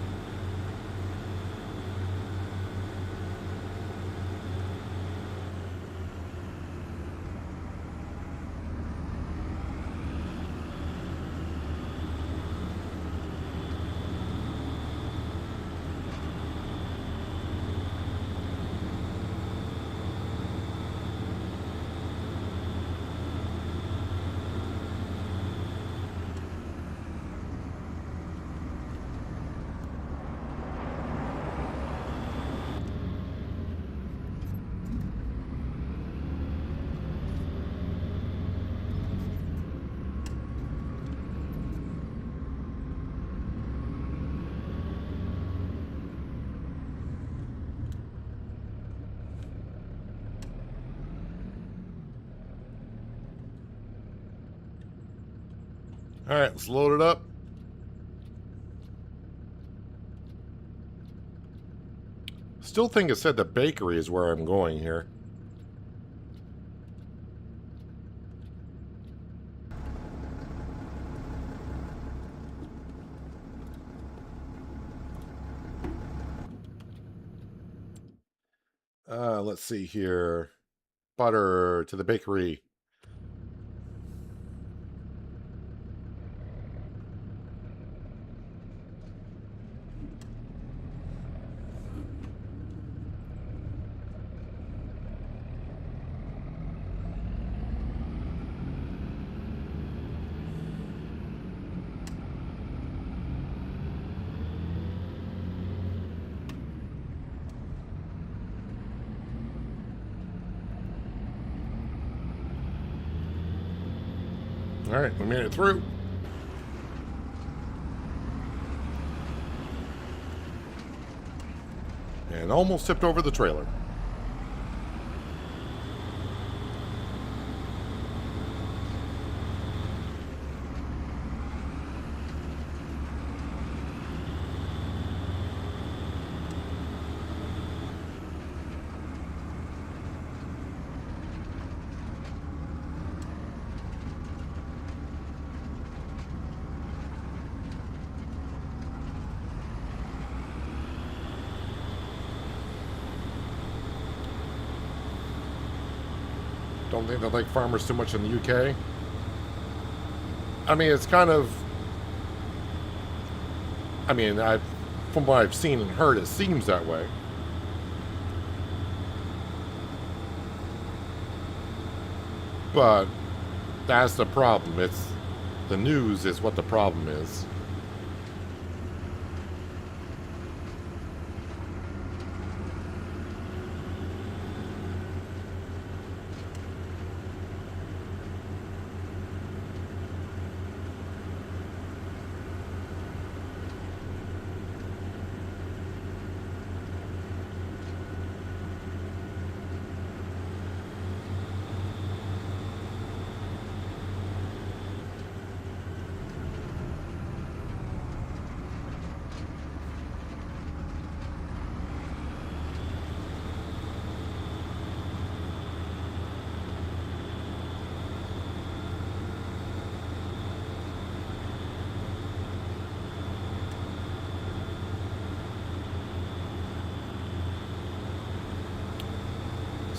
Alright, let's load it up. Still think it said the bakery is where I'm going here. Let's see here. Butter to the bakery. Alright, we made it through. And almost tipped over the trailer. Don't think they like farmers too much in the UK. I mean, it's kind of... I mean, from what I've seen and heard, it seems that way. But that's the problem. It's... The news is what the problem is.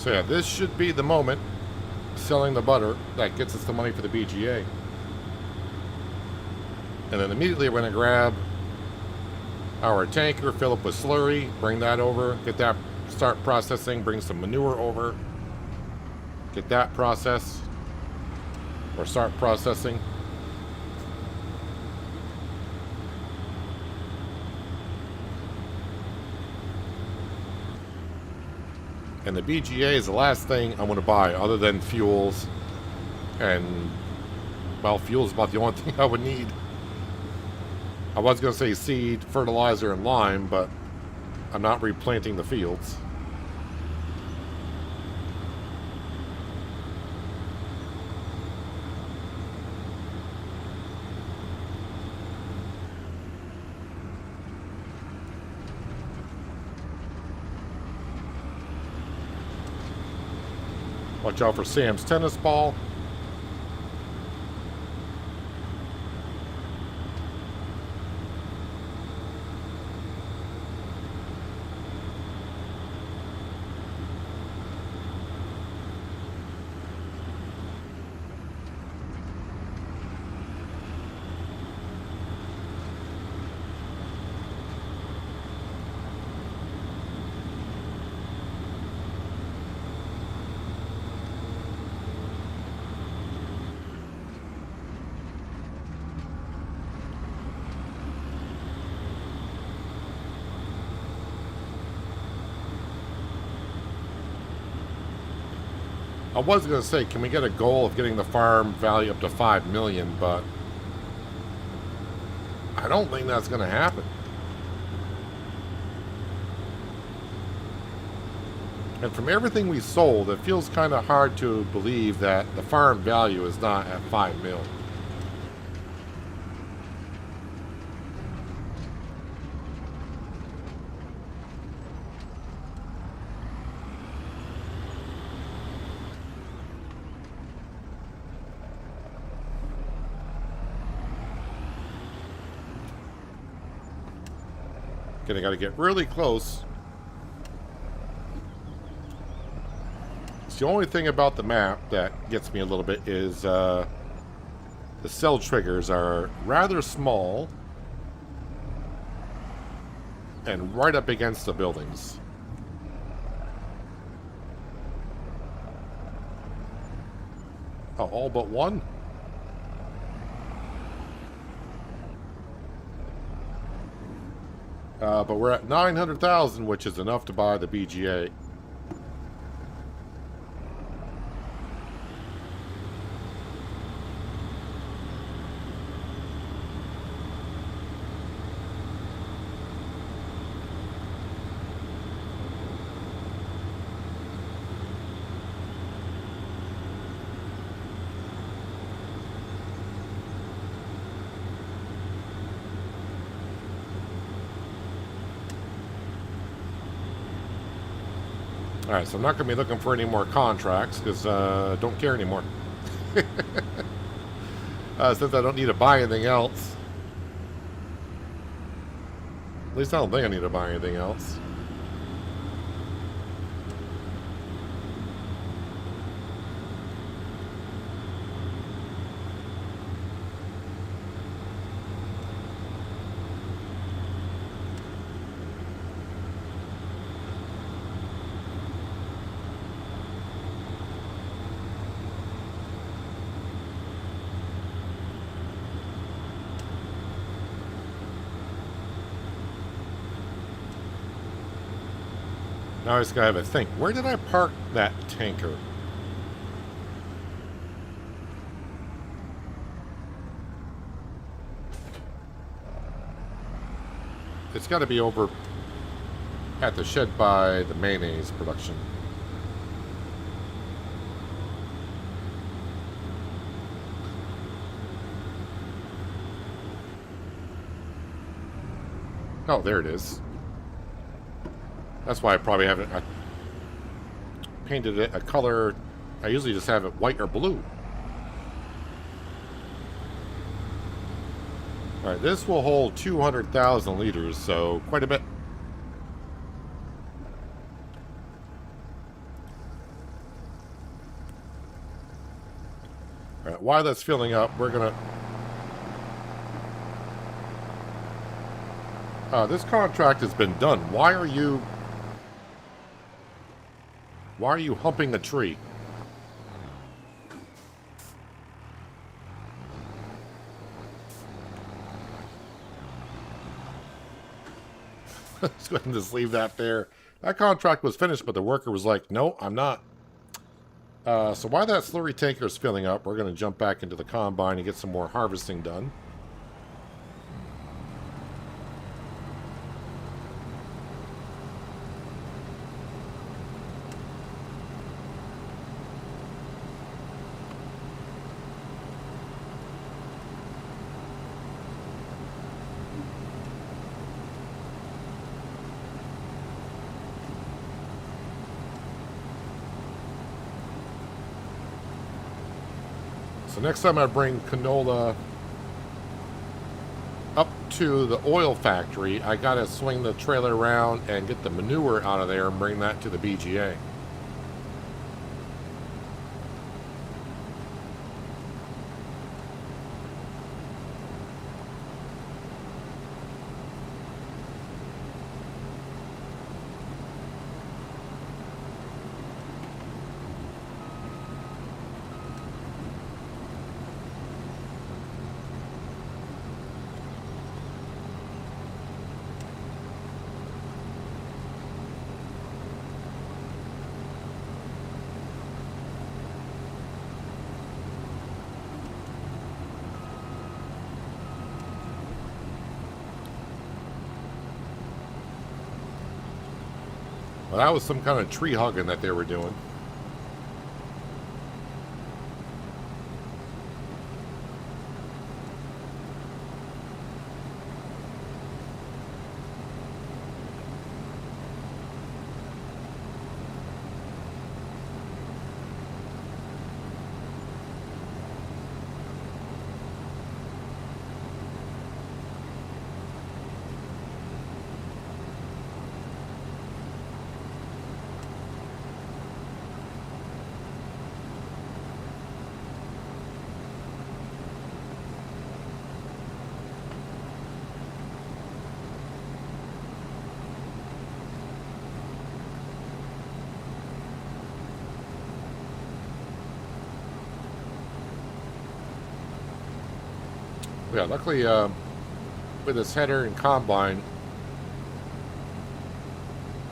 So yeah, this should be the moment, selling the butter, that gets us the money for the BGA. And then immediately we're going to grab our tanker, fill up with slurry, bring that over, get that, start processing, bring some manure over, get that processed, or start processing. And the BGA is the last thing I'm going to buy other than fuels. And, well, fuel is about the only thing I would need. I was going to say seed, fertilizer, and lime, but I'm not replanting the fields. Watch out for Sam's tennis ball. I was going to say, can we get a goal of getting the farm value up to 5 million, but I don't think that's going to happen. And from everything we sold, it feels kind of hard to believe that the farm value is not at 5 mil. I got to get really close. It's the only thing about the map that gets me a little bit is the cell triggers are rather small and right up against the buildings. Oh, all but one? But we're at 900,000, which is enough to buy the BGA. Alright, so I'm not going to be looking for any more contracts, because I don't care anymore. Since I don't need to buy anything else. At least I don't think I need to buy anything else. Now I just gotta have a think. Where did I park that tanker? It's got to be over at the shed by the mayonnaise production. Oh, there it is. That's why I probably haven't painted it a color. I usually just have it white or blue. Alright, this will hold 200,000 liters, so quite a bit. while that's filling up, we're gonna... this contract has been done. Why are you humping a tree? Let's go ahead and just leave that there. That contract was finished, but the worker was like, no, I'm not. So while that slurry tanker is filling up, we're going to jump back into the combine and get some more harvesting done. So next time I bring canola up to the oil factory, I gotta swing the trailer around and get the manure out of there and bring that to the BGA. Well, that was some kind of tree hugging that they were doing. Yeah, luckily with this header and combine,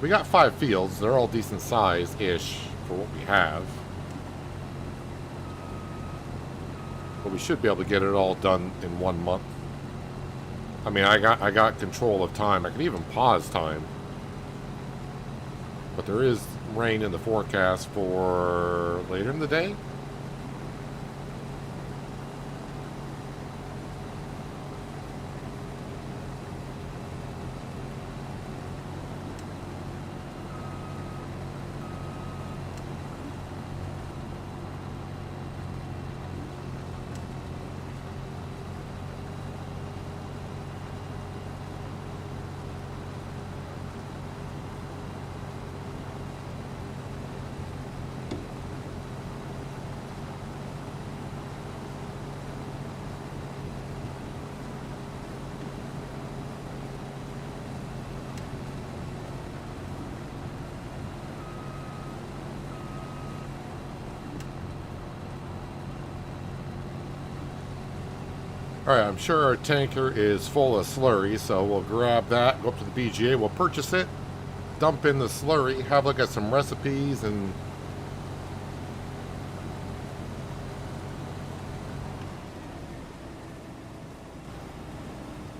we got 5 fields. They're all decent size-ish for what we have. But we should be able to get it all done in 1 month. I mean, I got control of time. I can even pause time. But there is rain in the forecast for later in the day. Alright, I'm sure our tanker is full of slurry, so we'll grab that, go up to the BGA, we'll purchase it, dump in the slurry, have a look at some recipes, and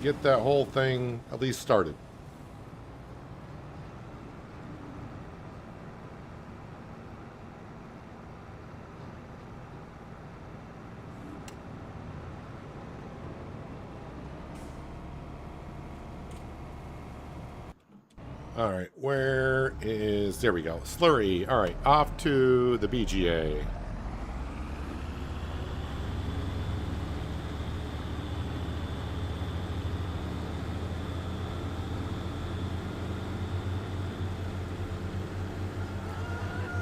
get that whole thing at least started. All right, where is... There we go. Slurry. All right, off to the BGA.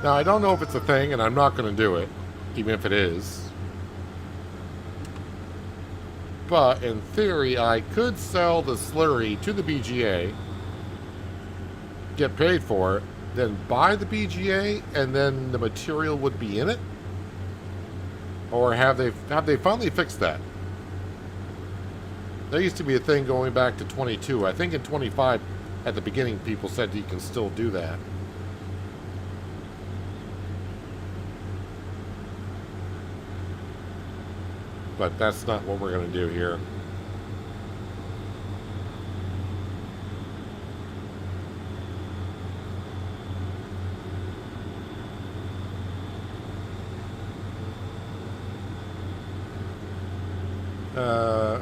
Now, I don't know if it's a thing, and I'm not going to do it, even if it is. But in theory, I could sell the slurry to the BGA, get paid for it, then buy the BGA, and then the material would be in it? Or have they finally fixed that? There used to be a thing going back to 22. I think in 25, at the beginning, people said you can still do that. But that's not what we're going to do here.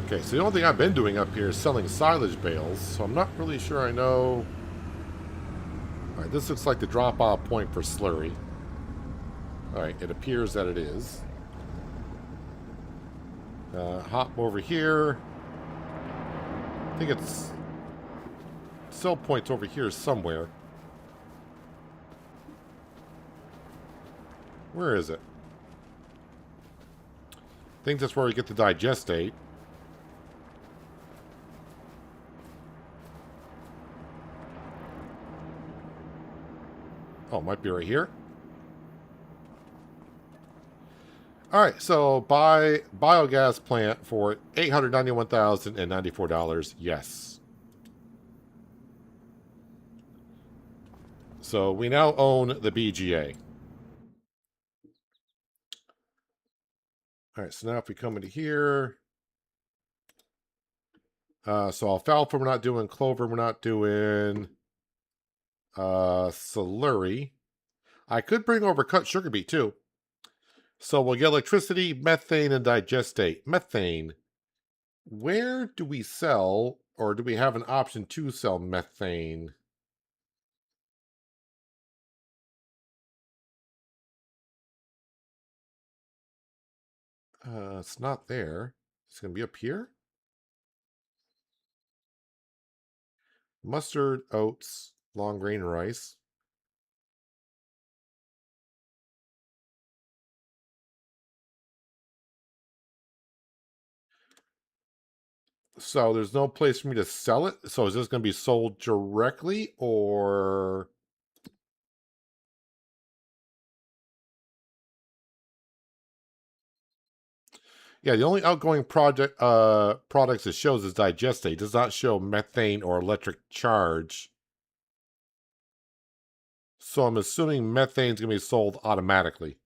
Okay, so the only thing I've been doing up here is selling silage bales, so I'm not really sure I know. Alright, this looks like the drop-off point for slurry. Alright, it appears that it is. Hop over here. I think it's... Sell points over here somewhere. Where is it? I think that's where we get the digestate. Oh, it might be right here. Alright, so buy biogas plant for $891,094. Yes. So we now own the BGA. Alright, so now if we come into here... so alfalfa we're not doing, clover we're not doing... slurry. I could bring over cut sugar beet too. So we'll get electricity, methane, and digestate. Methane. Where do we sell, or do we have an option to sell methane? It's not there. It's going to be up here. Mustard, oats, long grain rice. So there's no place for me to sell it. So is this going to be sold directly, or... Yeah, the only outgoing products it shows is digestate. It does not show methane or electric charge. So I'm assuming methane's going to be sold automatically.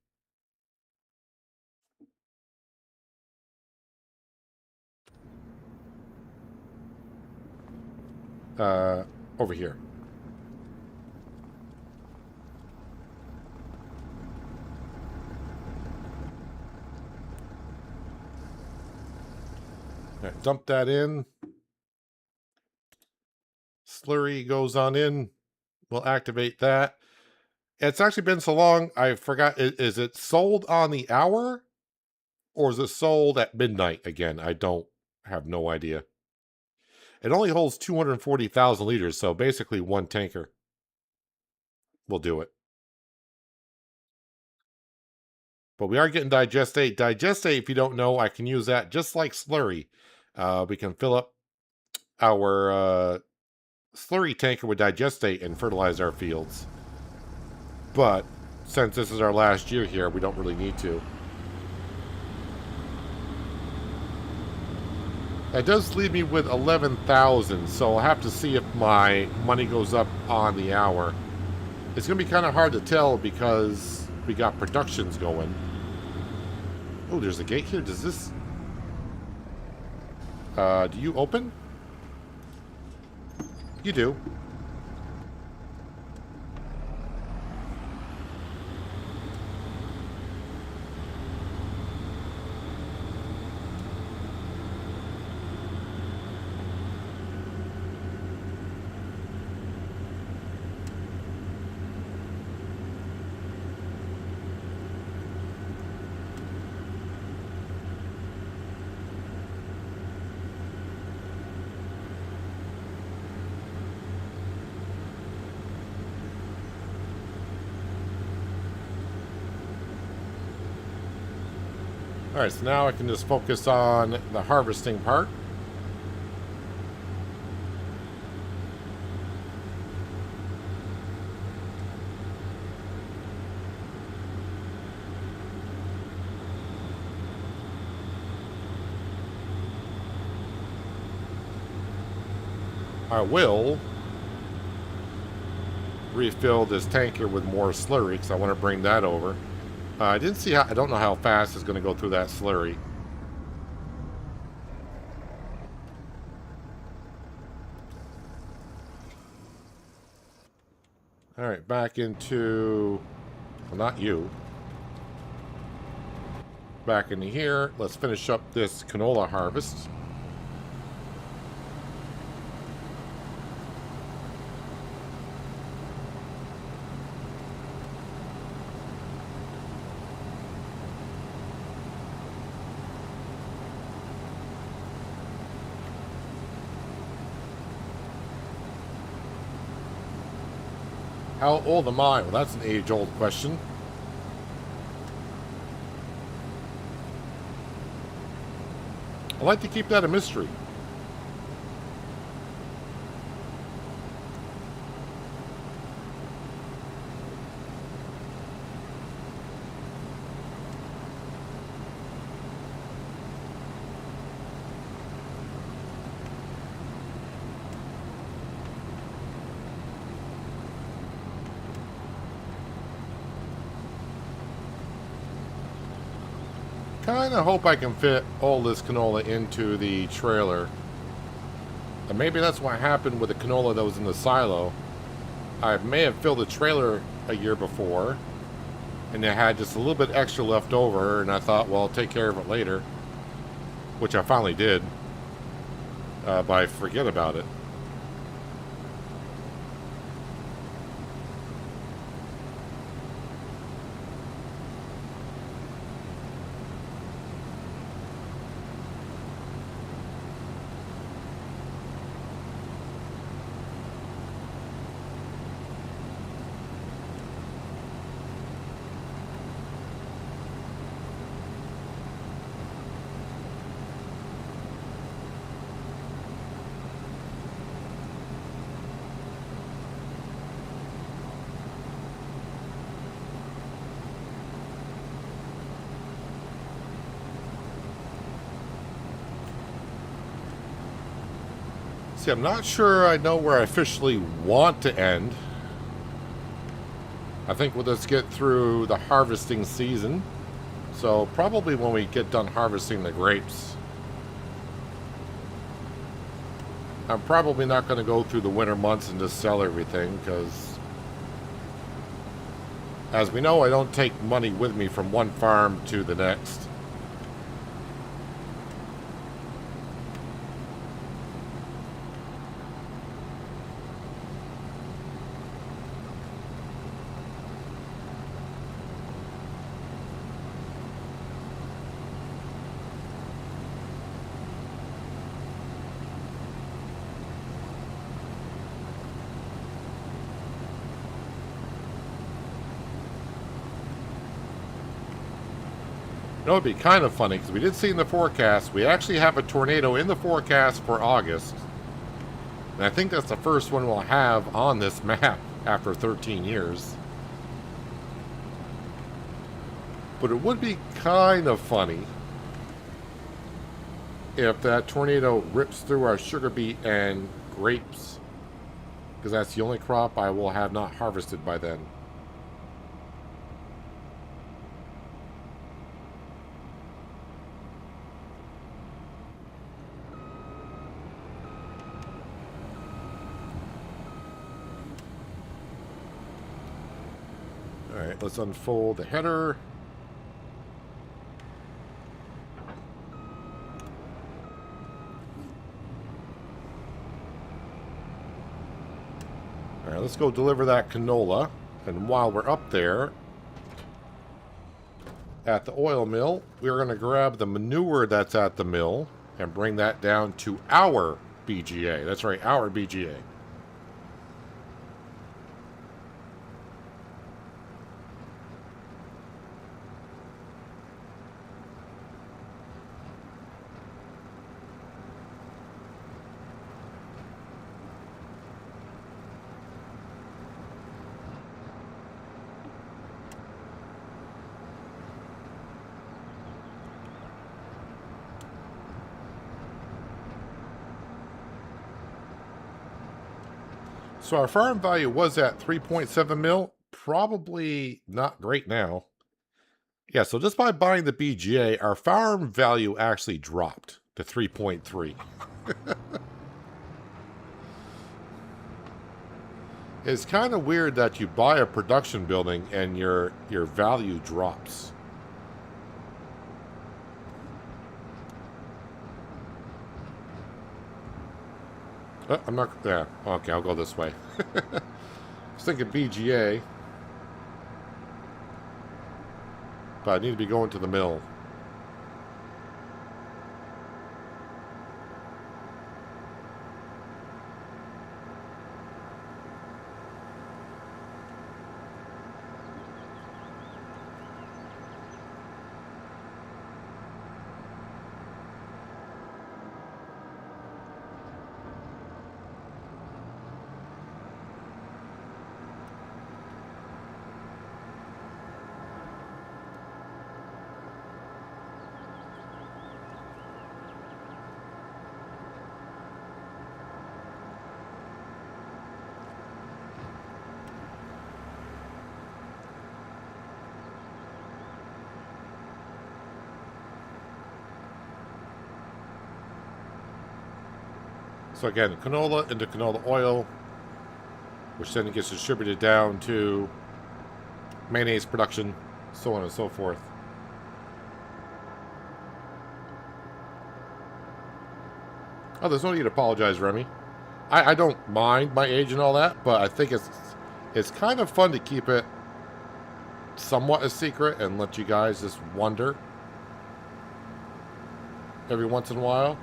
Over here. All right, dump that in. Slurry goes on in. We'll activate that. It's actually been so long, I forgot. Is it sold on the hour? Or is it sold at midnight again? I have no idea. It only holds 240,000 liters, so basically one tanker will do it. But we are getting digestate. Digestate, if you don't know, I can use that just like slurry. We can fill up our slurry tanker with digestate and fertilize our fields. But since this is our last year here, we don't really need to. That does leave me with 11,000, so I'll have to see if my money goes up on the hour. It's going to be kind of hard to tell because we got productions going. Oh, there's a gate here. Does this... do you open? You do. Alright, so now I can just focus on the harvesting part. I will refill this tanker with more slurry because I want to bring that over. I didn't see how, I don't know how fast it's going to go through that slurry. Alright, back into, well, not you. Back into here. Let's finish up this canola harvest. How old am I? Well, that's an age-old question. I like to keep that a mystery. Kind of hope I can fit all this canola into the trailer. And maybe that's what happened with the canola that was in the silo. I may have filled the trailer a year before, and I had just a little bit extra left over, and I thought, well, I'll take care of it later. Which I finally did. But I forget about it. See, I'm not sure I know where I officially want to end. I think we'll just get through the harvesting season. So probably when we get done harvesting the grapes. I'm probably not going to go through the winter months and just sell everything because, as we know, I don't take money with me from one farm to the next. You know, it'd be kind of funny because we did see in the forecast, we actually have a tornado in the forecast for August. And I think that's the first one we'll have on this map after 13 years. But it would be kind of funny if that tornado rips through our sugar beet and grapes. Because that's the only crop I will have not harvested by then. Alright, let's unfold the header. Alright, let's go deliver that canola. And while we're up there at the oil mill, we're going to grab the manure that's at the mill and bring that down to our BGA. That's right, our BGA. So our farm value was at 3.7 mil. Probably not great now. Yeah, so just by buying the BGA, our farm value actually dropped to 3.3. It's kind of weird that you buy a production building and your value drops. I'm not. Yeah. Okay, I'll go this way. I was thinking BGA, but I need to be going to the mill. So again, canola into canola oil, which then gets distributed down to mayonnaise production, so on and so forth. Oh, there's no need to apologize, Remy. I don't mind my age and all that, but I think it's kind of fun to keep it somewhat a secret and let you guys just wonder every once in a while.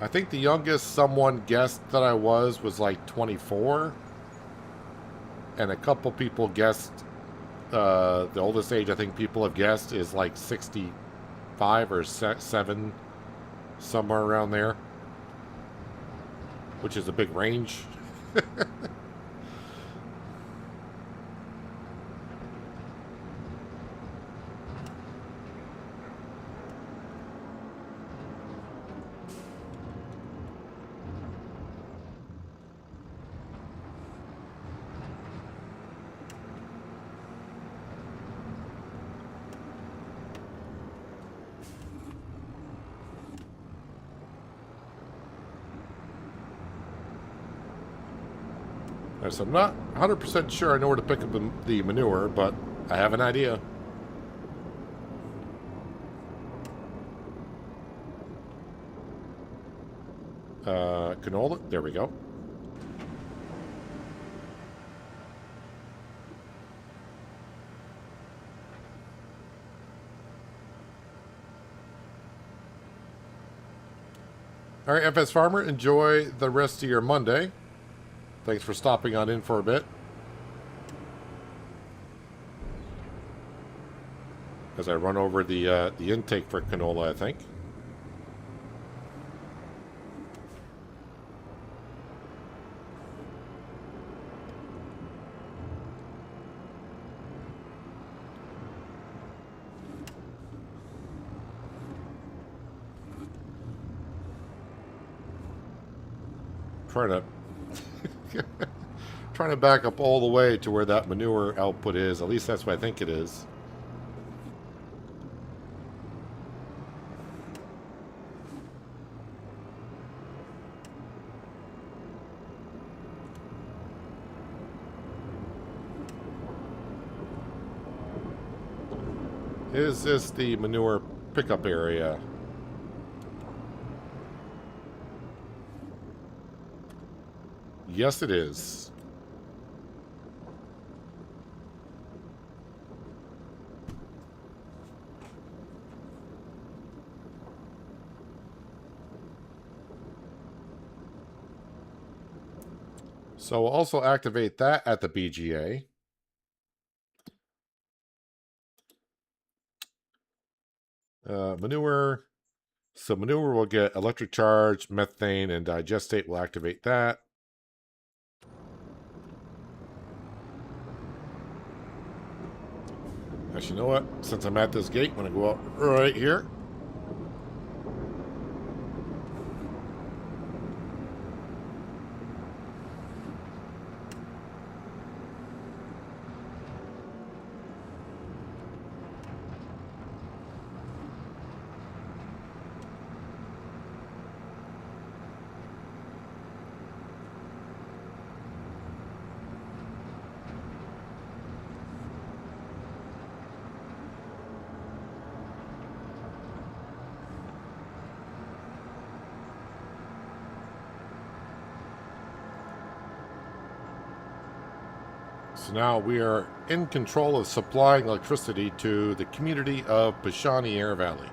I think the youngest someone guessed that I was like 24. And a couple people guessed, the oldest age I think people have guessed is like 65 or 7, somewhere around there. Which is a big range. So I'm not 100% sure I know where to pick up the manure, but I have an idea. Canola, there we go. All right, FS Farmer, enjoy the rest of your Monday. Thanks for stopping on in for a bit. As I run over the intake for canola, I think. Trying to trying to back up all the way to where that manure output is. At least that's what I think it is. Is this the manure pickup area? Yes, it is. So we'll also activate that at the BGA. Manure, So manure will get electric charge, methane, and digestate will activate that. Actually, you know what? Since I'm at this gate, I'm going to go up right here. So now we are in control of supplying electricity to the community of Pichonniere Valley.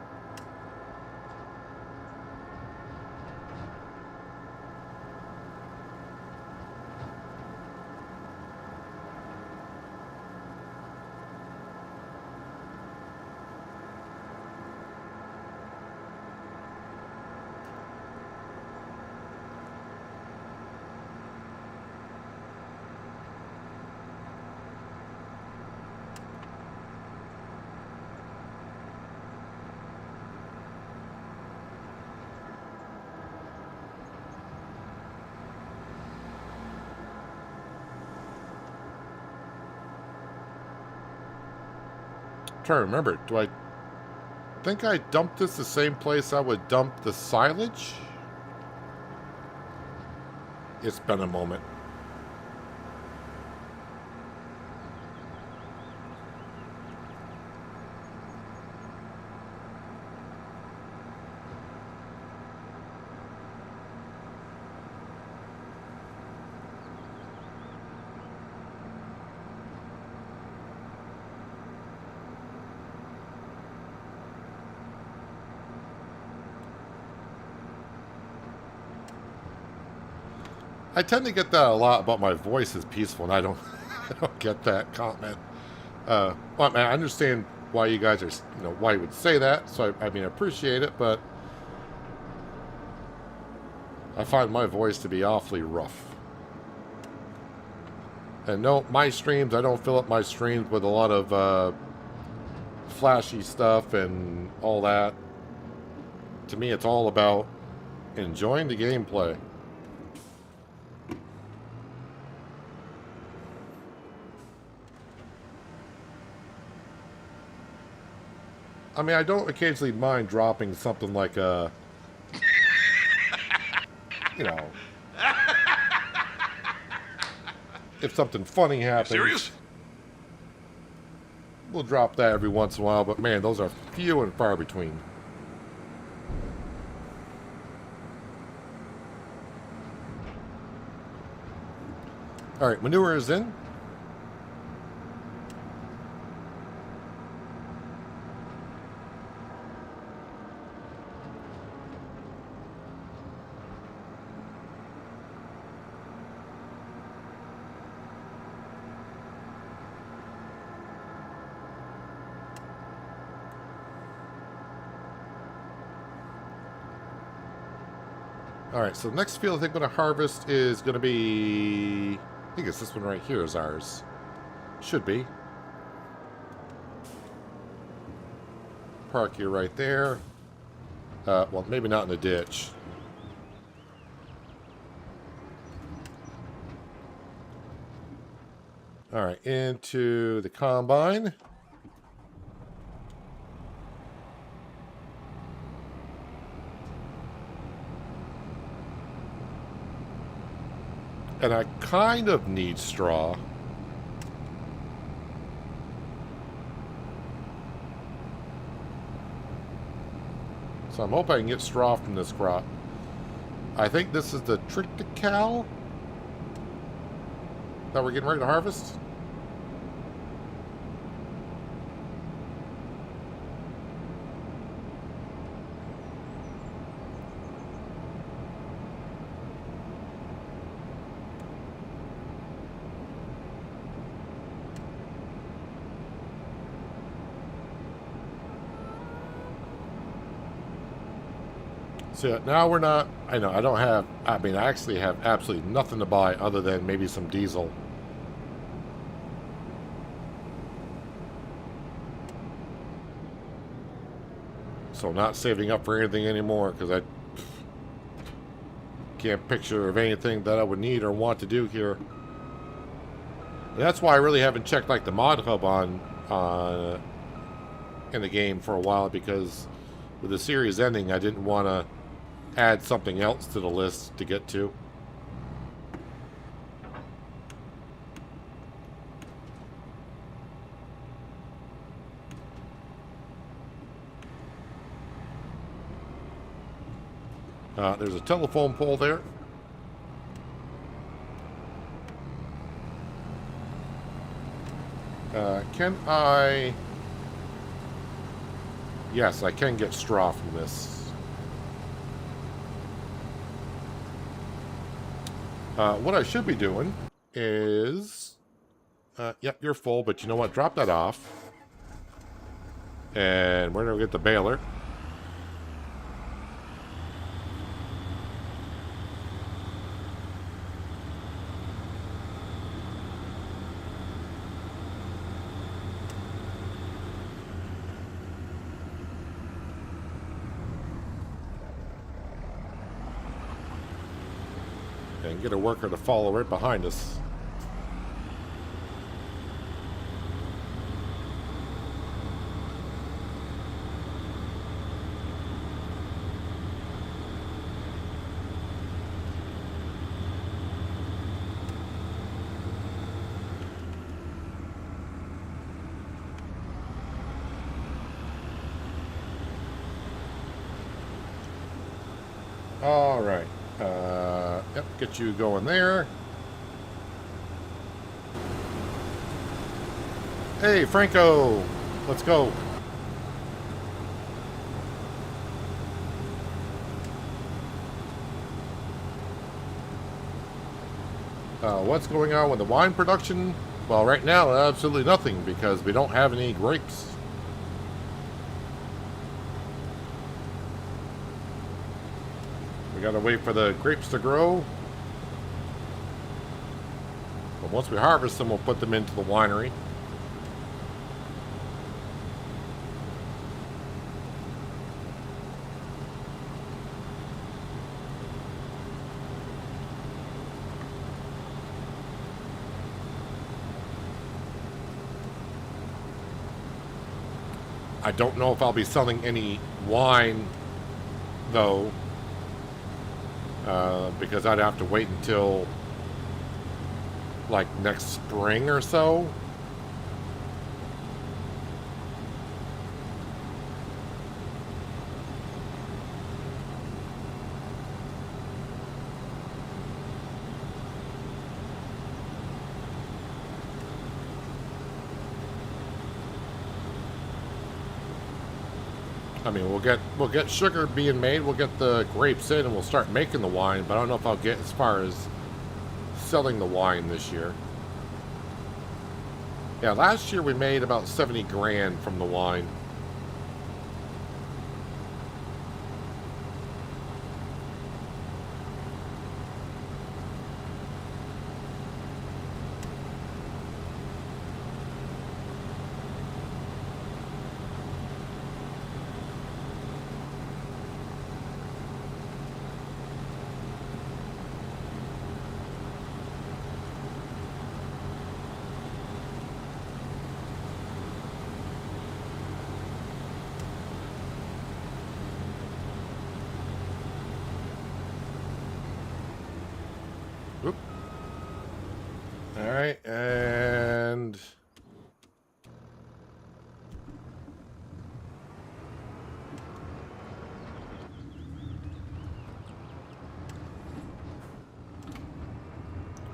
I'm trying to remember, do I think I dumped this the same place I would dump the silage? It's been a moment. I tend to get that a lot about my voice is peaceful, and I don't, I don't get that comment. Well, man, I understand why you guys are, why you would say that. So I mean, I appreciate it, but I find my voice to be awfully rough. And no, my streams, I don't fill up my streams with a lot of flashy stuff and all that. To me, it's all about enjoying the gameplay. I mean, I don't occasionally mind dropping something like a, if something funny happens. Serious? We'll drop that every once in a while, but man, those are few and far between. Alright, manure is in. Alright, so the next field I think I'm going to harvest is going to be... I think it's this one right here is ours. Should be. Park you right there. Well, maybe not in the ditch. Alright, into the combine. And I kind of need straw. So I'm hoping I can get straw from this crop. I think this is the triticale that we're getting ready to harvest. So now we're not, I know, I don't have, I mean, I actually have absolutely nothing to buy other than maybe some diesel. So not saving up for anything anymore because I can't picture of anything that I would need or want to do here. And that's why I really haven't checked like the mod hub on in the game for a while, because with the series ending, I didn't want to add something else to the list to get to. There's a telephone pole there. Can I... Yes, I can get straw from this. What I should be doing is... yep, you're full, but you know what? Drop that off. And we're going to get the baler. And get a worker to follow right behind us. All right. Yep, get you going there. Hey, Franco, let's go. What's going on with the wine production? Well, right now, absolutely nothing, because we don't have any grapes. We gotta wait for the grapes to grow. But once we harvest them, we'll put them into the winery. I don't know if I'll be selling any wine, though, because I'd have to wait until, like, next spring or so. I mean, we'll get sugar being made, we'll get the grapes in, and we'll start making the wine, but I don't know if I'll get as far as selling the wine this year. Yeah, last year we made about 70 grand from the wine. Oop. All right, and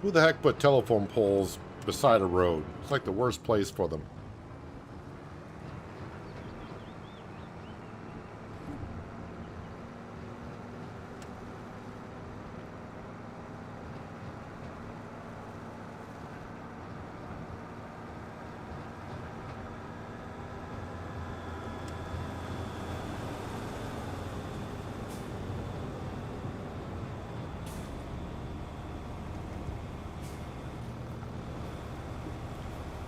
who the heck put telephone poles beside a road? It's like the worst place for them.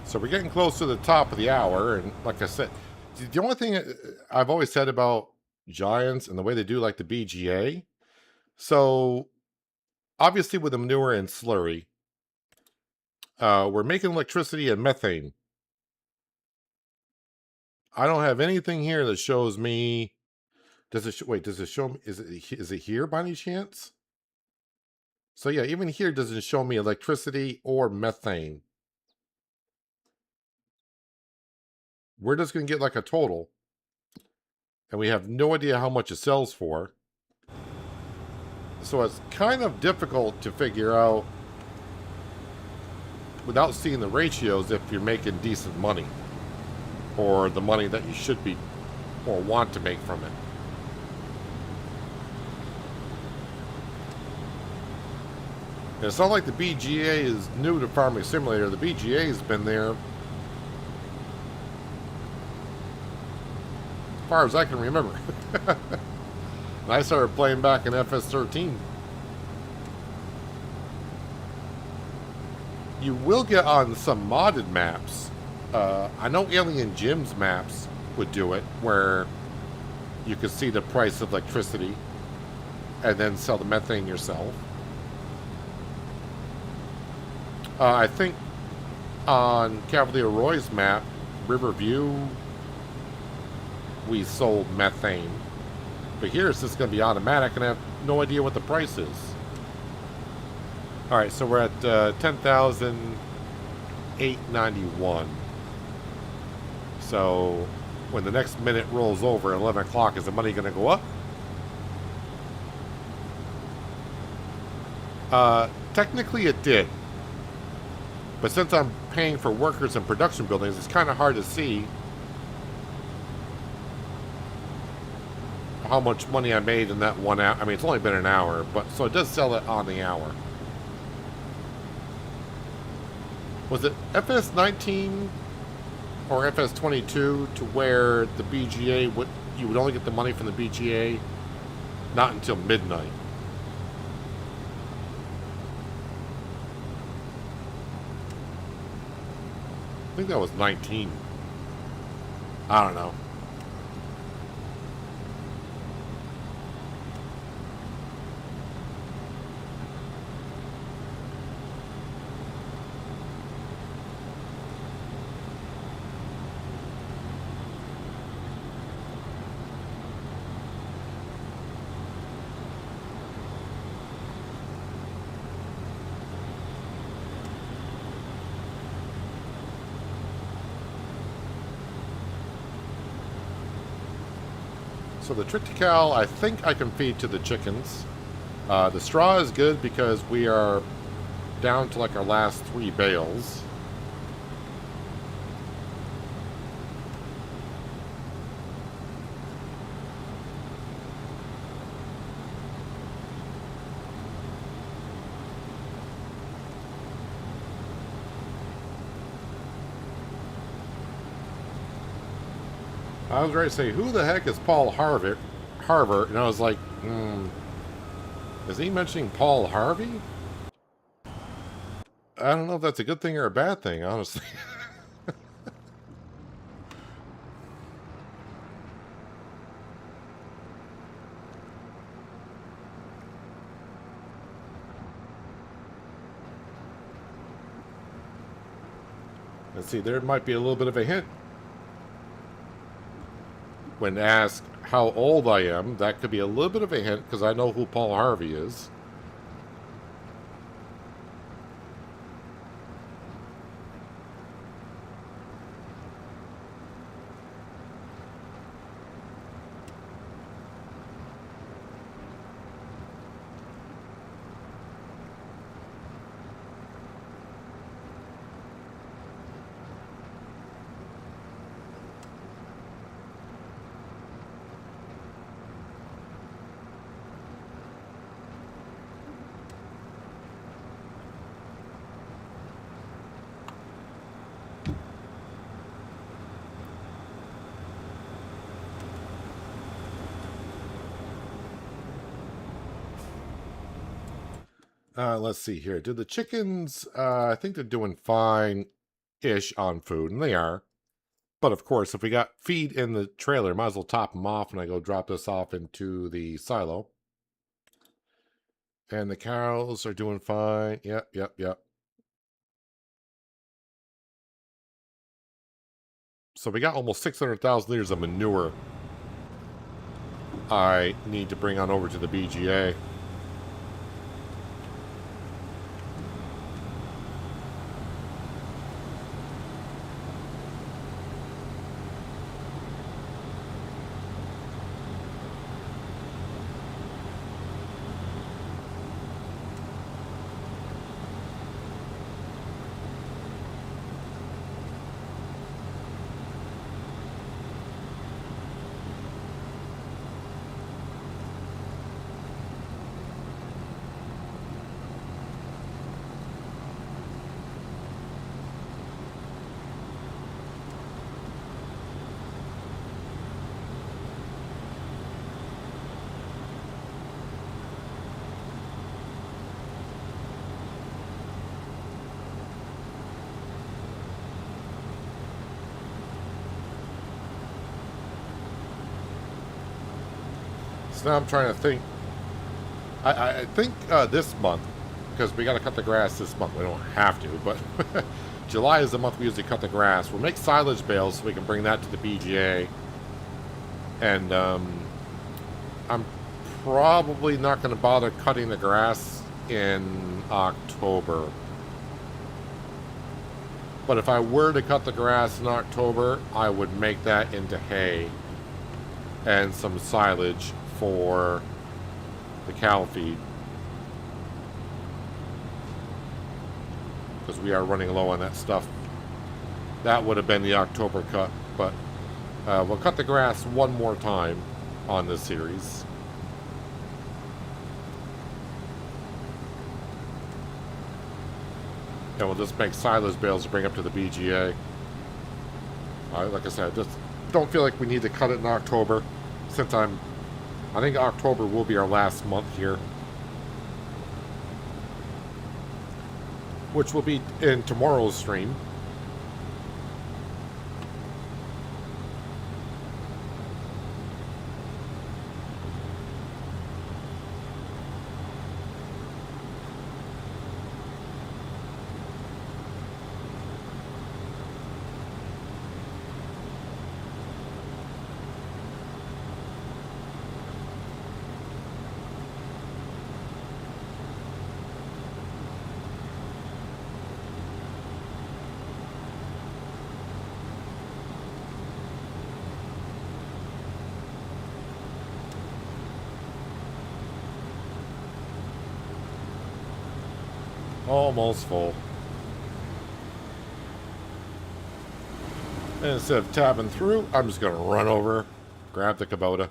So we're getting close to the top of the hour, and like I said, the only thing I've always said about Giants and the way they do like the BGA, so obviously with the manure and slurry, we're making electricity and methane. I don't have anything here that shows me. Does it wait? Does it show me? Is it here by any chance? So yeah, even here doesn't show me electricity or methane. We're just gonna get like a total, and we have no idea how much it sells for. So it's kind of difficult to figure out without seeing the ratios if you're making decent money or the money that you should be or want to make from it. And it's not like the BGA is new to Farming Simulator. The BGA has been there as far as I can remember. And I started playing back in FS13. You will get on some modded maps. I know Alien Gyms maps would do it, where you could see the price of electricity and then sell the methane yourself. I think on Cavalier Roy's map, Riverview, we sold methane. But here it's just going to be automatic, and I have no idea what the price is. Alright, so we're at 10,891. So when the next minute rolls over at 11 o'clock, is the money going to go up? Technically it did. But since I'm paying for workers and production buildings, it's kind of hard to see how much money I made in that 1 hour. I mean, it's only been an hour, but so it does sell it on the hour. Was it FS19 or FS22 to where the BGA you would only get the money from the BGA not until midnight? I think that was 19. I don't know. So the triticale, I think I can feed to the chickens. The straw is good because we are down to like our last 3 bales. I was ready to say, who the heck is Paul Harvey? And I was like, is he mentioning Paul Harvey? I don't know if that's a good thing or a bad thing, honestly. Let's see, there might be a little bit of a hint. When asked how old I am, that could be a little bit of a hint because I know who Paul Harvey is. Let's see here. Do the chickens, I think they're doing fine. on food, and they are. But of course, if we got feed in the trailer, might as well top them off when I go drop this off into the silo. And the cows are doing fine. Yep, yep, yep. So we got almost 600,000 liters of manure I need to bring on over to the BGA. So now I'm trying to think. I think this month, because we got to cut the grass this month. We don't have to, but July is the month we usually cut the grass. We'll make silage bales so we can bring that to the BGA. And I'm probably not going to bother cutting the grass in October. But if I were to cut the grass in October, I would make that into hay and some silage for the cow feed. Because we are running low on that stuff. That would have been the October cut, but we'll cut the grass one more time on this series. And we'll just make silage bales to bring up to the BGA. Like I said, just don't feel like we need to cut it in October, since I think October will be our last month here. Which will be in tomorrow's stream. Almost full. And instead of tabbing through, I'm just going to run over, grab the Kubota.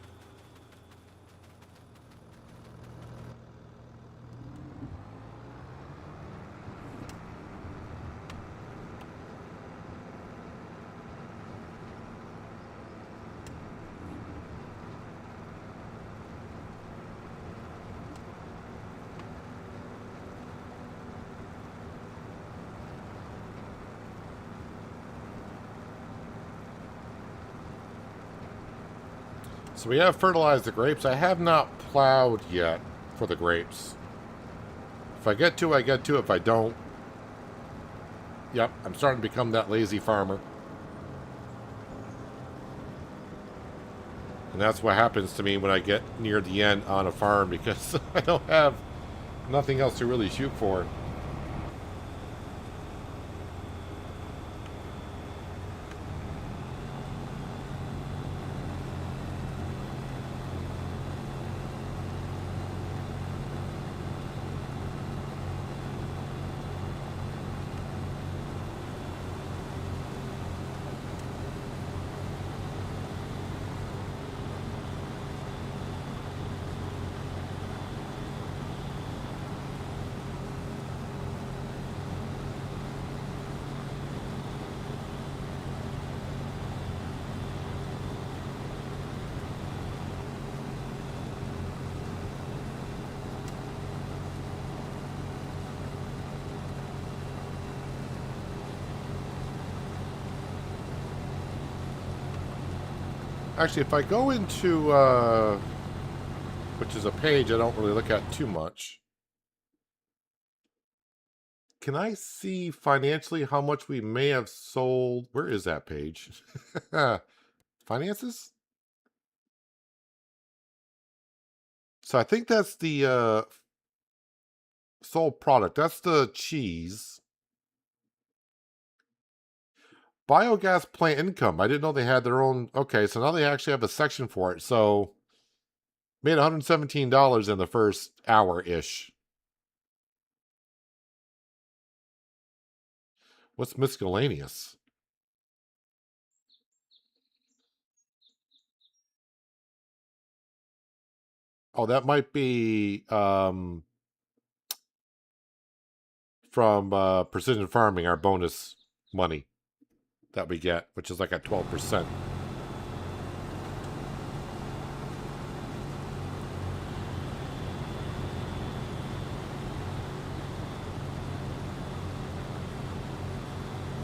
So we have fertilized the grapes. I have not plowed yet for the grapes. If I get to, I get to. If I don't, yep, I'm starting to become that lazy farmer. And that's what happens to me when I get near the end on a farm, because I don't have nothing else to really shoot for. Actually, if I go into, which is a page I don't really look at too much, can I see financially how much we may have sold? Where is that page? Finances? So I think that's the sold product. That's the cheese. Biogas plant income. I didn't know they had their own. Okay, so now they actually have a section for it. So made $117 in the first hour-ish. What's miscellaneous? Oh, that might be from Precision Farming, our bonus money that we get, which is like at 12%.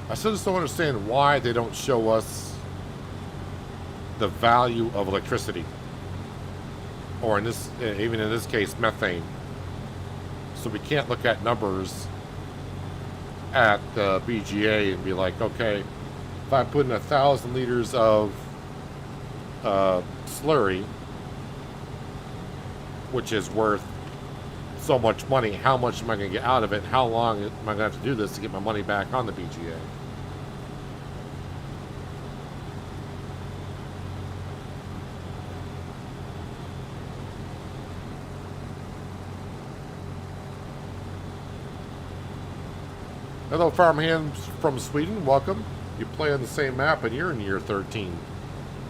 I still just don't understand why they don't show us the value of electricity, or in this, even in this case, methane. So we can't look at numbers at the BGA and be like, okay, if I put in 1,000 liters of slurry, which is worth so much money, how much am I going to get out of it? How long am I going to have to do this to get my money back on the BGA? Hello, farmhands from Sweden. Welcome. You play on the same map, and you're in year 13.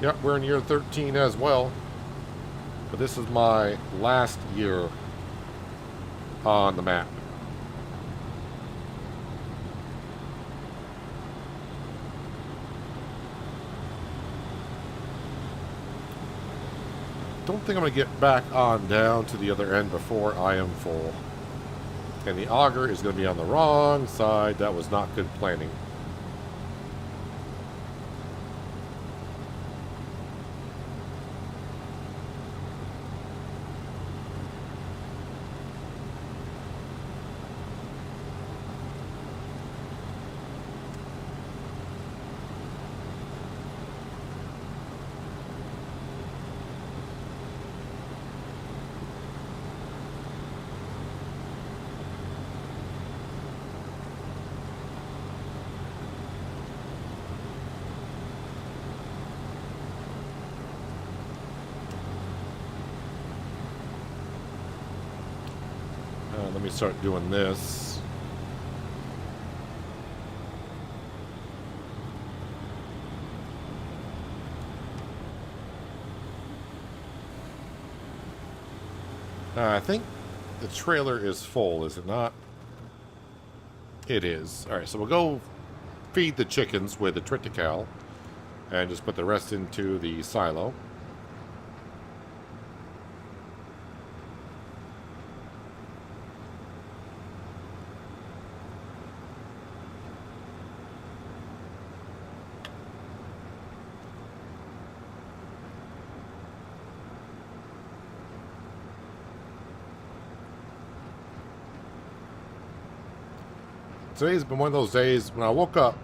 Yep, we're in year 13 as well. But this is my last year on the map. Don't think I'm going to get back on down to the other end before I am full. And the auger is going to be on the wrong side. That was not good planning. Let me start doing this. I think the trailer is full, is it not? It is. Alright, so we'll go feed the chickens with the triticale and just put the rest into the silo. Today's been one of those days when I woke up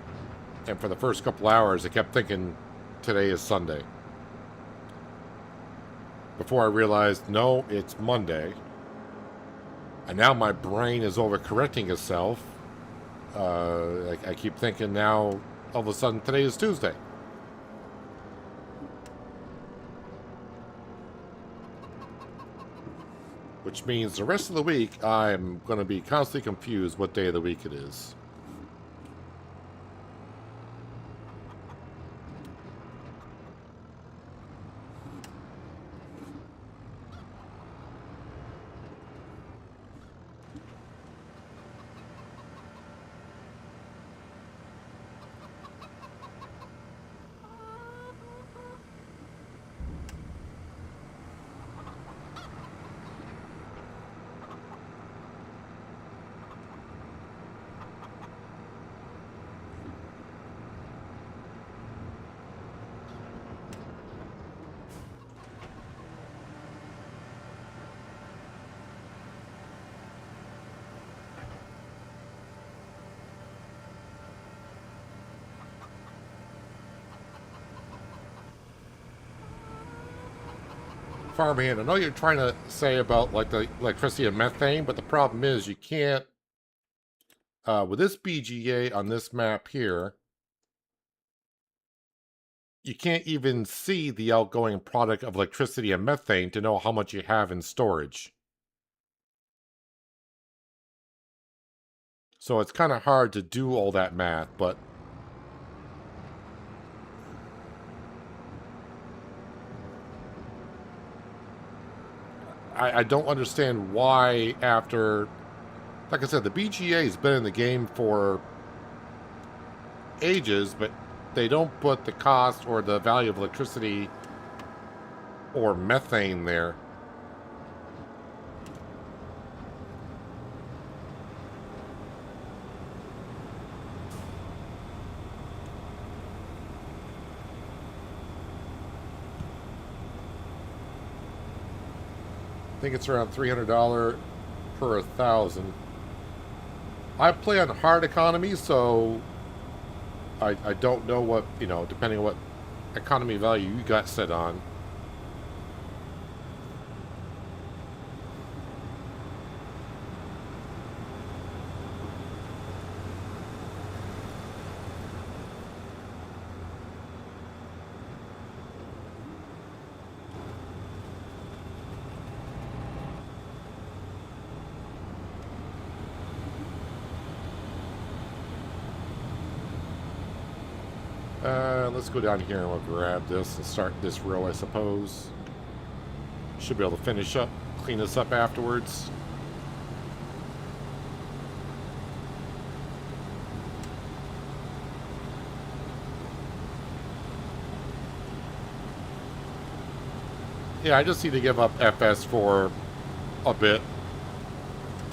and for the first couple hours I kept thinking today is Sunday. Before I realized, no, it's Monday. And now my brain is overcorrecting itself. I keep thinking now, all of a sudden, today is Tuesday. Which means the rest of the week, I'm going to be constantly confused what day of the week it is. Farmhand, I know you're trying to say about like the electricity and methane, but the problem is you can't, with this BGA on this map here, you can't even see the outgoing product of electricity and methane to know how much you have in storage. So it's kind of hard to do all that math, but I don't understand why after, like I said, the BGA has been in the game for ages, but they don't put the cost or the value of electricity or methane there. I think it's around $300 per 1,000. I play on hard economy, so I don't know what, depending on what economy value you got set on. Let's go down here and we'll grab this and start this row, I suppose. Should be able to finish up, clean this up afterwards. Yeah, I just need to give up FS for a bit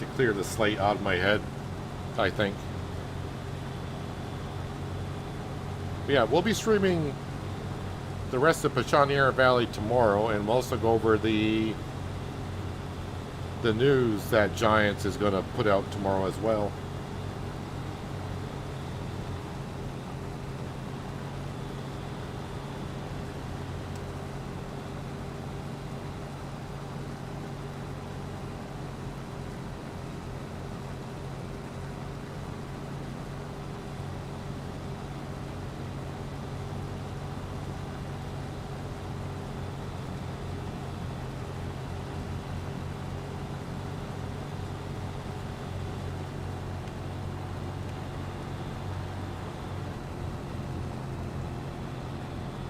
to clear the slate out of my head, I think. But yeah, we'll be streaming the rest of Pichonniere Valley tomorrow, and we'll also go over the news that Giants is going to put out tomorrow as well.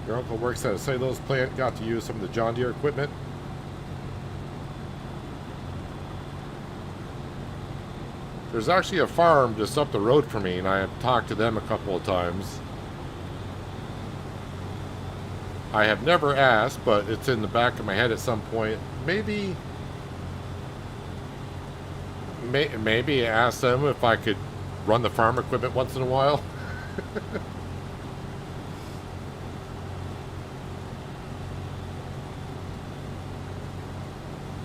Your uncle works at a cellulose plant, got to use some of the John Deere equipment. There's actually a farm just up the road from me, and I have talked to them a couple of times. I have never asked, but it's in the back of my head at some point. Maybe ask them if I could run the farm equipment once in a while.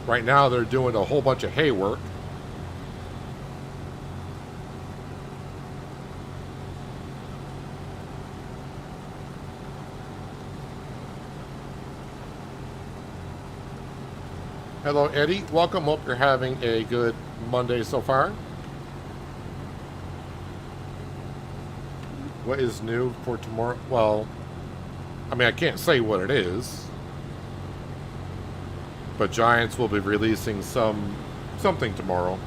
Right now they're doing a whole bunch of hay work. Hello, Eddie. Welcome. Hope you're having a good Monday so far. What is new for tomorrow? Well, I mean, I can't say what it is. But Giants will be releasing something tomorrow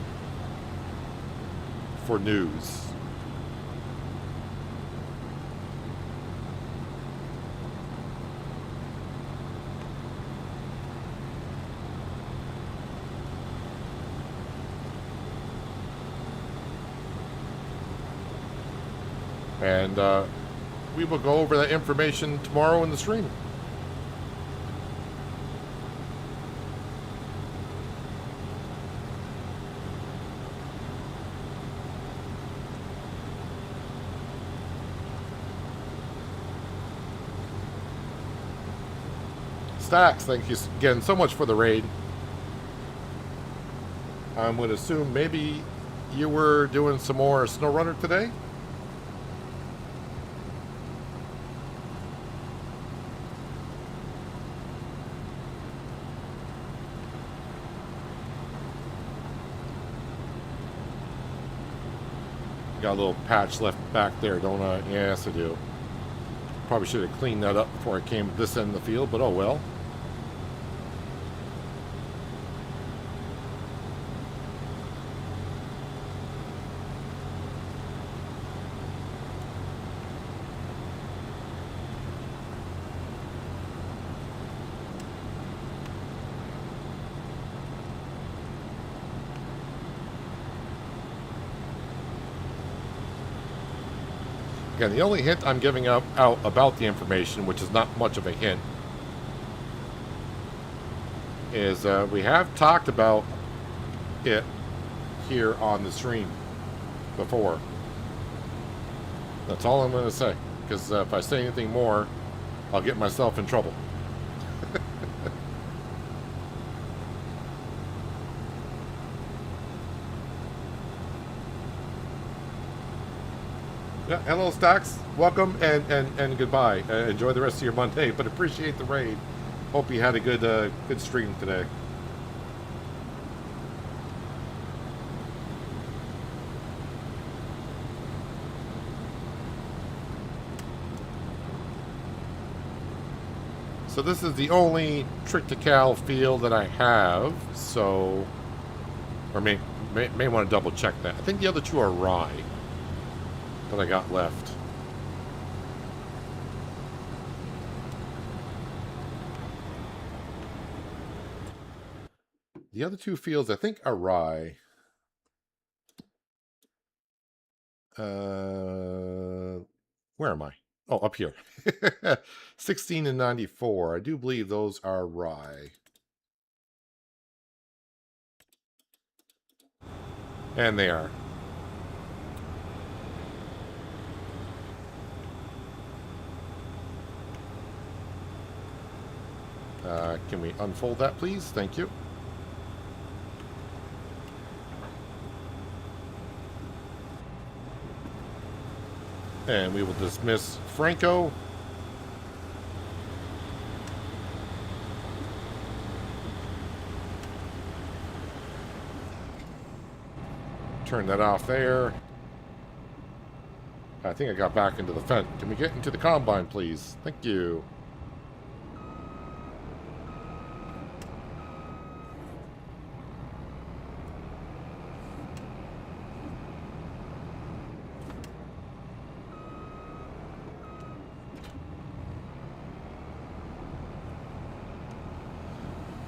for news. And we will go over that information tomorrow in the stream. Stacks, thank you again so much for the raid. I would assume maybe you were doing some more SnowRunner today? Got a little patch left back there, don't I? Yes, I do. Probably should have cleaned that up before I came to this end of the field, but oh well. Again, the only hint I'm giving out about the information, which is not much of a hint, is we have talked about it here on the stream before. That's all I'm going to say, because if I say anything more, I'll get myself in trouble. Yeah, hello, Stacks. Welcome and goodbye. Enjoy the rest of your Monday, but appreciate the raid. Hope you had a good stream today. So this is the only Trick-to-Cal field that I have, so... Or may want to double check that. I think the other two are rye that I got left. The other two fields, I think, are rye. Where am I? Oh, up here. 16 and 94. I do believe those are rye. And they are. Can we unfold that, please? Thank you. And we will dismiss Franco. Turn that off there. I think I got back into the fence. Can we get into the combine, please? Thank you.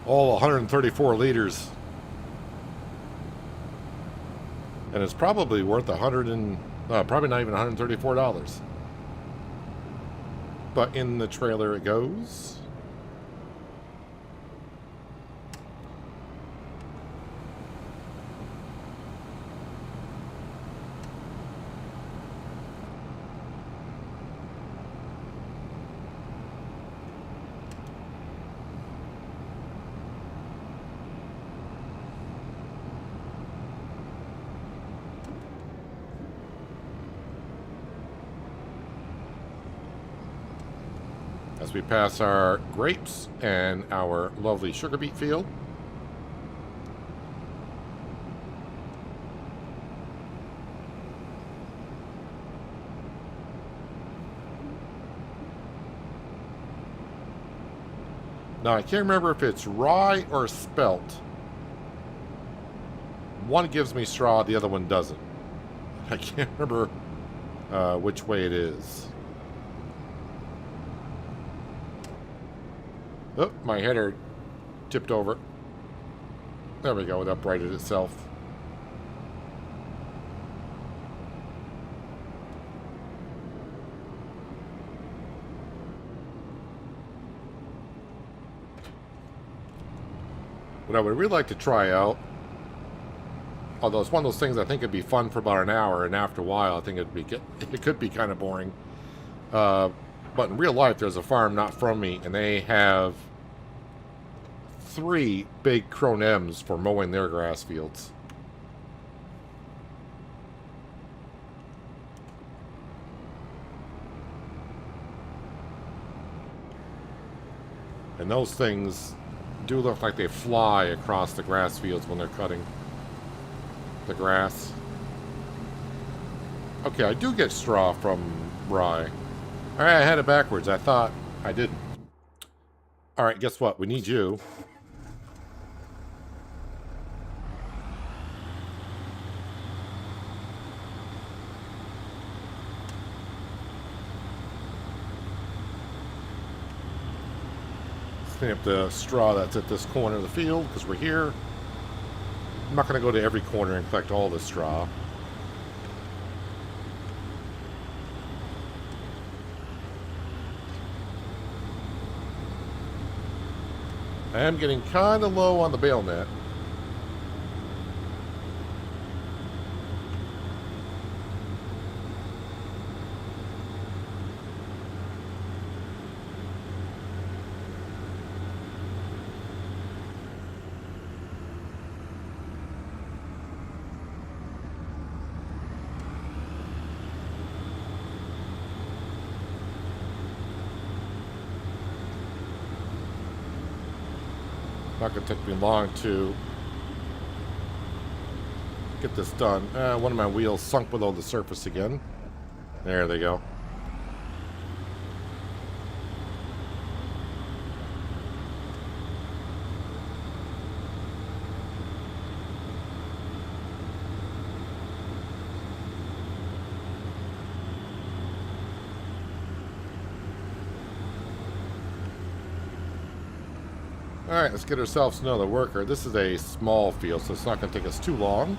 All 134 liters. And it's probably worth probably not even $134. But in the trailer it goes. As we pass our grapes and our lovely sugar beet field. Now, I can't remember if it's rye or spelt. One gives me straw, the other one doesn't. I can't remember which way it is. Oh, my header tipped over. There we go, it uprighted itself. What I would really like to try out, although it's one of those things I think it'd be fun for about an hour, and after a while I think it could be kind of boring. But in real life, there's a farm not from me, and they have 3 big Cronems for mowing their grass fields. And those things do look like they fly across the grass fields when they're cutting the grass. Okay, I do get straw from rye. Alright, I had it backwards. I thought I didn't. Alright, guess what? We need you. Let's clean up the straw that's at this corner of the field, because we're here. I'm not going to go to every corner and collect all the straw. I am getting kind of low on the bale net. Not going to take me long to get this done. One of my wheels sunk below the surface again. There they go. Alright, let's get ourselves another worker. This is a small field, so it's not going to take us too long.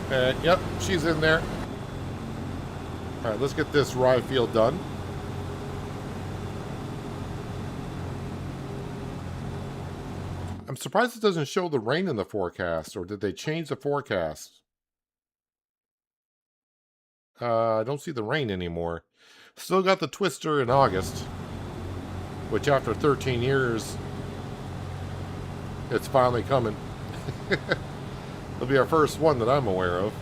And, yep, she's in there. Alright, let's get this rye field done. I'm surprised it doesn't show the rain in the forecast, or did they change the forecast? I don't see the rain anymore. Still got the twister in August, which after 13 years, it's finally coming. It'll be our first one that I'm aware of.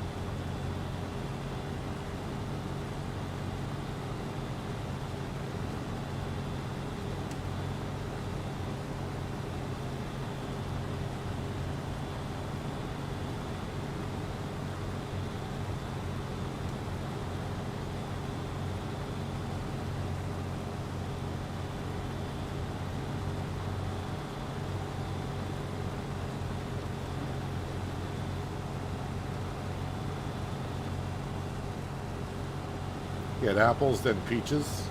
You had apples, then peaches.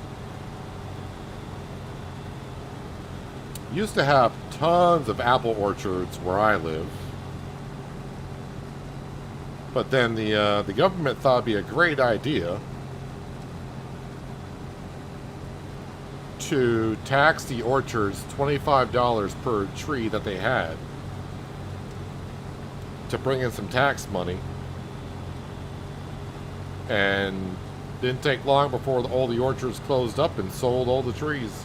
Used to have tons of apple orchards where I live. But then the government thought it'd be a great idea to tax the orchards $25 per tree that they had to bring in some tax money. And didn't take long before all the orchards closed up and sold all the trees.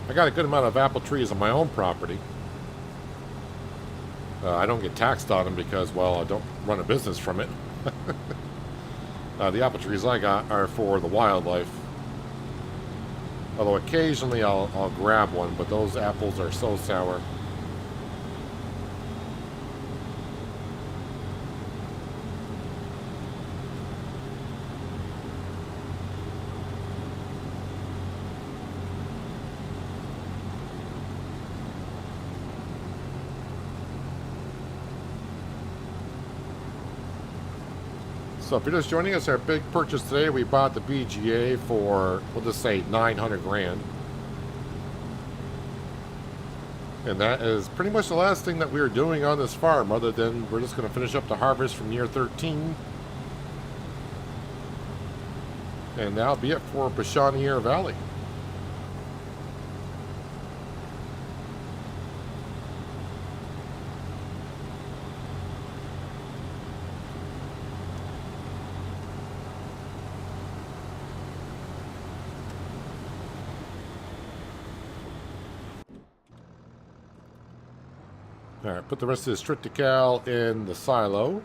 I got a good amount of apple trees on my own property. I don't get taxed on them because, well, I don't run a business from it. The apple trees I got are for the wildlife. Although occasionally I'll grab one, but those apples are so sour. So if you're just joining us, our big purchase today, we bought the BGA for, we'll just say 900 grand. And that is pretty much the last thing that we're doing on this farm, other than we're just going to finish up the harvest from year 13. And that'll be it for Pichonniere Valley. Alright, put the rest of the Strictical in the silo.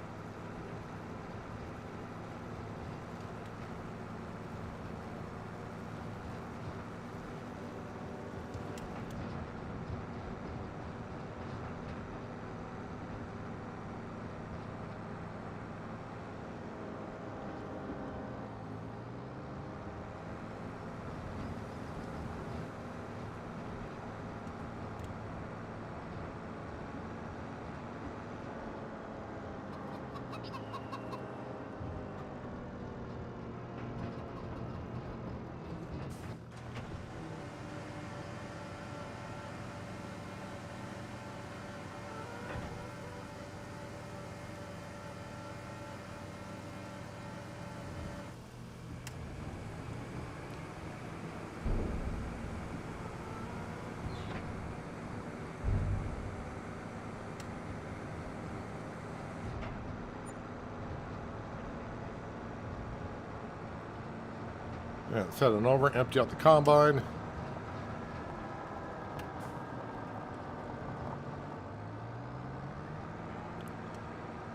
Yeah, set it over, empty out the combine.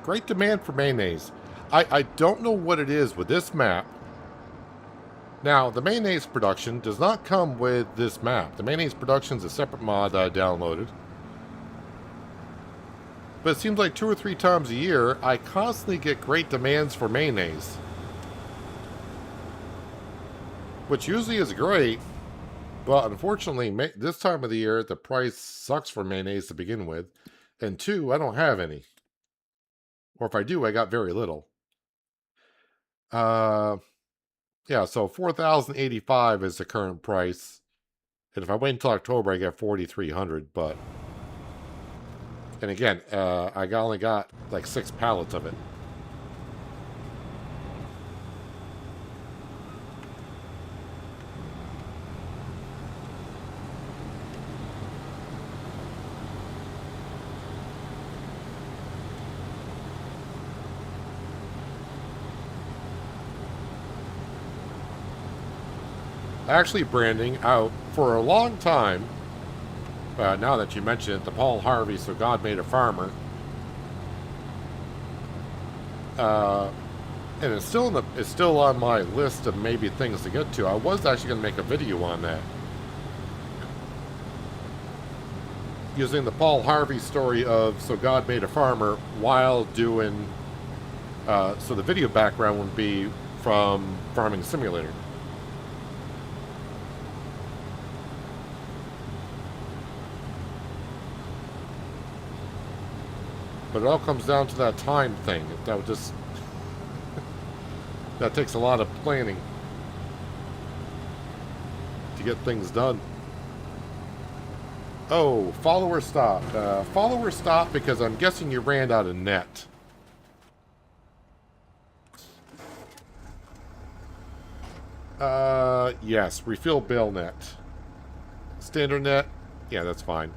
Great demand for mayonnaise. I don't know what it is with this map. Now, the mayonnaise production does not come with this map. The mayonnaise production is a separate mod that I downloaded. But it seems like 2 or 3 times a year, I constantly get great demands for mayonnaise. Which usually is great, but unfortunately, this time of the year, the price sucks for mayonnaise to begin with. And 2, I don't have any. Or if I do, I got very little. Yeah, so $4,085 is the current price. And if I wait until October, I get $4,300, but... And again, I only got like 6 pallets of it. Actually, branding out for a long time. Now that you mention it, the Paul Harvey "So God Made a Farmer," and it's still on my list of maybe things to get to. I was actually going to make a video on that, using the Paul Harvey story of "So God Made a Farmer" while doing. So the video background would be from Farming Simulator. But it all comes down to that time thing. That would just... that takes a lot of planning to get things done. Oh, follower stop. Follower stop because I'm guessing you ran out of net. Yes. Refill bail net. Standard net? Yeah, that's fine.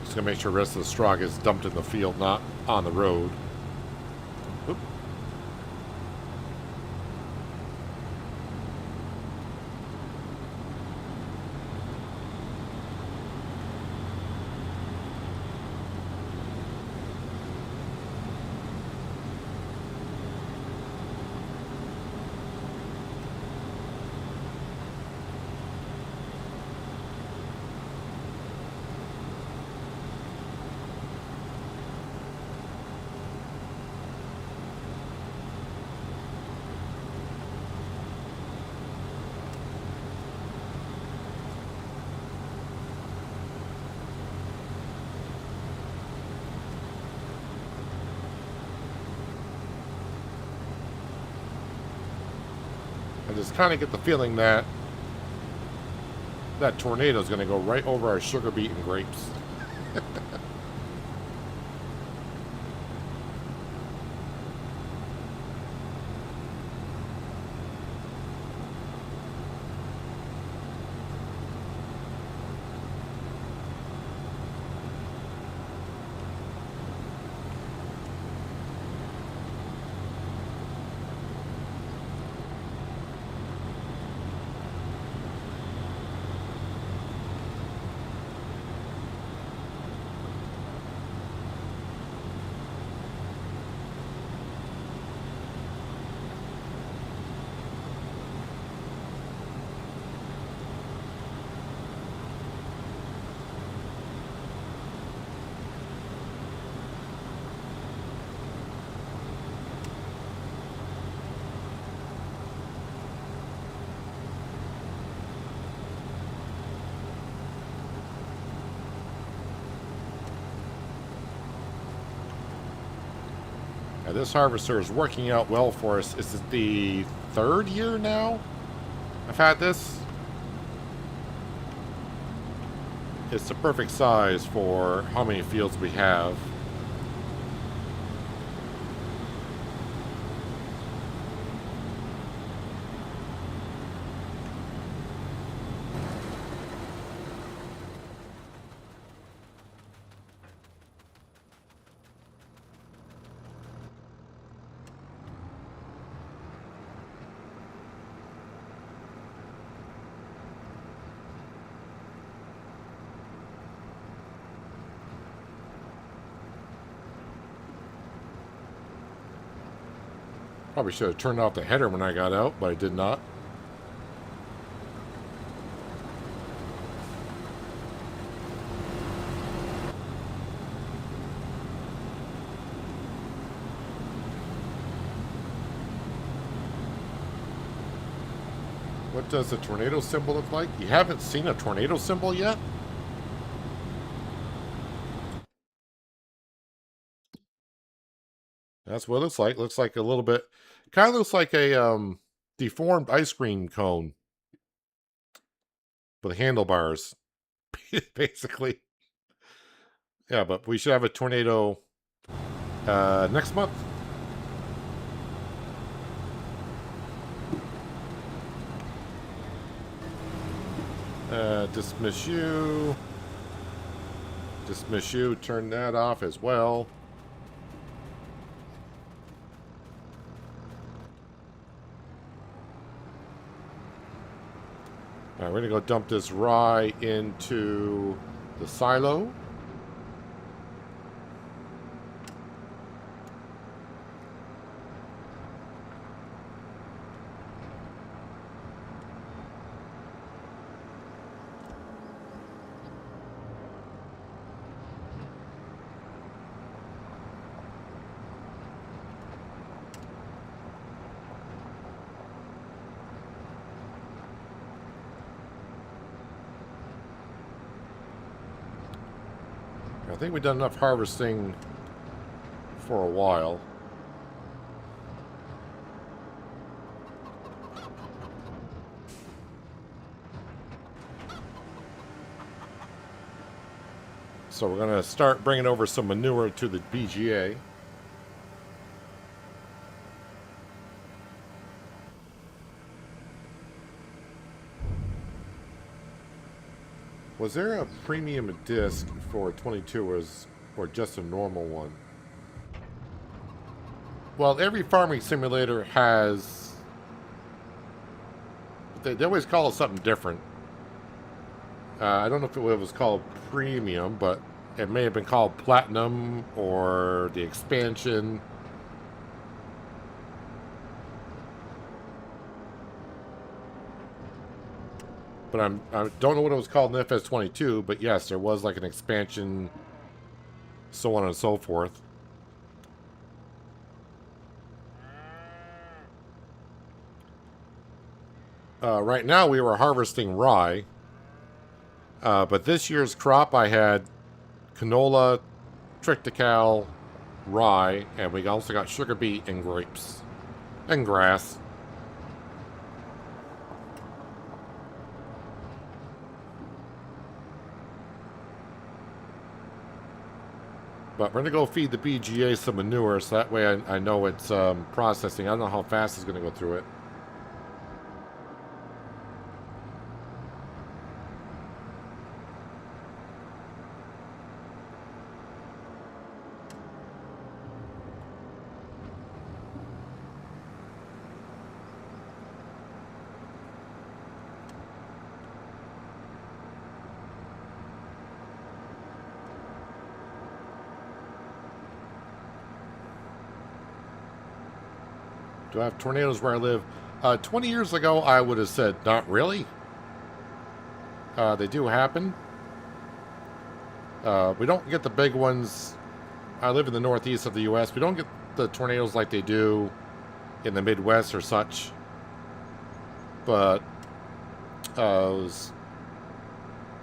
Just gonna make sure the rest of the straw gets dumped in the field, not on the road. Oop. just kind of get the feeling that that tornado is going to go right over our sugar beet and grapes. Now, this harvester is working out well for us. This is the 3rd year now I've had this. It's the perfect size for how many fields we have. Probably should have turned off the header when I got out, but I did not. What does the tornado symbol look like? You haven't seen a tornado symbol yet? That's what it looks like. Looks like a little bit, kind of looks like a deformed ice cream cone with handlebars, basically. Yeah, but we should have a tornado next month. Dismiss you. Dismiss you. Turn that off as well. All right, we're going to go dump this rye into the silo. I think we've done enough harvesting for a while. So we're going to start bringing over some manure to the BGA. Was there a premium disc for 22 or just a normal one? Well, every farming simulator has... They always call it something different. I don't know if it was called premium, but it may have been called platinum or the expansion. But I don't know what it was called in FS22, but yes, there was like an expansion, so on and so forth. Right now we were harvesting rye, but this year's crop I had canola, triticale, rye, and we also got sugar beet and grapes, and grass. But we're going to go feed the BGA some manure, so that way I know it's processing. I don't know how fast it's going to go through it. Do I have tornadoes where I live? 20 years ago, I would have said, not really. They do happen. We don't get the big ones. I live in the northeast of the U.S. We don't get the tornadoes like they do in the Midwest or such. But,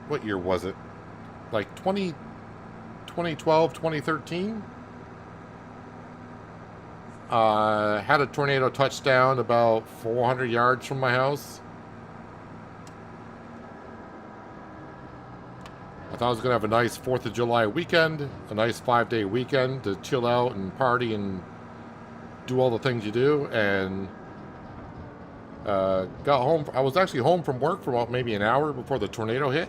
what year was it? Like 2012, 2013? Had a tornado touchdown about 400 yards from my house. I thought I was going to have a nice 4th of July weekend, a nice 5-day weekend to chill out and party and do all the things you do, and got home. I was actually home from work for about maybe an hour before the tornado hit.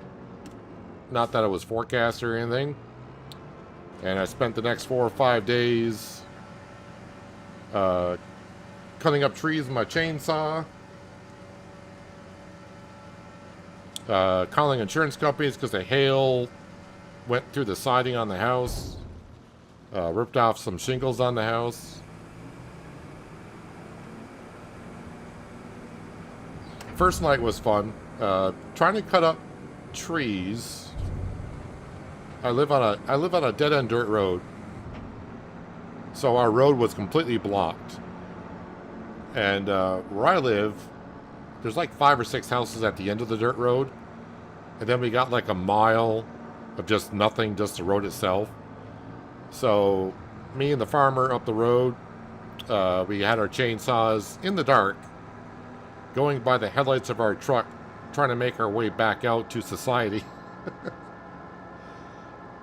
Not that it was forecast or anything. And I spent the next 4 or 5 days cutting up trees with my chainsaw, calling insurance companies because the hail went through the siding on the house, ripped off some shingles on the house. First night was fun. Trying to cut up trees. I live on a dead-end dirt road. So our road was completely blocked. And where I live, there's like 5 or 6 houses at the end of the dirt road. And then we got like a mile of just nothing, just the road itself. So me and the farmer up the road, we had our chainsaws in the dark, going by the headlights of our truck, trying to make our way back out to society.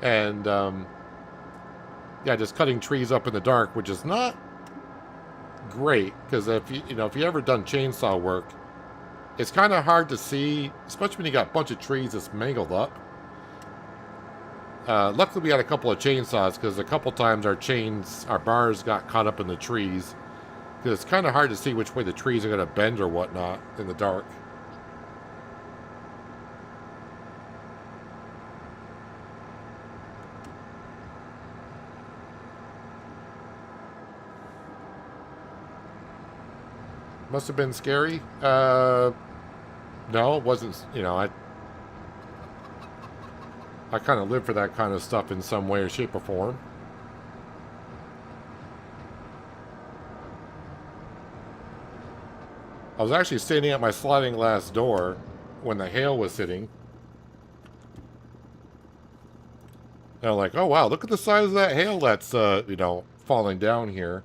And yeah, just cutting trees up in the dark, which is not great, because if you ever done chainsaw work, it's kind of hard to see, especially when you got a bunch of trees that's mangled up. Luckily, we had a couple of chainsaws, because a couple times our bars got caught up in the trees, because it's kind of hard to see which way the trees are going to bend or whatnot in the dark. Must have been scary. No, it wasn't. I kind of live for that kind of stuff in some way or shape or form. I was actually standing at my sliding glass door when the hail was hitting. And I'm like, oh wow, look at the size of that hail that's, falling down here.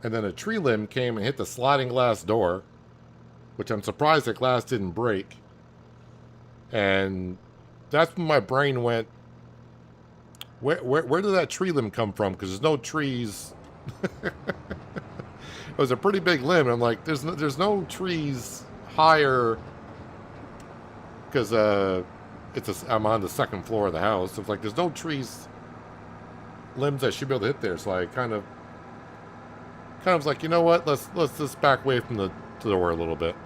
And then a tree limb came and hit the sliding glass door, which I'm surprised the glass didn't break. And that's when my brain went, where did that tree limb come from? Because there's no trees. It was a pretty big limb. I'm like, there's no trees higher, because I'm on the second floor of the house. It's like there's no trees, limbs that should be able to hit there. So I kind of was like, you know what? Let's just back away from the door a little bit.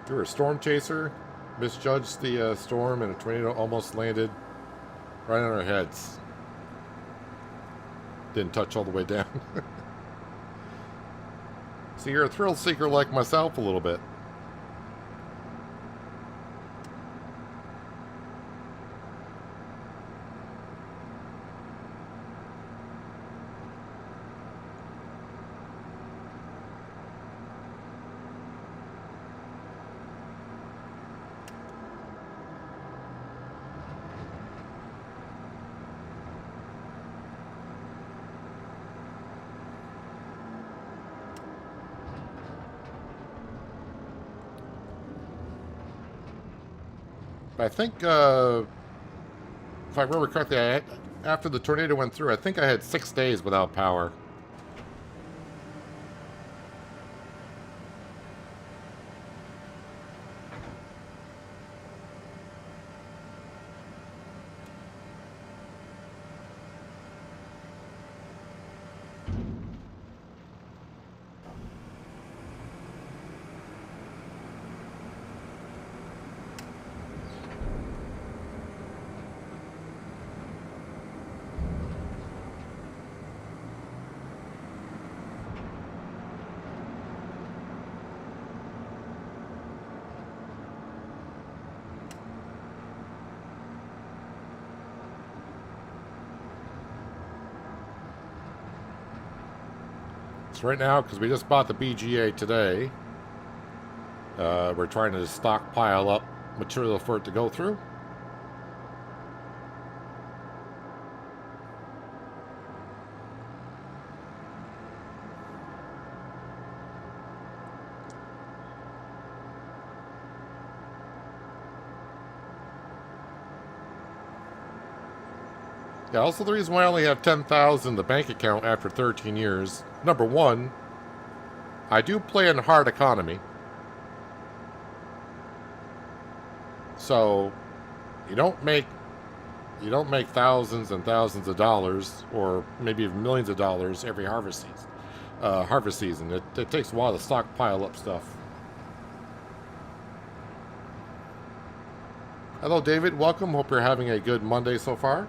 We were a storm chaser, misjudged the storm, and a tornado almost landed right on our heads. Didn't touch all the way down. So you're a thrill seeker like myself a little bit. I think, if I remember correctly, after the tornado went through, I think I had 6 days without power. So right now, because we just bought the BGA today, we're trying to stockpile up material for it to go through. Yeah, also the reason why I only have 10,000 in the bank account after 13 years. Number one, I do play in hard economy. So you don't make thousands and thousands of dollars, or maybe even millions of dollars every harvest season. It takes a while to stockpile up stuff. Hello, David. Welcome. Hope you're having a good Monday so far.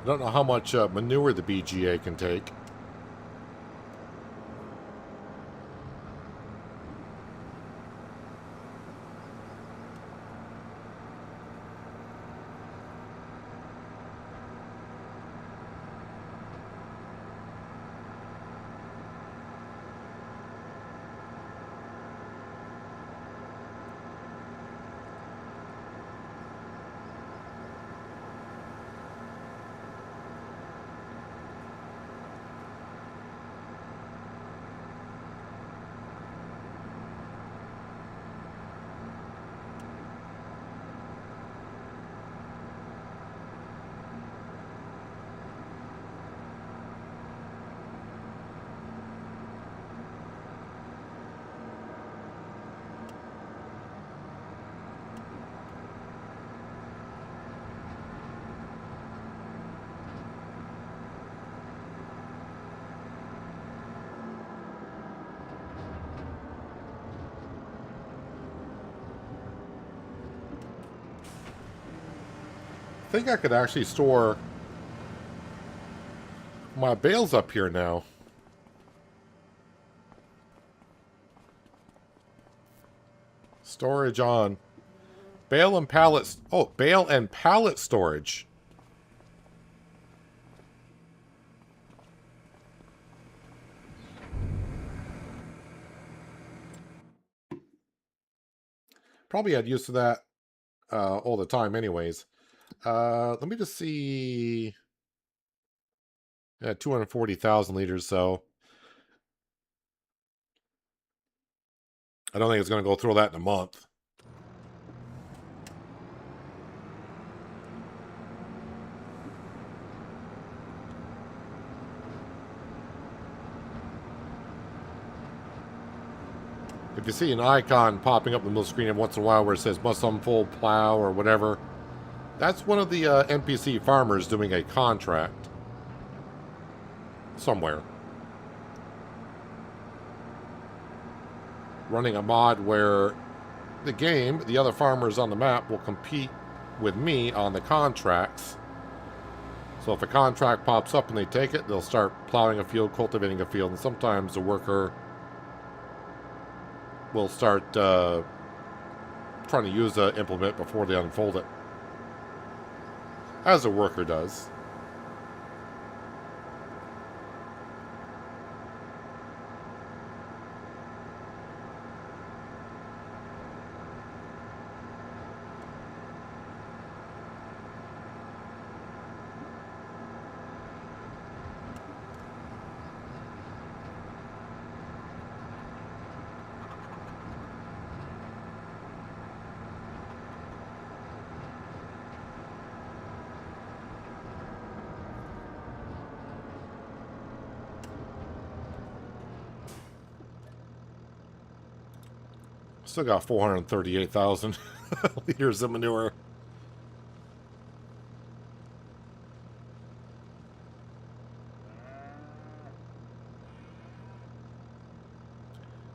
I don't know how much manure the BGA can take. I think I could actually store my bales up here now. Storage on. Bale and pallet. Oh, bale and pallet storage. Probably had use of that all the time anyways. Let me just see. Yeah, 240,000 liters, so I don't think it's going to go through that in a month. If you see an icon popping up in the middle screen every once in a while where it says must unfold plow or whatever, That's one of the NPC farmers doing a contract somewhere. Running a mod where the game, the other farmers on the map, will compete with me on the contracts. So if a contract pops up and they take it, they'll start plowing a field, cultivating a field, and sometimes the worker will start trying to use the implement before they unfold it. As a worker does. Still got 438,000 liters of manure.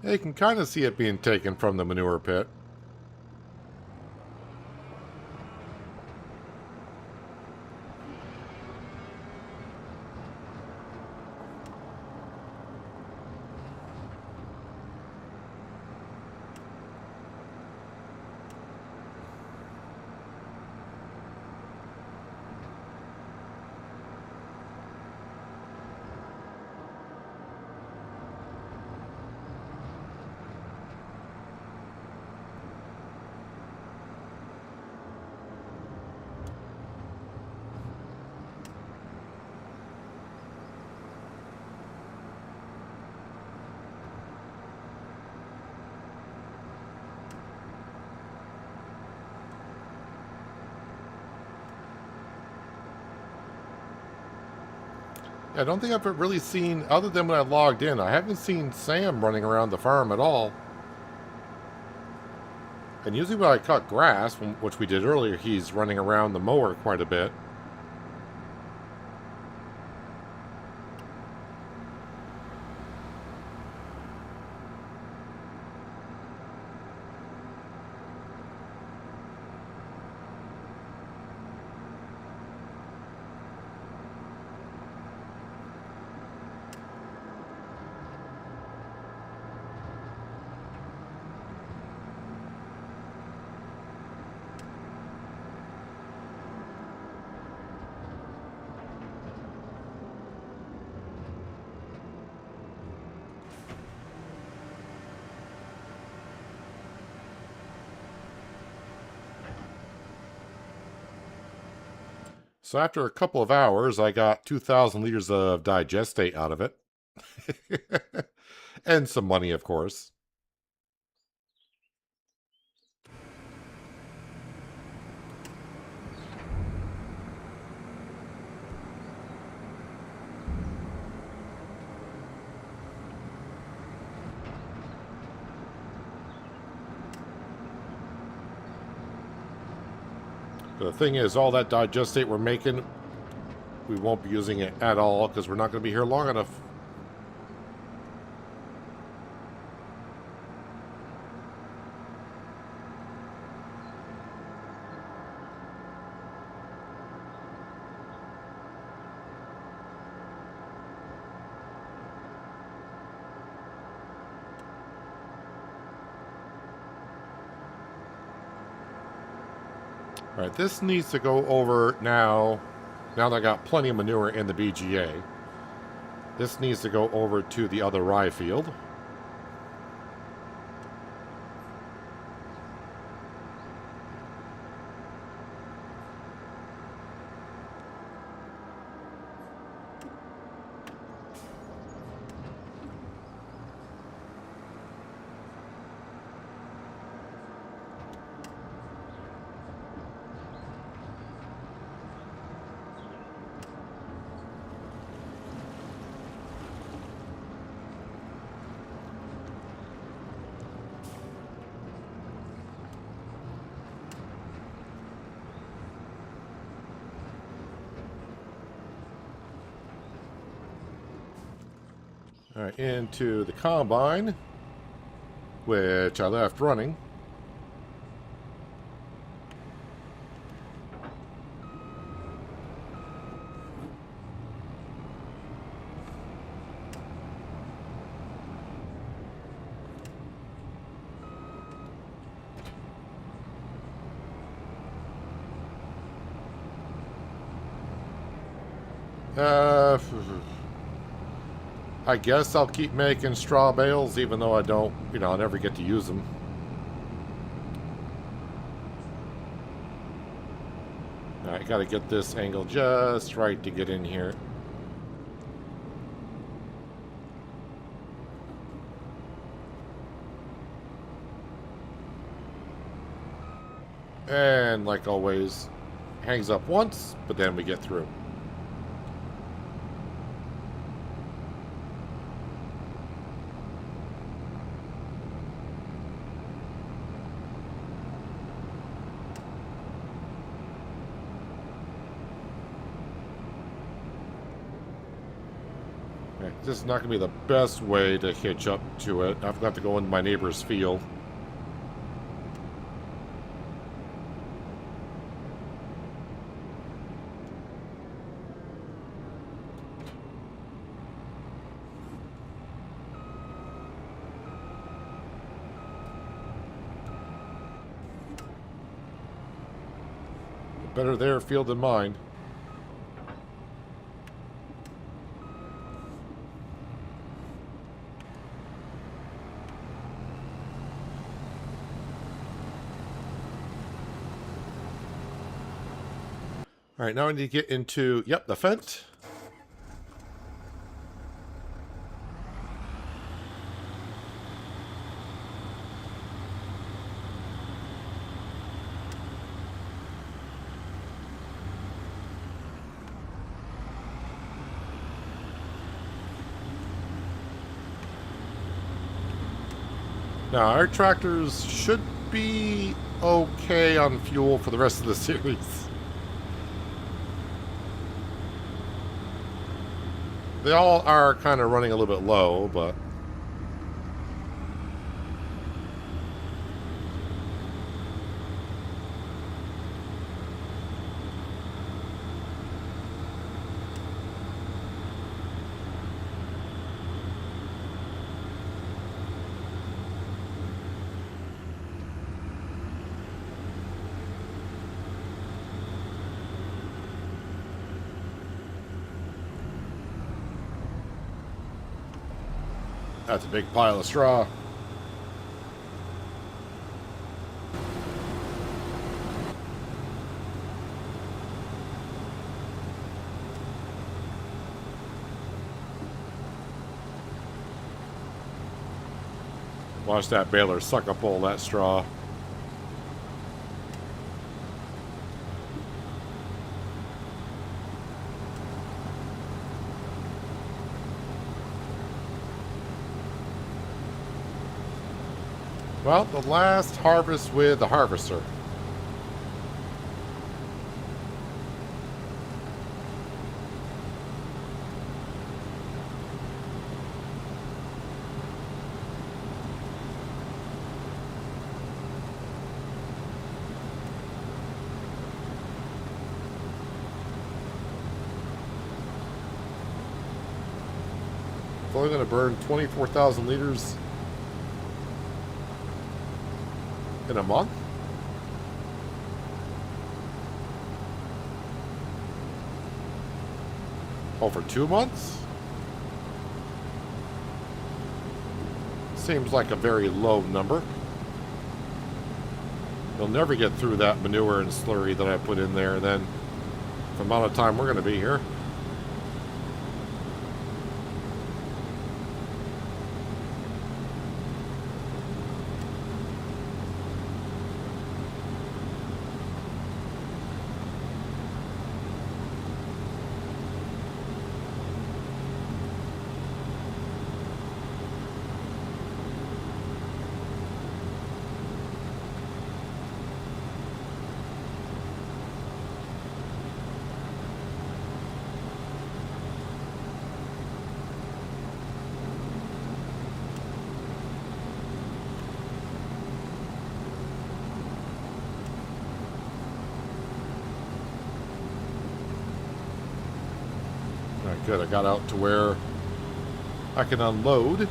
Yeah, you can kind of see it being taken from the manure pit. I don't think I've really seen, other than when I logged in, I haven't seen Sam running around the farm at all. And usually when I cut grass, which we did earlier, he's running around the mower quite a bit. So after a couple of hours, I got 2,000 liters of digestate out of it. And some money, of course. But the thing is, all that digestate we're making, we won't be using it at all because we're not going to be here long enough. All right, this needs to go over now. Now that I got plenty of manure in the BGA, this needs to go over to the other rye field. Alright, into the combine, which I left running. I guess I'll keep making straw bales, even though I don't, I'll never get to use them. Alright, gotta get this angle just right to get in here. And, like always, hangs up once, but then we get through. This is not going to be the best way to hitch up to it. I've got to go into my neighbor's field. Better their field than mine. All right, now I need to get into, the fence. Now, our tractors should be okay on fuel for the rest of the series. They all are kind of running a little bit low, but... That's a big pile of straw. Watch that baler suck up all that straw. Well, the last harvest with the harvester. It's only going to burn 24,000 liters in a month? Oh, for 2 months? Seems like a very low number. You'll never get through that manure and slurry that I put in there then, for the amount of time we're going to be here. Alright, good. I got out to where I can unload.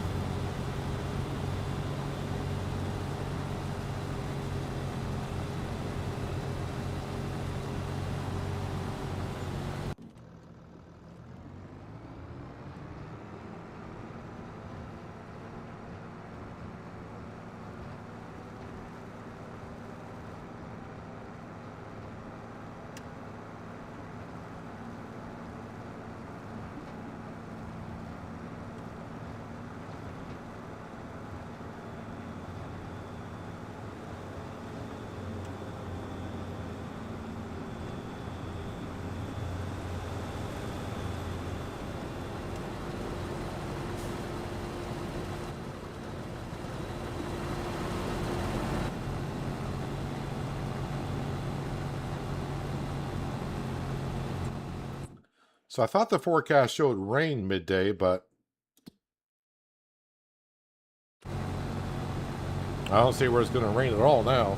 So I thought the forecast showed rain midday, but I don't see where it's going to rain at all now.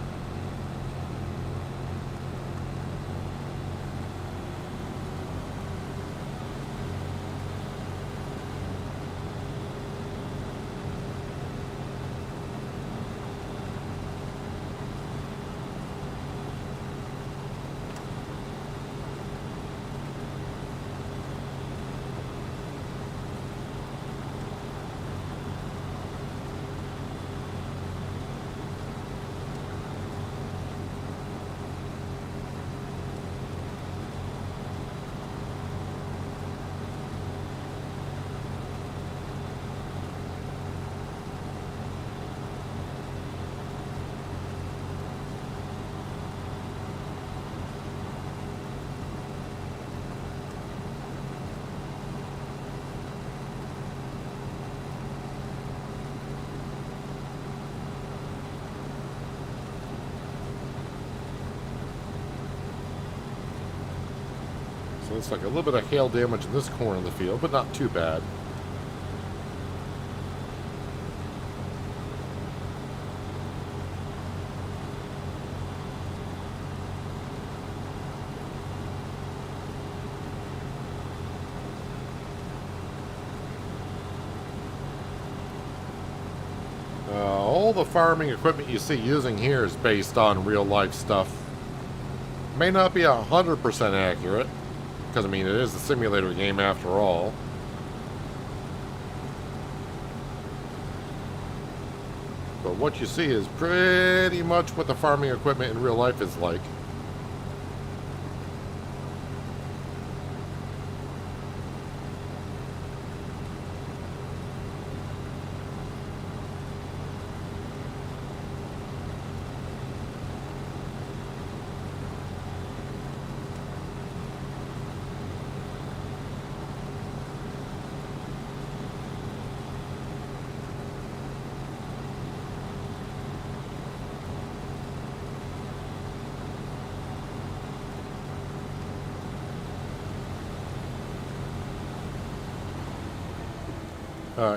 So it's like a little bit of hail damage in this corner of the field, but not too bad. All the farming equipment you see using here is based on real life stuff. May not be 100% accurate, because I mean it is a simulator game after all. But what you see is pretty much what the farming equipment in real life is like.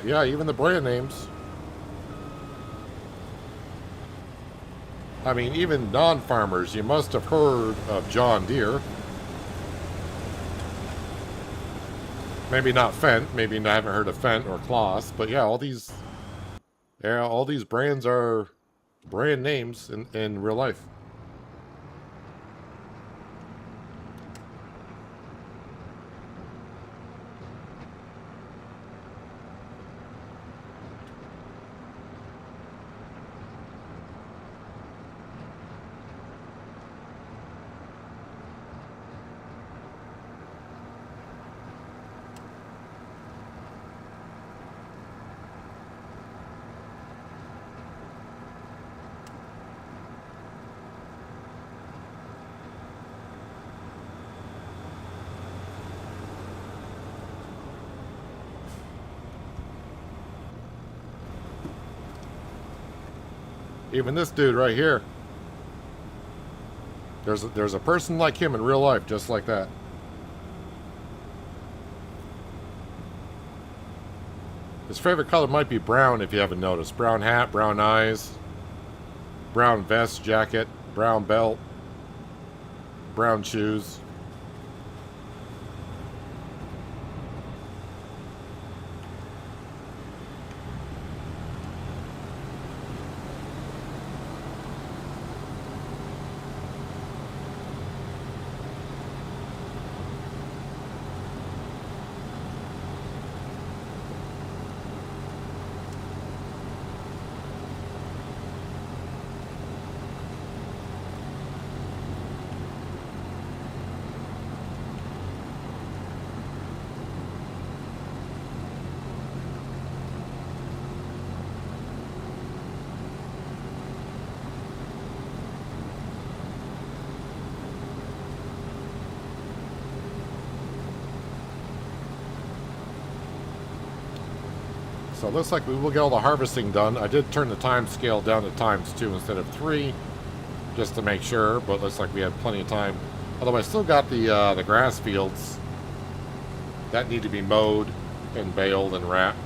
Yeah, even the brand names. I mean, even non-farmers, you must have heard of John Deere. Maybe not Fendt, maybe I haven't heard of Fendt or Kloss, but yeah, all these brands are brand names in real life. Even this dude right here. There's a person like him in real life, just like that. His favorite color might be brown, if you haven't noticed. Brown hat, brown eyes, brown vest, jacket, brown belt, brown shoes. So it looks like we will get all the harvesting done. I did turn the time scale down to ×2 instead of 3, just to make sure, but it looks like we have plenty of time. Although I still got the grass fields that need to be mowed and baled and wrapped.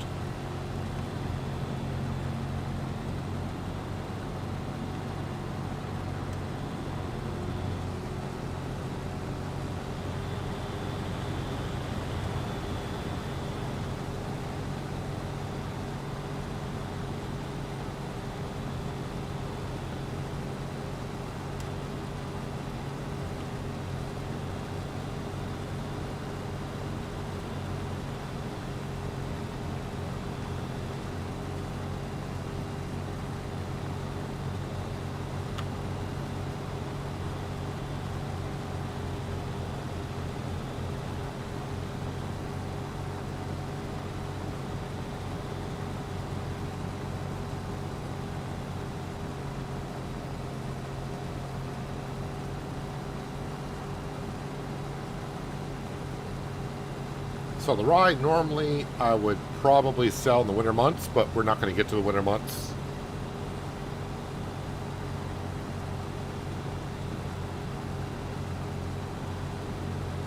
So the rye, normally I would probably sell in the winter months, but we're not going to get to the winter months.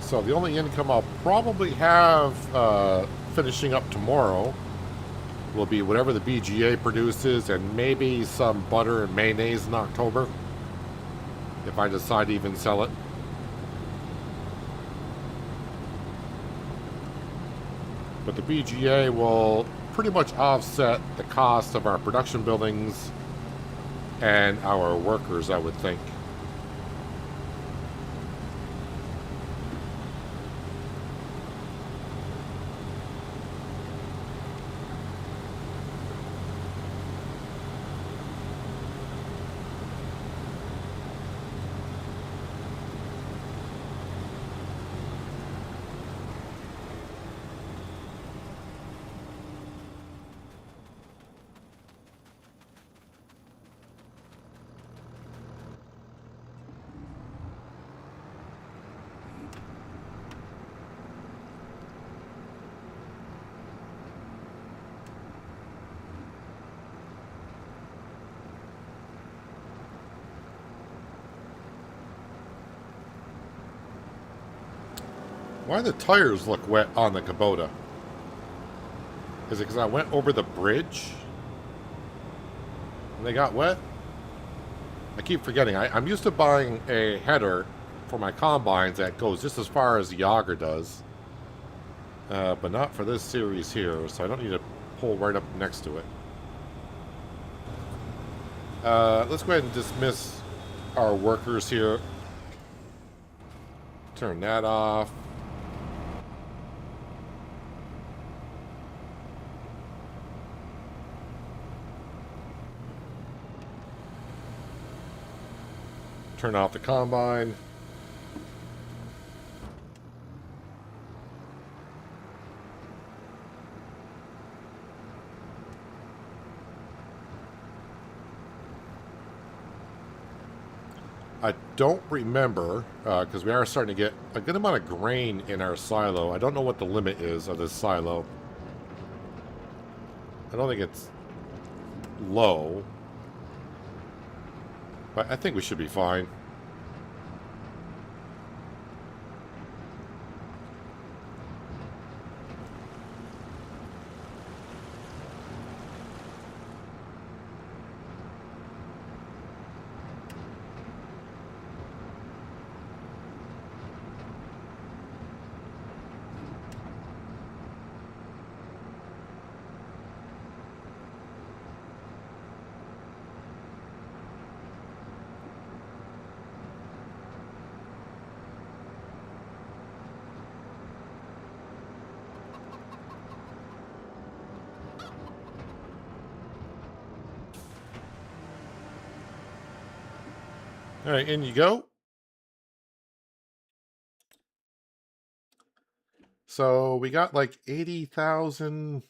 So the only income I'll probably have finishing up tomorrow will be whatever the BGA produces and maybe some butter and mayonnaise in October, if I decide to even sell it. But the BGA will pretty much offset the cost of our production buildings and our workers, I would think. Why do the tires look wet on the Kubota? Is it because I went over the bridge and they got wet? I keep forgetting. I'm used to buying a header for my combines that goes just as far as the auger does. But not for this series here, so I don't need to pull right up next to it. Let's go ahead and dismiss our workers here. Turn that off. Turn off the combine. I don't remember, because we are starting to get a good amount of grain in our silo. I don't know what the limit is of this silo. I don't think it's low. But I think we should be fine. All right, in you go. So we got like 80,000,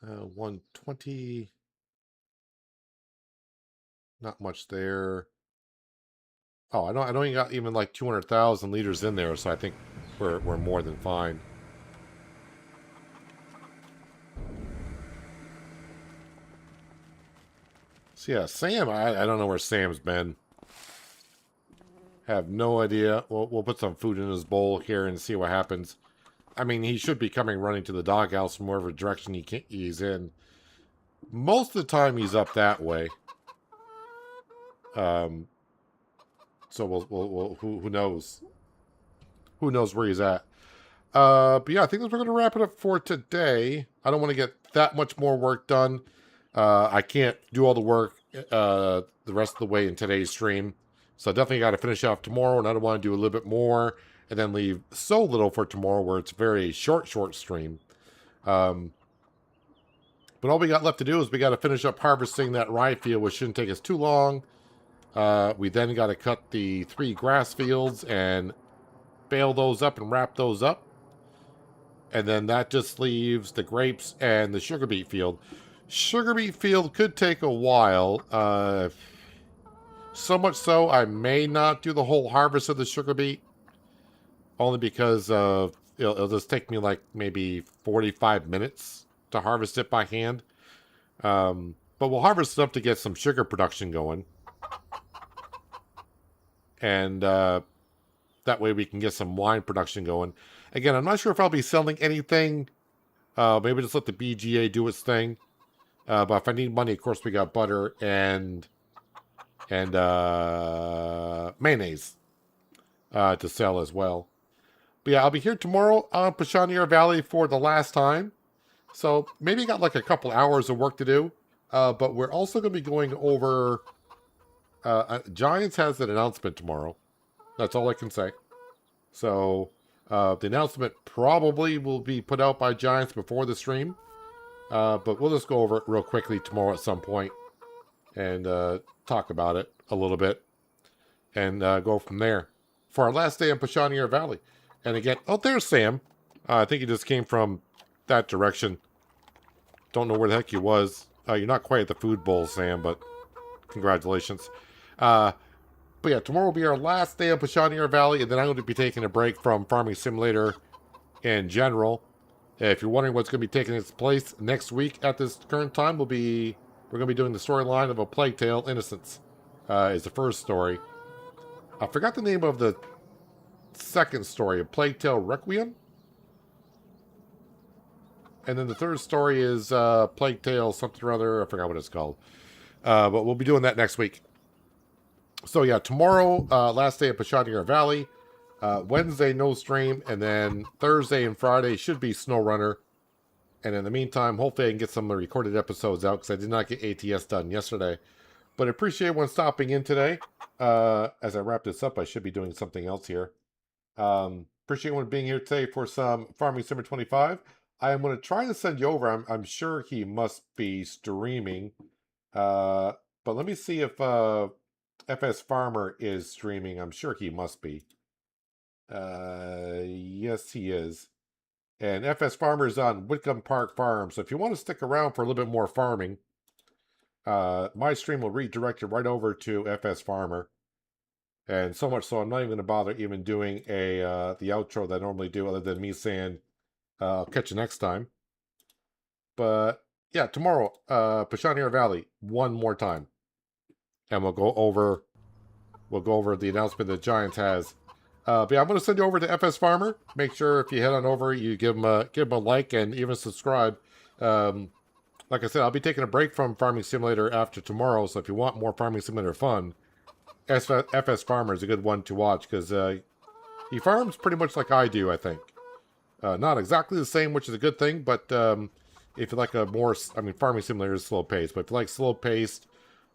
120, not much there. Oh, I don't even got even like 200,000 liters in there, so I think we're more than fine. So yeah, Sam, I don't know where Sam's been. Have no idea. We'll put some food in his bowl here and see what happens. I mean, he should be coming running to the doghouse from wherever direction he's in. Most of the time, he's up that way. So we'll who knows? Who knows where he's at? But yeah, I think we're going to wrap it up for today. I don't want to get that much more work done. I can't do all the work the rest of the way in today's stream. So I definitely got to finish off tomorrow, and I don't want to do a little bit more and then leave so little for tomorrow where it's a very short stream. But all we got left to do is we got to finish up harvesting that rye field, which shouldn't take us too long. We then got to cut the 3 grass fields and bale those up and wrap those up. And then that just leaves the grapes and the sugar beet field. Sugar beet field could take a while. So much so, I may not do the whole harvest of the sugar beet. Only because it'll just take me like maybe 45 minutes to harvest it by hand. But we'll harvest enough to get some sugar production going. And that way we can get some wine production going. Again, I'm not sure if I'll be selling anything. Maybe just let the BGA do its thing. But if I need money, of course, we got butter and mayonnaise to sell as well. But yeah, I'll be here tomorrow on Pichonniere Valley for the last time. So maybe got like a couple hours of work to do. But we're also going to be going over... Giants has an announcement tomorrow. That's all I can say. So the announcement probably will be put out by Giants before the stream. But we'll just go over it real quickly tomorrow at some point. And talk about it a little bit. And go from there. For our last day in Pichonniere Valley. And again, oh, there's Sam. I think he just came from that direction. Don't know where the heck he was. You're not quite at the food bowl, Sam, but congratulations. But yeah, tomorrow will be our last day of Pichonniere Valley, and then I'm going to be taking a break from Farming Simulator in general. If you're wondering what's going to be taking its place next week at this current time, we're going to be doing the storyline of A Plague Tale: Innocence. Is the first story. I forgot the name of the second story, A Plague Tale Requiem. And then the third story is Plague Tale something or other. I forgot what it's called. But we'll be doing that next week. So yeah, tomorrow, last day of Pichonniere Valley. Wednesday, no stream. And then Thursday and Friday should be SnowRunner. And in the meantime, hopefully I can get some of the recorded episodes out because I did not get ATS done yesterday. But I appreciate everyone stopping in today. As I wrap this up, I should be doing something else here. Appreciate everyone being here today for some Farming Simulator 25. I am going to try to send you over. I'm sure he must be streaming. But let me see if FS Farmer is streaming. I'm sure he must be. Yes, he is. And FS Farmer is on Whitcomb Park Farm. So if you want to stick around for a little bit more farming, my stream will redirect you right over to FS Farmer. And so much so, I'm not even going to bother even doing the outro that I normally do, other than me saying, I'll catch you next time. But yeah, tomorrow, Pichonniere Valley, one more time. And we'll go over the announcement that Giants has. But yeah, I'm going to send you over to FS Farmer. Make sure if you head on over, you give him a like and even subscribe. Like I said, I'll be taking a break from Farming Simulator after tomorrow. So if you want more Farming Simulator fun, FS Farmer is a good one to watch because he farms pretty much like I do, I think. Not exactly the same, which is a good thing, but if you like a more... I mean, Farming Simulator is slow-paced, but if you like slow-paced,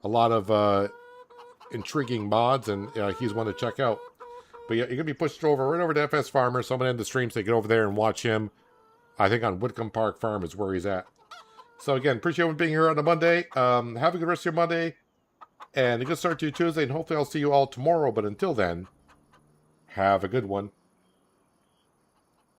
a lot of intriguing mods, and he's one to check out. But yeah, you're going to be pushed right over to FS Farmer, so I'm going to end the stream so you get over there and watch him. I think on Whitcomb Park Farm is where he's at. So again, appreciate everyone being here on a Monday. Have a good rest of your Monday, and a good start to your Tuesday, and hopefully I'll see you all tomorrow. But until then, have a good one.